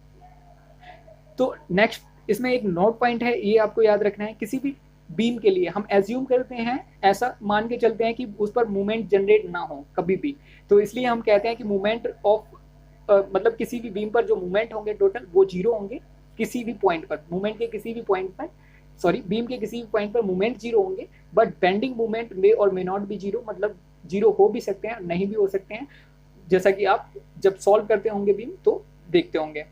तो नेक्स्ट इसमें एक नोट पॉइंट है, ये आपको याद रखना है, किसी भी बीम के लिए हम एज्यूम करते हैं, ऐसा मान के चलते हैं कि उस पर मूवमेंट जनरेट ना हो कभी भी, तो इसलिए हम कहते हैं कि मूवमेंट ऑफ मतलब किसी भी बीम पर जो मूवमेंट होंगे टोटल वो 0 होंगे, किसी भी पॉइंट पर मूवमेंट के किसी भी पॉइंट पर बीम के किसी भी पॉइंट पर मूवमेंट 0 होंगे, बट बेंडिंग मूवमेंट मे और मे नॉट बी 0, मतलब 0 हो भी सकते हैं नहीं भी हो सकते हैं, जैसा कि आप जब सॉल्व करते होंगे बीम तो देखते होंगे।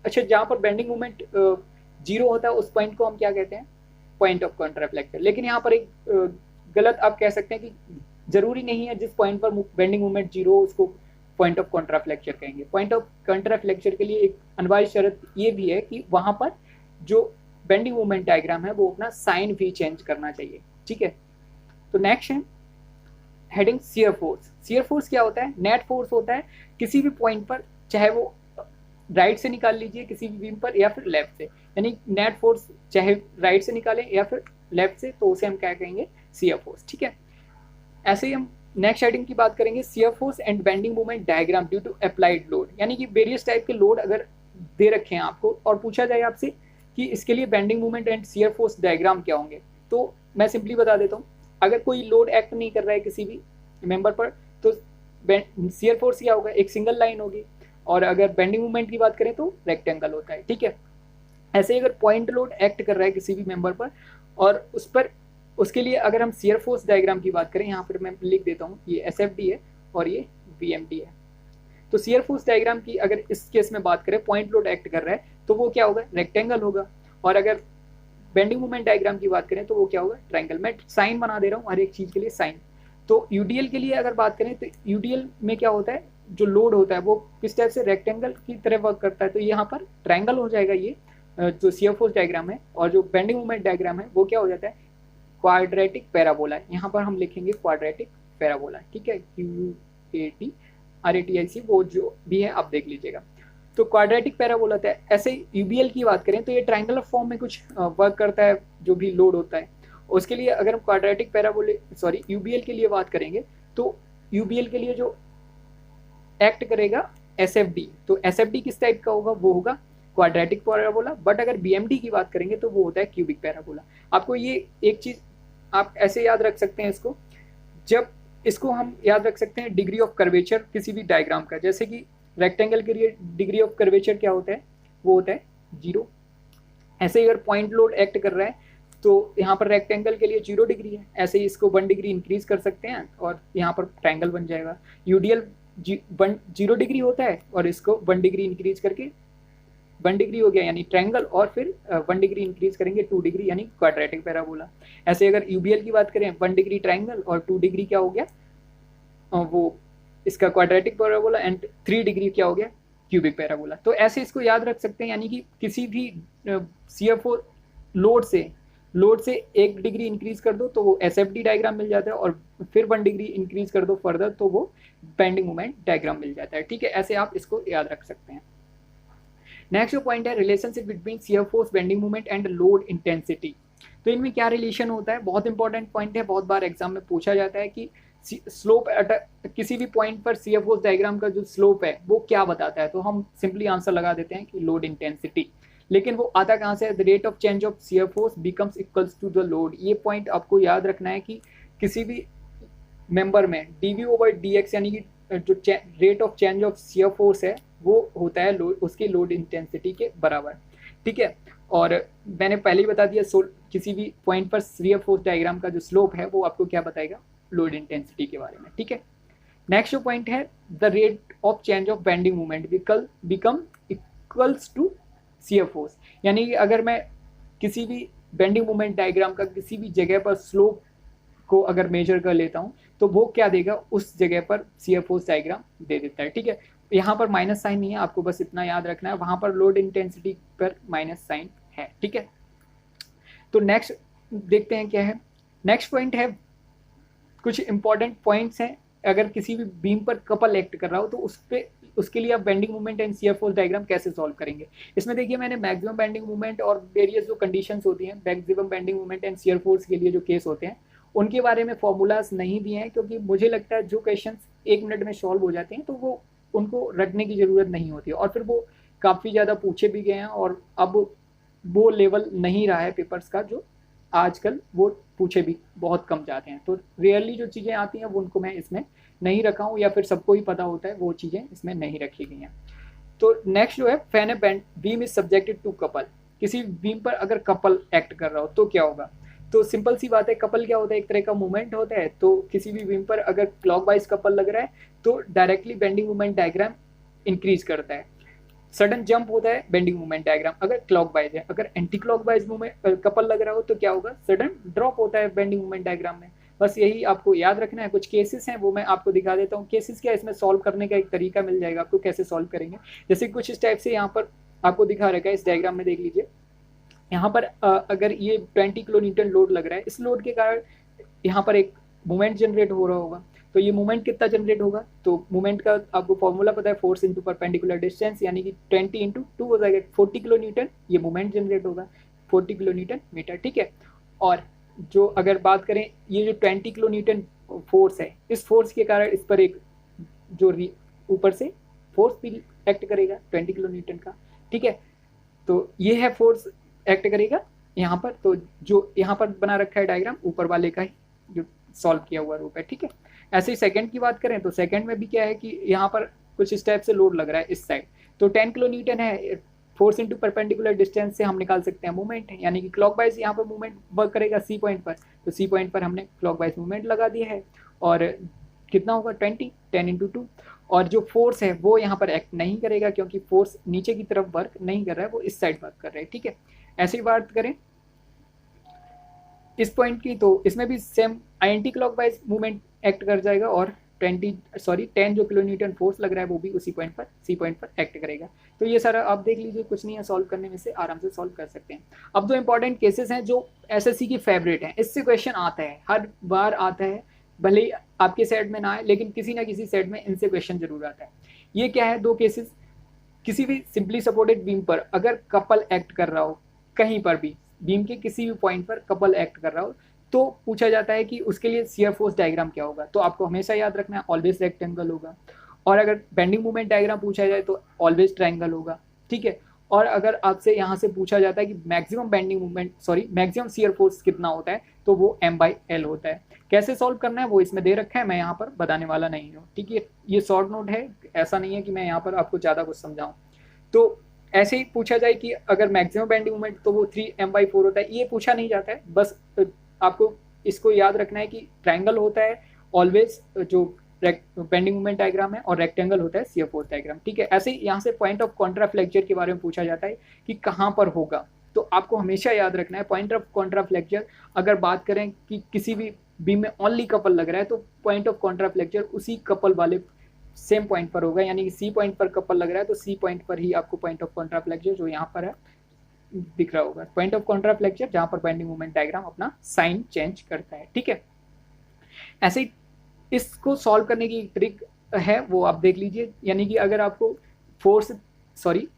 अच्छा, जहाँ पर बेंडिंग मूवमेंट 0 होता है उस पॉइंट को हम क्या कहते हैं, पॉइंट ऑफ कॉन्ट्राफ्लेक्चर। लेकिन यहाँ पर एक गलत आप कह सकते हैं कि जरूरी नहीं है जिस पॉइंट पर बेंडिंग मूवमेंट 0 हो उसको पॉइंट ऑफ कॉन्ट्राफ्लेक्चर कहेंगे। पॉइंट ऑफ कॉन्ट्राफ्लेक्चर के लिए एक अनिवार्य शर्त ये भी है कि वहां पर जो बेंडिंग मूवमेंट डायग्राम है वो अपना साइन भी चेंज करना चाहिए। ठीक है, तो नेक्स्ट है heading shear force. Shear force क्या होता है, नेट फोर्स होता है किसी भी पॉइंट पर, चाहे वो राइट से निकाल लीजिए किसी भी बीम पर या फिर लेफ्ट से, यानी नेट फोर्स चाहे राइट से निकालें या फिर लेफ्ट से, तो उसे हम क्या कहेंगे, शियर फोर्स। ठीक है, ऐसे ही हम नेक्स्ट हेडिंग की बात करेंगे, shear force and bending movement diagram due to applied load, यानी कि वेरियस टाइप के लोड अगर दे रखे हैं आपको और पूछा जाए आपसे कि इसके लिए bending movement and shear force diagram क्या होंगे, तो मैं सिंपली बता देता हूँ, अगर कोई लोड एक्ट नहीं कर रहा है किसी भी मेंबर पर तो शियर फोर्स क्या होगा, एक सिंगल लाइन होगी, और अगर बेंडिंग मूवमेंट की बात करें तो रेक्टेंगल होता है। ठीक है, ऐसे ही अगर पॉइंट लोड एक्ट कर रहा है किसी भी मेंबर पर और उस पर उसके लिए अगर हम शियर फोर्स डायग्राम की बात करें, यहाँ पर मैं लिख देता हूँ, ये SFD है और ये VMD है। तो शियर फोर्स डायग्राम की अगर इस केस में बात करें, पॉइंट लोड एक्ट कर रहा है तो वो क्या होगा, रेक्टेंगल होगा, और अगर बेंडिंग मूवमेंट डायग्राम की बात करें तो वो क्या होगा, ट्रायंगल। मैं साइन बना दे रहा हूँ हर एक चीज के लिए साइन। तो UDL के लिए अगर बात करें तो UDL में क्या होता है, जो लोड होता है वो किस टाइप से रेक्टेंगल की तरह वर्क करता है, तो यहाँ पर ट्रायंगल हो जाएगा ये जो शियर फोर्स डायग्राम है, और जो बेंडिंग मूवमेंट डायग्राम है वो क्या हो जाता है, क्वाड्रेटिक पैराबोला। यहाँ पर हम लिखेंगे क्वाड्रेटिक पैराबोला। ठीक है, QUADRATIC वो जो भी है आप देख लीजिएगा। तो क्वाड्रेटिक पैराबोला होता है। ऐसे UBL की बात करें तो ये ट्रायंगुलर फॉर्म में कुछ वर्क करता है, जो भी लोड होता है उसके लिए। अगर हम क्वाड्रेटिक UBL के लिए बात करेंगे तो UBL के लिए जो एक्ट करेगा SFD, तो SFD किस टाइप का होगा, वो होगा क्वाड्रेटिक पैराबोला। बट अगर BMD की बात करेंगे तो वो होता है क्यूबिक पैराबोला। आपको ये एक चीज आप ऐसे याद रख सकते हैं इसको, जब इसको हम याद रख सकते हैं डिग्री ऑफ कर्वेचर किसी भी डायग्राम का, जैसे कि रेक्टेंगल के लिए डिग्री ऑफ कर्वेचर क्या होता है, वो होता है 0। ऐसे ही अगर पॉइंट लोड एक्ट कर रहा है तो यहाँ पर रेक्टेंगल के लिए 0 डिग्री है, ऐसे ही इसको 1 डिग्री इंक्रीज कर सकते हैं और यहाँ पर ट्रायंगल बन जाएगा। UDL 0 डिग्री होता है और इसको 1 डिग्री इंक्रीज करके 1 डिग्री हो गया यानी ट्रायंगल, और फिर 1 डिग्री इंक्रीज करेंगे 2 डिग्री यानी क्वाड्रेटिक पैराबोला। ऐसे अगर UBL की बात करें 1 डिग्री ट्रायंगल और 2 डिग्री क्या हो गया, वो इसका क्वाड्रेटिक पैराबोला, एंड 3 डिग्री क्या हो गया, क्यूबिक पैराबोला। तो ऐसे इसको याद रख सकते हैं, यानी कि किसी भी CFO लोड से 1 डिग्री इंक्रीज कर दो तो वो SFD डायग्राम मिल जाता है, और फिर 1 डिग्री इंक्रीज कर दो फर्दर तो वो बेंडिंग मोमेंट डायग्राम मिल जाता है। ठीक है, ऐसे आप इसको याद रख सकते हैं। नेक्स्ट जो पॉइंट है, relationship between shear force, bending moment and load intensity. तो इनमें क्या रिलेशन होता है, बहुत इंपॉर्टेंट पॉइंट है, बहुत बार एग्जाम में पूछा जाता है कि स्लोप किसी भी पॉइंट पर शियर फोर्स डायग्राम का जो स्लोप है वो क्या बताता है, तो हम सिंपली आंसर लगा देते हैं कि लोड इंटेंसिटी। लेकिन वो आता कहाँ से है, the rate of change of shear force becomes equals to the load. ये पॉइंट आपको याद रखना है कि किसी भी मेंबर में डीवी ओवर डीएक्स यानी कि जो rate of change of shear force है वो होता है लोड, उसकी लोड इंटेंसिटी के बराबर, ठीक है। और मैंने पहले ही बता दिया किसी भी पॉइंट पर शियर फोर्स डायग्राम का जो स्लोप है वो आपको क्या बताएगा, लोड इंटेंसिटी के बारे में, ठीक है। नेक्स्ट जो पॉइंट है, the rate of change of bending moment become equals to shear force, यानी कि अगर मैं किसी भी बेंडिंग मोमेंट डायग्राम का किसी भी जगह पर स्लोप को अगर मेजर कर लेता हूं तो वो क्या देगा, उस जगह पर शियर फोर्स डायग्राम दे देता है, ठीक है। यहाँ पर माइनस साइन नहीं है, आपको बस इतना याद रखना है, वहां पर लोड इंटेंसिटी पर माइनस साइन है, ठीक है। तो नेक्स्ट देखते हैं क्या है। नेक्स्ट पॉइंट है, कुछ इंपॉर्टेंट पॉइंट्स हैं, अगर किसी भी बीम पर कपल एक्ट कर रहा हो तो उसके लिए आप bending moment and shear force diagram कैसे सॉल्व करेंगे। इसमें देखिए मैंने मैक्सिमम बेंडिंग मोमेंट और वेरियस जो कंडीशंस होती हैं maximum bending moment and shear force के लिए जो केस होते हैं उनके बारे में फॉर्मूलाज नहीं दिए हैं, क्योंकि मुझे लगता है जो क्वेश्चंस 1 मिनट में सॉल्व हो जाते हैं तो वो उनको रटने की ज़रूरत नहीं होती है, और फिर वो काफ़ी ज़्यादा पूछे भी गए हैं और अब वो लेवल नहीं रहा है पेपर्स का जो आजकल वो पूछे भी बहुत कम जाते हैं। तो रियरली जो चीज़ें आती हैं वो उनको मैं इसमें नहीं रखा हूँ, या फिर सबको ही पता होता है वो चीज़ें इसमें नहीं रखी गई हैं। तो नेक्स्ट जो है, when a beam is subjected to couple, किसी बीम पर अगर कपल एक्ट कर रहा हो तो क्या होगा। तो सिंपल सी बात है, कपल क्या होता है, एक तरह का मूवमेंट होता है। तो किसी भी बीम पर अगर क्लॉकवाइज कपल लग रहा है तो directly bending movement diagram increase करता है। सडन जंप होता है बेंडिंग मूवमेंट डायग्राम अगर क्लॉकवाइज है, अगर एंटी क्लॉकवाइज मूवमेंट कपल लग रहा हो तो क्या होगा, सडन ड्रॉप होता है बेंडिंग मूवमेंट डायग्राम में। बस यही आपको याद रखना है। कुछ केसेस हैं वो मैं आपको दिखा देता हूँ। केसेस क्या, इसमें सॉल्व करने का एक तरीका मिल जाएगा आपको कैसे सॉल्व करेंगे। जैसे कुछ इस टाइप से यहाँ पर आपको दिखा रखा है, इस डायग्राम में देख लीजिए। यहाँ पर अगर ये 20 किलो न्यूटन लोड लग रहा है, इस लोड के कारण यहाँ पर एक मोमेंट जनरेट हो रहा होगा। तो ये मोमेंट कितना जनरेट होगा, तो मोमेंट का आपको फॉर्मूला पता है, फोर्स इंटू परपेंडिकुलर डिस्टेंस, यानी कि 20 इंटू 2 हो जाएगा, 40 किलो न्यूटन ये मोमेंट जनरेट होगा, 40 किलो न्यूटन मीटर, ठीक है। और जो अगर बात करें, ये जो 20 किलो न्यूटन फोर्स है, इस फोर्स के कारण इस पर एक जो ऊपर से फोर्स भी एक्ट करेगा 20 किलो न्यूटन का, ठीक है। तो ये है फोर्स एक्ट करेगा यहाँ पर। तो जो यहाँ पर बना रखा है डायग्राम ऊपर वाले का ही जो सॉल्व किया हुआ रूप है, ठीक है। ऐसे ही सेकंड की बात करें तो सेकंड में भी क्या है कि यहाँ पर कुछ इस टाइप से लोड लग रहा है इस साइड, तो 10 किलो न्यूटन है, फोर्स इंटू परपेंडिकुलर डिस्टेंस से हम निकाल सकते हैं मूवमेंट, यानी कि क्लॉकवाइज यहाँ पर मूवमेंट वर्क करेगा सी पॉइंट पर, तो सी पॉइंट पर हमने क्लॉकवाइज मूवमेंट लगा दिया है। और कितना होगा 10 इंटू 2। और जो फोर्स है वो यहाँ पर एक्ट नहीं करेगा, क्योंकि फोर्स नीचे की तरफ वर्क नहीं कर रहा है, वो इस साइड वर्क कर रहा है, ठीक है। ऐसे ही बात करें इस पॉइंट की, तो इसमें भी same anti clockwise movement act कर जाएगा, और 10 जो किलो न्यूटन फोर्स लग रहा है वो भी उसी पॉइंट पर सी पॉइंट पर एक्ट करेगा। तो ये सारा आप देख लीजिए, कुछ नहीं है, सॉल्व करने में से आराम से सॉल्व कर सकते हैं। अब दो इंपॉर्टेंट केसेस हैं जो एसएससी की फेवरेट हैं, इससे क्वेश्चन आता है, हर बार आता है, भले ही आपके सेट में ना आए लेकिन किसी ना किसी सेट में इनसे क्वेश्चन जरूर आता है। ये क्या है, दो केसेस, किसी भी सिंपली सपोर्टेड बीम पर अगर कपल एक्ट कर रहा हो, कहीं पर भी बीम के किसी भी पॉइंट पर कपल एक्ट कर रहा हो, तो पूछा जाता है कि उसके लिए शियर फोर्स डायग्राम क्या होगा। तो आपको हमेशा याद रखना है ऑलवेज रेक्टेंगल होगा, और अगर बेंडिंग मूवमेंट डायग्राम पूछा जाए तो ऑलवेज ट्रायंगल होगा, ठीक है। और अगर आपसे यहाँ से पूछा जाता है कि maximum bending movement maximum shear force कितना होता है, तो वो M/L होता है। कैसे सॉल्व करना है वो इसमें दे रखा है, मैं यहाँ पर बताने वाला नहीं हूँ, ठीक है। ये शॉर्ट नोट है, ऐसा नहीं है कि मैं यहाँ पर आपको ज़्यादा कुछ समझाऊँ। तो ऐसे ही पूछा जाए कि अगर मैक्सिमम बेंडिंग मोमेंट तो वो 3M/4 होता है, ये पूछा नहीं जाता है। बस आपको इसको याद रखना है कि ट्रायंगल होता है ऑलवेज जो बेंडिंग मोमेंट डायग्राम है, और रेक्टेंगल होता है शियर फोर्स डायग्राम, ठीक है। ऐसे ही यहाँ से पॉइंट ऑफ कॉन्ट्राफ्लेक्चर के बारे में पूछा जाता है कि कहाँ पर होगा, तो आपको हमेशा याद रखना है पॉइंट ऑफ कॉन्ट्राफ्लेक्चर। अगर बात करें कि किसी भी बीम में ओनली कपल लग रहा है तो पॉइंट ऑफ कॉन्ट्राफ्लेक्चर उसी कपल वाले सेम पॉइंट पर होगा, यानी कि सी पॉइंट पर कपल लग रहा है तो सी पॉइंट पर ही आपको पॉइंट ऑफ कॉन्ट्राफ्लेक्चर जो यहाँ पर है दिख रहा होगा, पॉइंट ऑफ कॉन्ट्राफ्लेक्चर जहाँ पर बेंडिंग मोमेंट डायग्राम अपना साइन चेंज करता है, ठीक है। ऐसे ही इसको सॉल्व करने की ट्रिक है वो आप देख लीजिए, यानी कि अगर आपको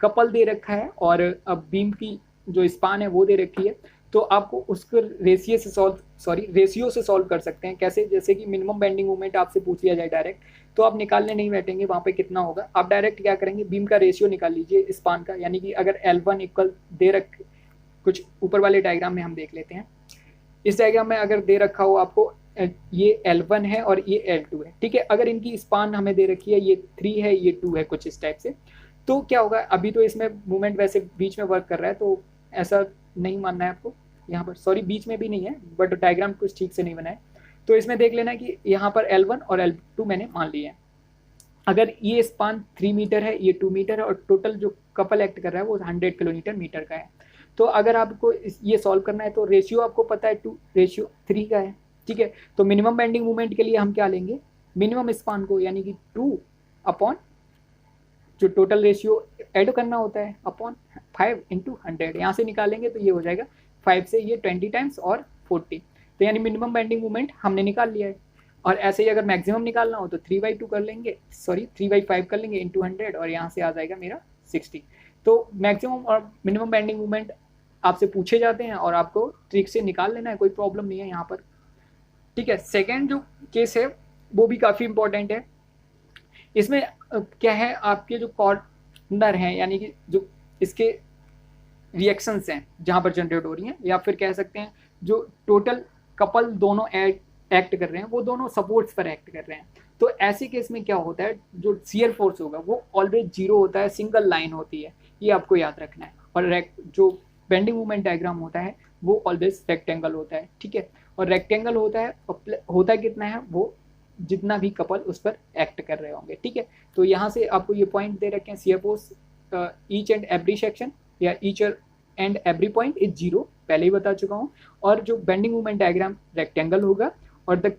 कपल दे रखा है और अब बीम की जो स्पान है वो दे रखी है, तो आपको उसको रेशियो से सॉल्व कर सकते हैं। कैसे, जैसे कि मिनिमम बेंडिंग मोमेंट आपसे पूछ लिया जाए डायरेक्ट, तो आप निकालने नहीं बैठेंगे वहाँ पे कितना होगा, आप डायरेक्ट क्या करेंगे, बीम का रेशियो निकाल लीजिए स्पान का। यानी कि अगर L1 इक्वल दे रख, कुछ ऊपर वाले डायग्राम में हम देख लेते हैं। इस डायग्राम में अगर दे रखा हो आपको ये L1 है और ये L2 है, ठीक है। अगर इनकी स्पान हमें दे रखी है, ये 3 है, ये 2 है, कुछ इस टाइप से, तो क्या होगा, अभी तो इसमें मूवमेंट वैसे बीच में वर्क कर रहा है, तो ऐसा नहीं मानना है आपको यहाँ पर, सॉरी बीच में भी नहीं है, बट डायग्राम कुछ ठीक से नहीं बना है। तो इसमें देख लेना कि यहाँ पर L1 और L2 मैंने मान लिया है। अगर ये स्पान 3 मीटर है, ये 2 मीटर है, और टोटल जो कपल एक्ट कर रहा है वो 100 किलोमीटर मीटर का है। तो अगर आपको ये सॉल्व करना है तो रेशियो आपको पता है 2:3 का है, ठीक है। तो मिनिमम बेंडिंग मोमेंट के लिए हम क्या लेंगे, मिनिमम स्पान को, यानी कि 2 अपॉन जो टोटल रेशियो ऐड करना होता है अपॉन 5 इंटू 100, यहाँ से निकालेंगे तो ये हो जाएगा 5 से ये 20 टाइम्स और 40, तो यानी मिनिमम बेंडिंग मोमेंट हमने निकाल लिया है। और ऐसे ही अगर मैक्सिमम निकालना हो तो 3/2 कर लेंगे, सॉरी 3/5 कर लेंगे इंटू 100, और यहाँ से आ जाएगा मेरा 60। तो मैक्सिमम और मिनिमम बेंडिंग मोमेंट आपसे पूछे जाते हैं और आपको ट्रिक से निकाल लेना है, कोई प्रॉब्लम नहीं है यहाँ पर, ठीक है। सेकेंड जो केस है वो भी काफ़ी इंपॉर्टेंट है। इसमें क्या है, आपके जो कॉर्नर हैं, यानी कि जो इसके रिएक्शंस हैं जहाँ पर जनरेट हो रही हैं, या फिर कह सकते हैं जो टोटल कपल दोनों एक्ट कर रहे हैं वो दोनों सपोर्ट्स पर एक्ट कर रहे हैं। तो ऐसे केस में क्या होता है, जो शियर फोर्स होगा वो ऑलवेज 0 होता है, सिंगल लाइन होती है, ये आपको याद रखना है। और जो बेंडिंग मोमेंट डायग्राम होता है वो ऑलवेज रेक्टेंगल होता है, ठीक है। और रेक्टेंगल होता है, होता कितना है, वो जितना भी कपल उस पर एक्ट कर रहे होंगे, ठीक है। तो यहाँ से आपको ये पॉइंट दे रखे हैं, shear force each and every section या each and every point is 0, पहले ही बता चुका हूँ। और जो बेंडिंग मोमेंट डायग्राम रेक्टेंगल होगा, और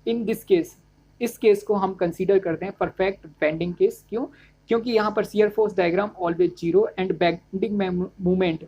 इन दिस केस, इस केस को हम कंसीडर करते हैं परफेक्ट बेंडिंग केस। क्यों? क्योंकि यहाँ पर shear force diagram always 0 and bending moment,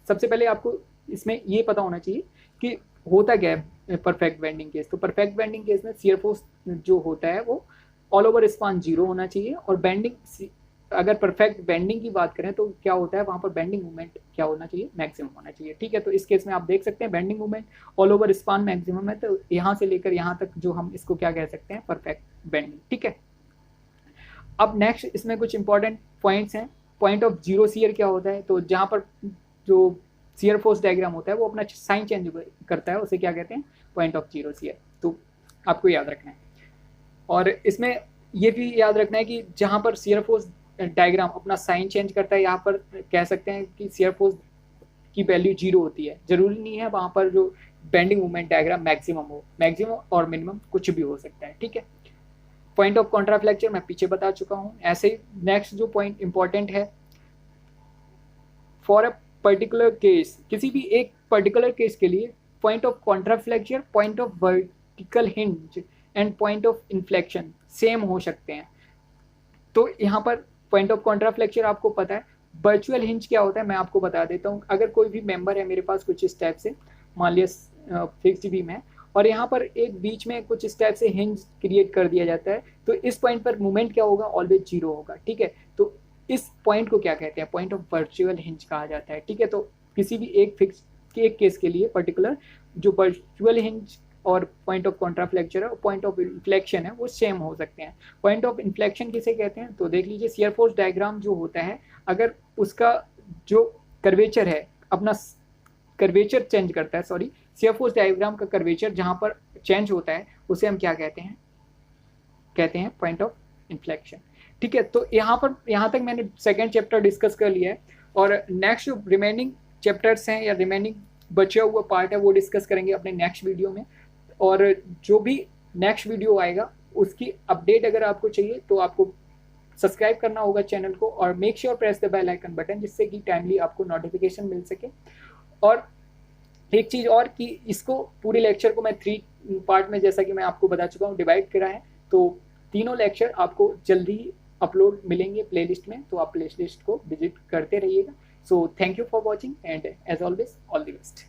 सबसे पहले आपको इसमें ये पता होना चाहिए कि होता क्या है परफेक्ट बेंडिंग केस। तो परफेक्ट बेंडिंग केस में शियर फोर्स जो होता है वो ऑल ओवर स्पान 0 होना चाहिए, और बेंडिंग, अगर परफेक्ट बेंडिंग की बात करें तो क्या होता है वहाँ पर बेंडिंग मूवमेंट क्या होना चाहिए, मैक्सिमम होना चाहिए, ठीक है। तो इस केस में आप देख सकते हैं bending movement all over span maximum है, तो यहाँ से लेकर यहाँ तक जो हम इसको क्या कह सकते हैं, परफेक्ट बेंडिंग, ठीक है। अब नेक्स्ट इसमें कुछ इंपॉर्टेंट पॉइंट्स हैं। पॉइंट ऑफ जीरो शियर क्या होता है, तो जहाँ पर जो शियर फोर्स डायग्राम होता है वो अपना साइन चेंज करता है, उसे क्या कहते हैं, पॉइंट ऑफ जीरो शियर, तो आपको याद रखना है। और इसमें ये भी याद रखना है कि जहाँ पर शियर फोर्स डायग्राम अपना साइन चेंज करता है, यहाँ पर कह सकते हैं कि शियर फोर्स की वैल्यू 0 होती है, जरूरी नहीं है वहाँ पर जो बेंडिंग मूवमेंट डायग्राम मैक्सिमम हो, मैक्सिमम और मिनिमम कुछ भी हो सकता है, ठीक है। पॉइंट ऑफ कॉन्ट्राफ्लेक्चर मैं पीछे बता चुका हूँ। ऐसे ही नेक्स्ट जो पॉइंट इंपॉर्टेंट है, फॉर अ पर्टिकुलर केस, किसी भी एक पर्टिकुलर केस के लिए point of contraflexure, point of vertical hinge and point of inflection same हो सकते हैं। तो यहाँ पर पॉइंट ऑफ कॉन्ट्राफ्लेक्चर आपको पता है, वर्चुअल हिंज क्या होता है मैं आपको बता देता हूँ। अगर कोई भी मेंबर है मेरे पास कुछ इस टाइप से, मान लिया फिक्स्ड बीम है, और यहाँ पर एक बीच में कुछ इस टाइप से हिंज क्रिएट कर दिया जाता है, तो इस पॉइंट पर मूवमेंट क्या होगा, ऑलवेज 0 होगा, ठीक है। तो इस पॉइंट को क्या कहते हैं, पॉइंट ऑफ वर्चुअल हिंज कहा जाता है, ठीक है। तो किसी भी एक फिक्स एक केस के लिए पर्टिकुलर जो वर्चुअल हिंज और पॉइंट ऑफ कॉन्ट्राफ्लेक्चर है और पॉइंट ऑफ इन्फ्लेक्शन है वो सेम हो सकते हैं। पॉइंट ऑफ इन्फ्लेक्शन किसे कहते हैं, तो देख लीजिए शियर फोर्स डायग्राम जो होता है, अगर उसका जो कर्वेचर है अपना कर्वेचर चेंज करता है, सॉरी शियर फोर्स डायग्राम का कर्वेचर जहाँ पर चेंज होता है उसे हम क्या कहते हैं, कहते हैं पॉइंट ऑफ इन्फ्लेक्शन, ठीक है। तो यहाँ तक मैंने सेकेंड चैप्टर डिस्कस कर लिया है, और नेक्स्ट जो रिमेनिंग चैप्टर्स हैं या रिमेनिंग बचा हुआ पार्ट है वो डिस्कस करेंगे अपने नेक्स्ट वीडियो में। और जो भी नेक्स्ट वीडियो आएगा उसकी अपडेट अगर आपको चाहिए तो आपको सब्सक्राइब करना होगा चैनल को, और make sure press the bell icon button, जिससे कि टाइमली आपको नोटिफिकेशन मिल सके। और एक चीज़ और कि इसको पूरे लेक्चर को मैं 3 पार्ट में, जैसा कि मैं आपको बता चुका हूँ, डिवाइड करा है, तो तीनों लेक्चर आपको जल्दी ही अपलोड मिलेंगे प्लेलिस्ट में, तो आप प्लेलिस्ट को विजिट करते रहिएगा। So thank you for watching and as always all the best.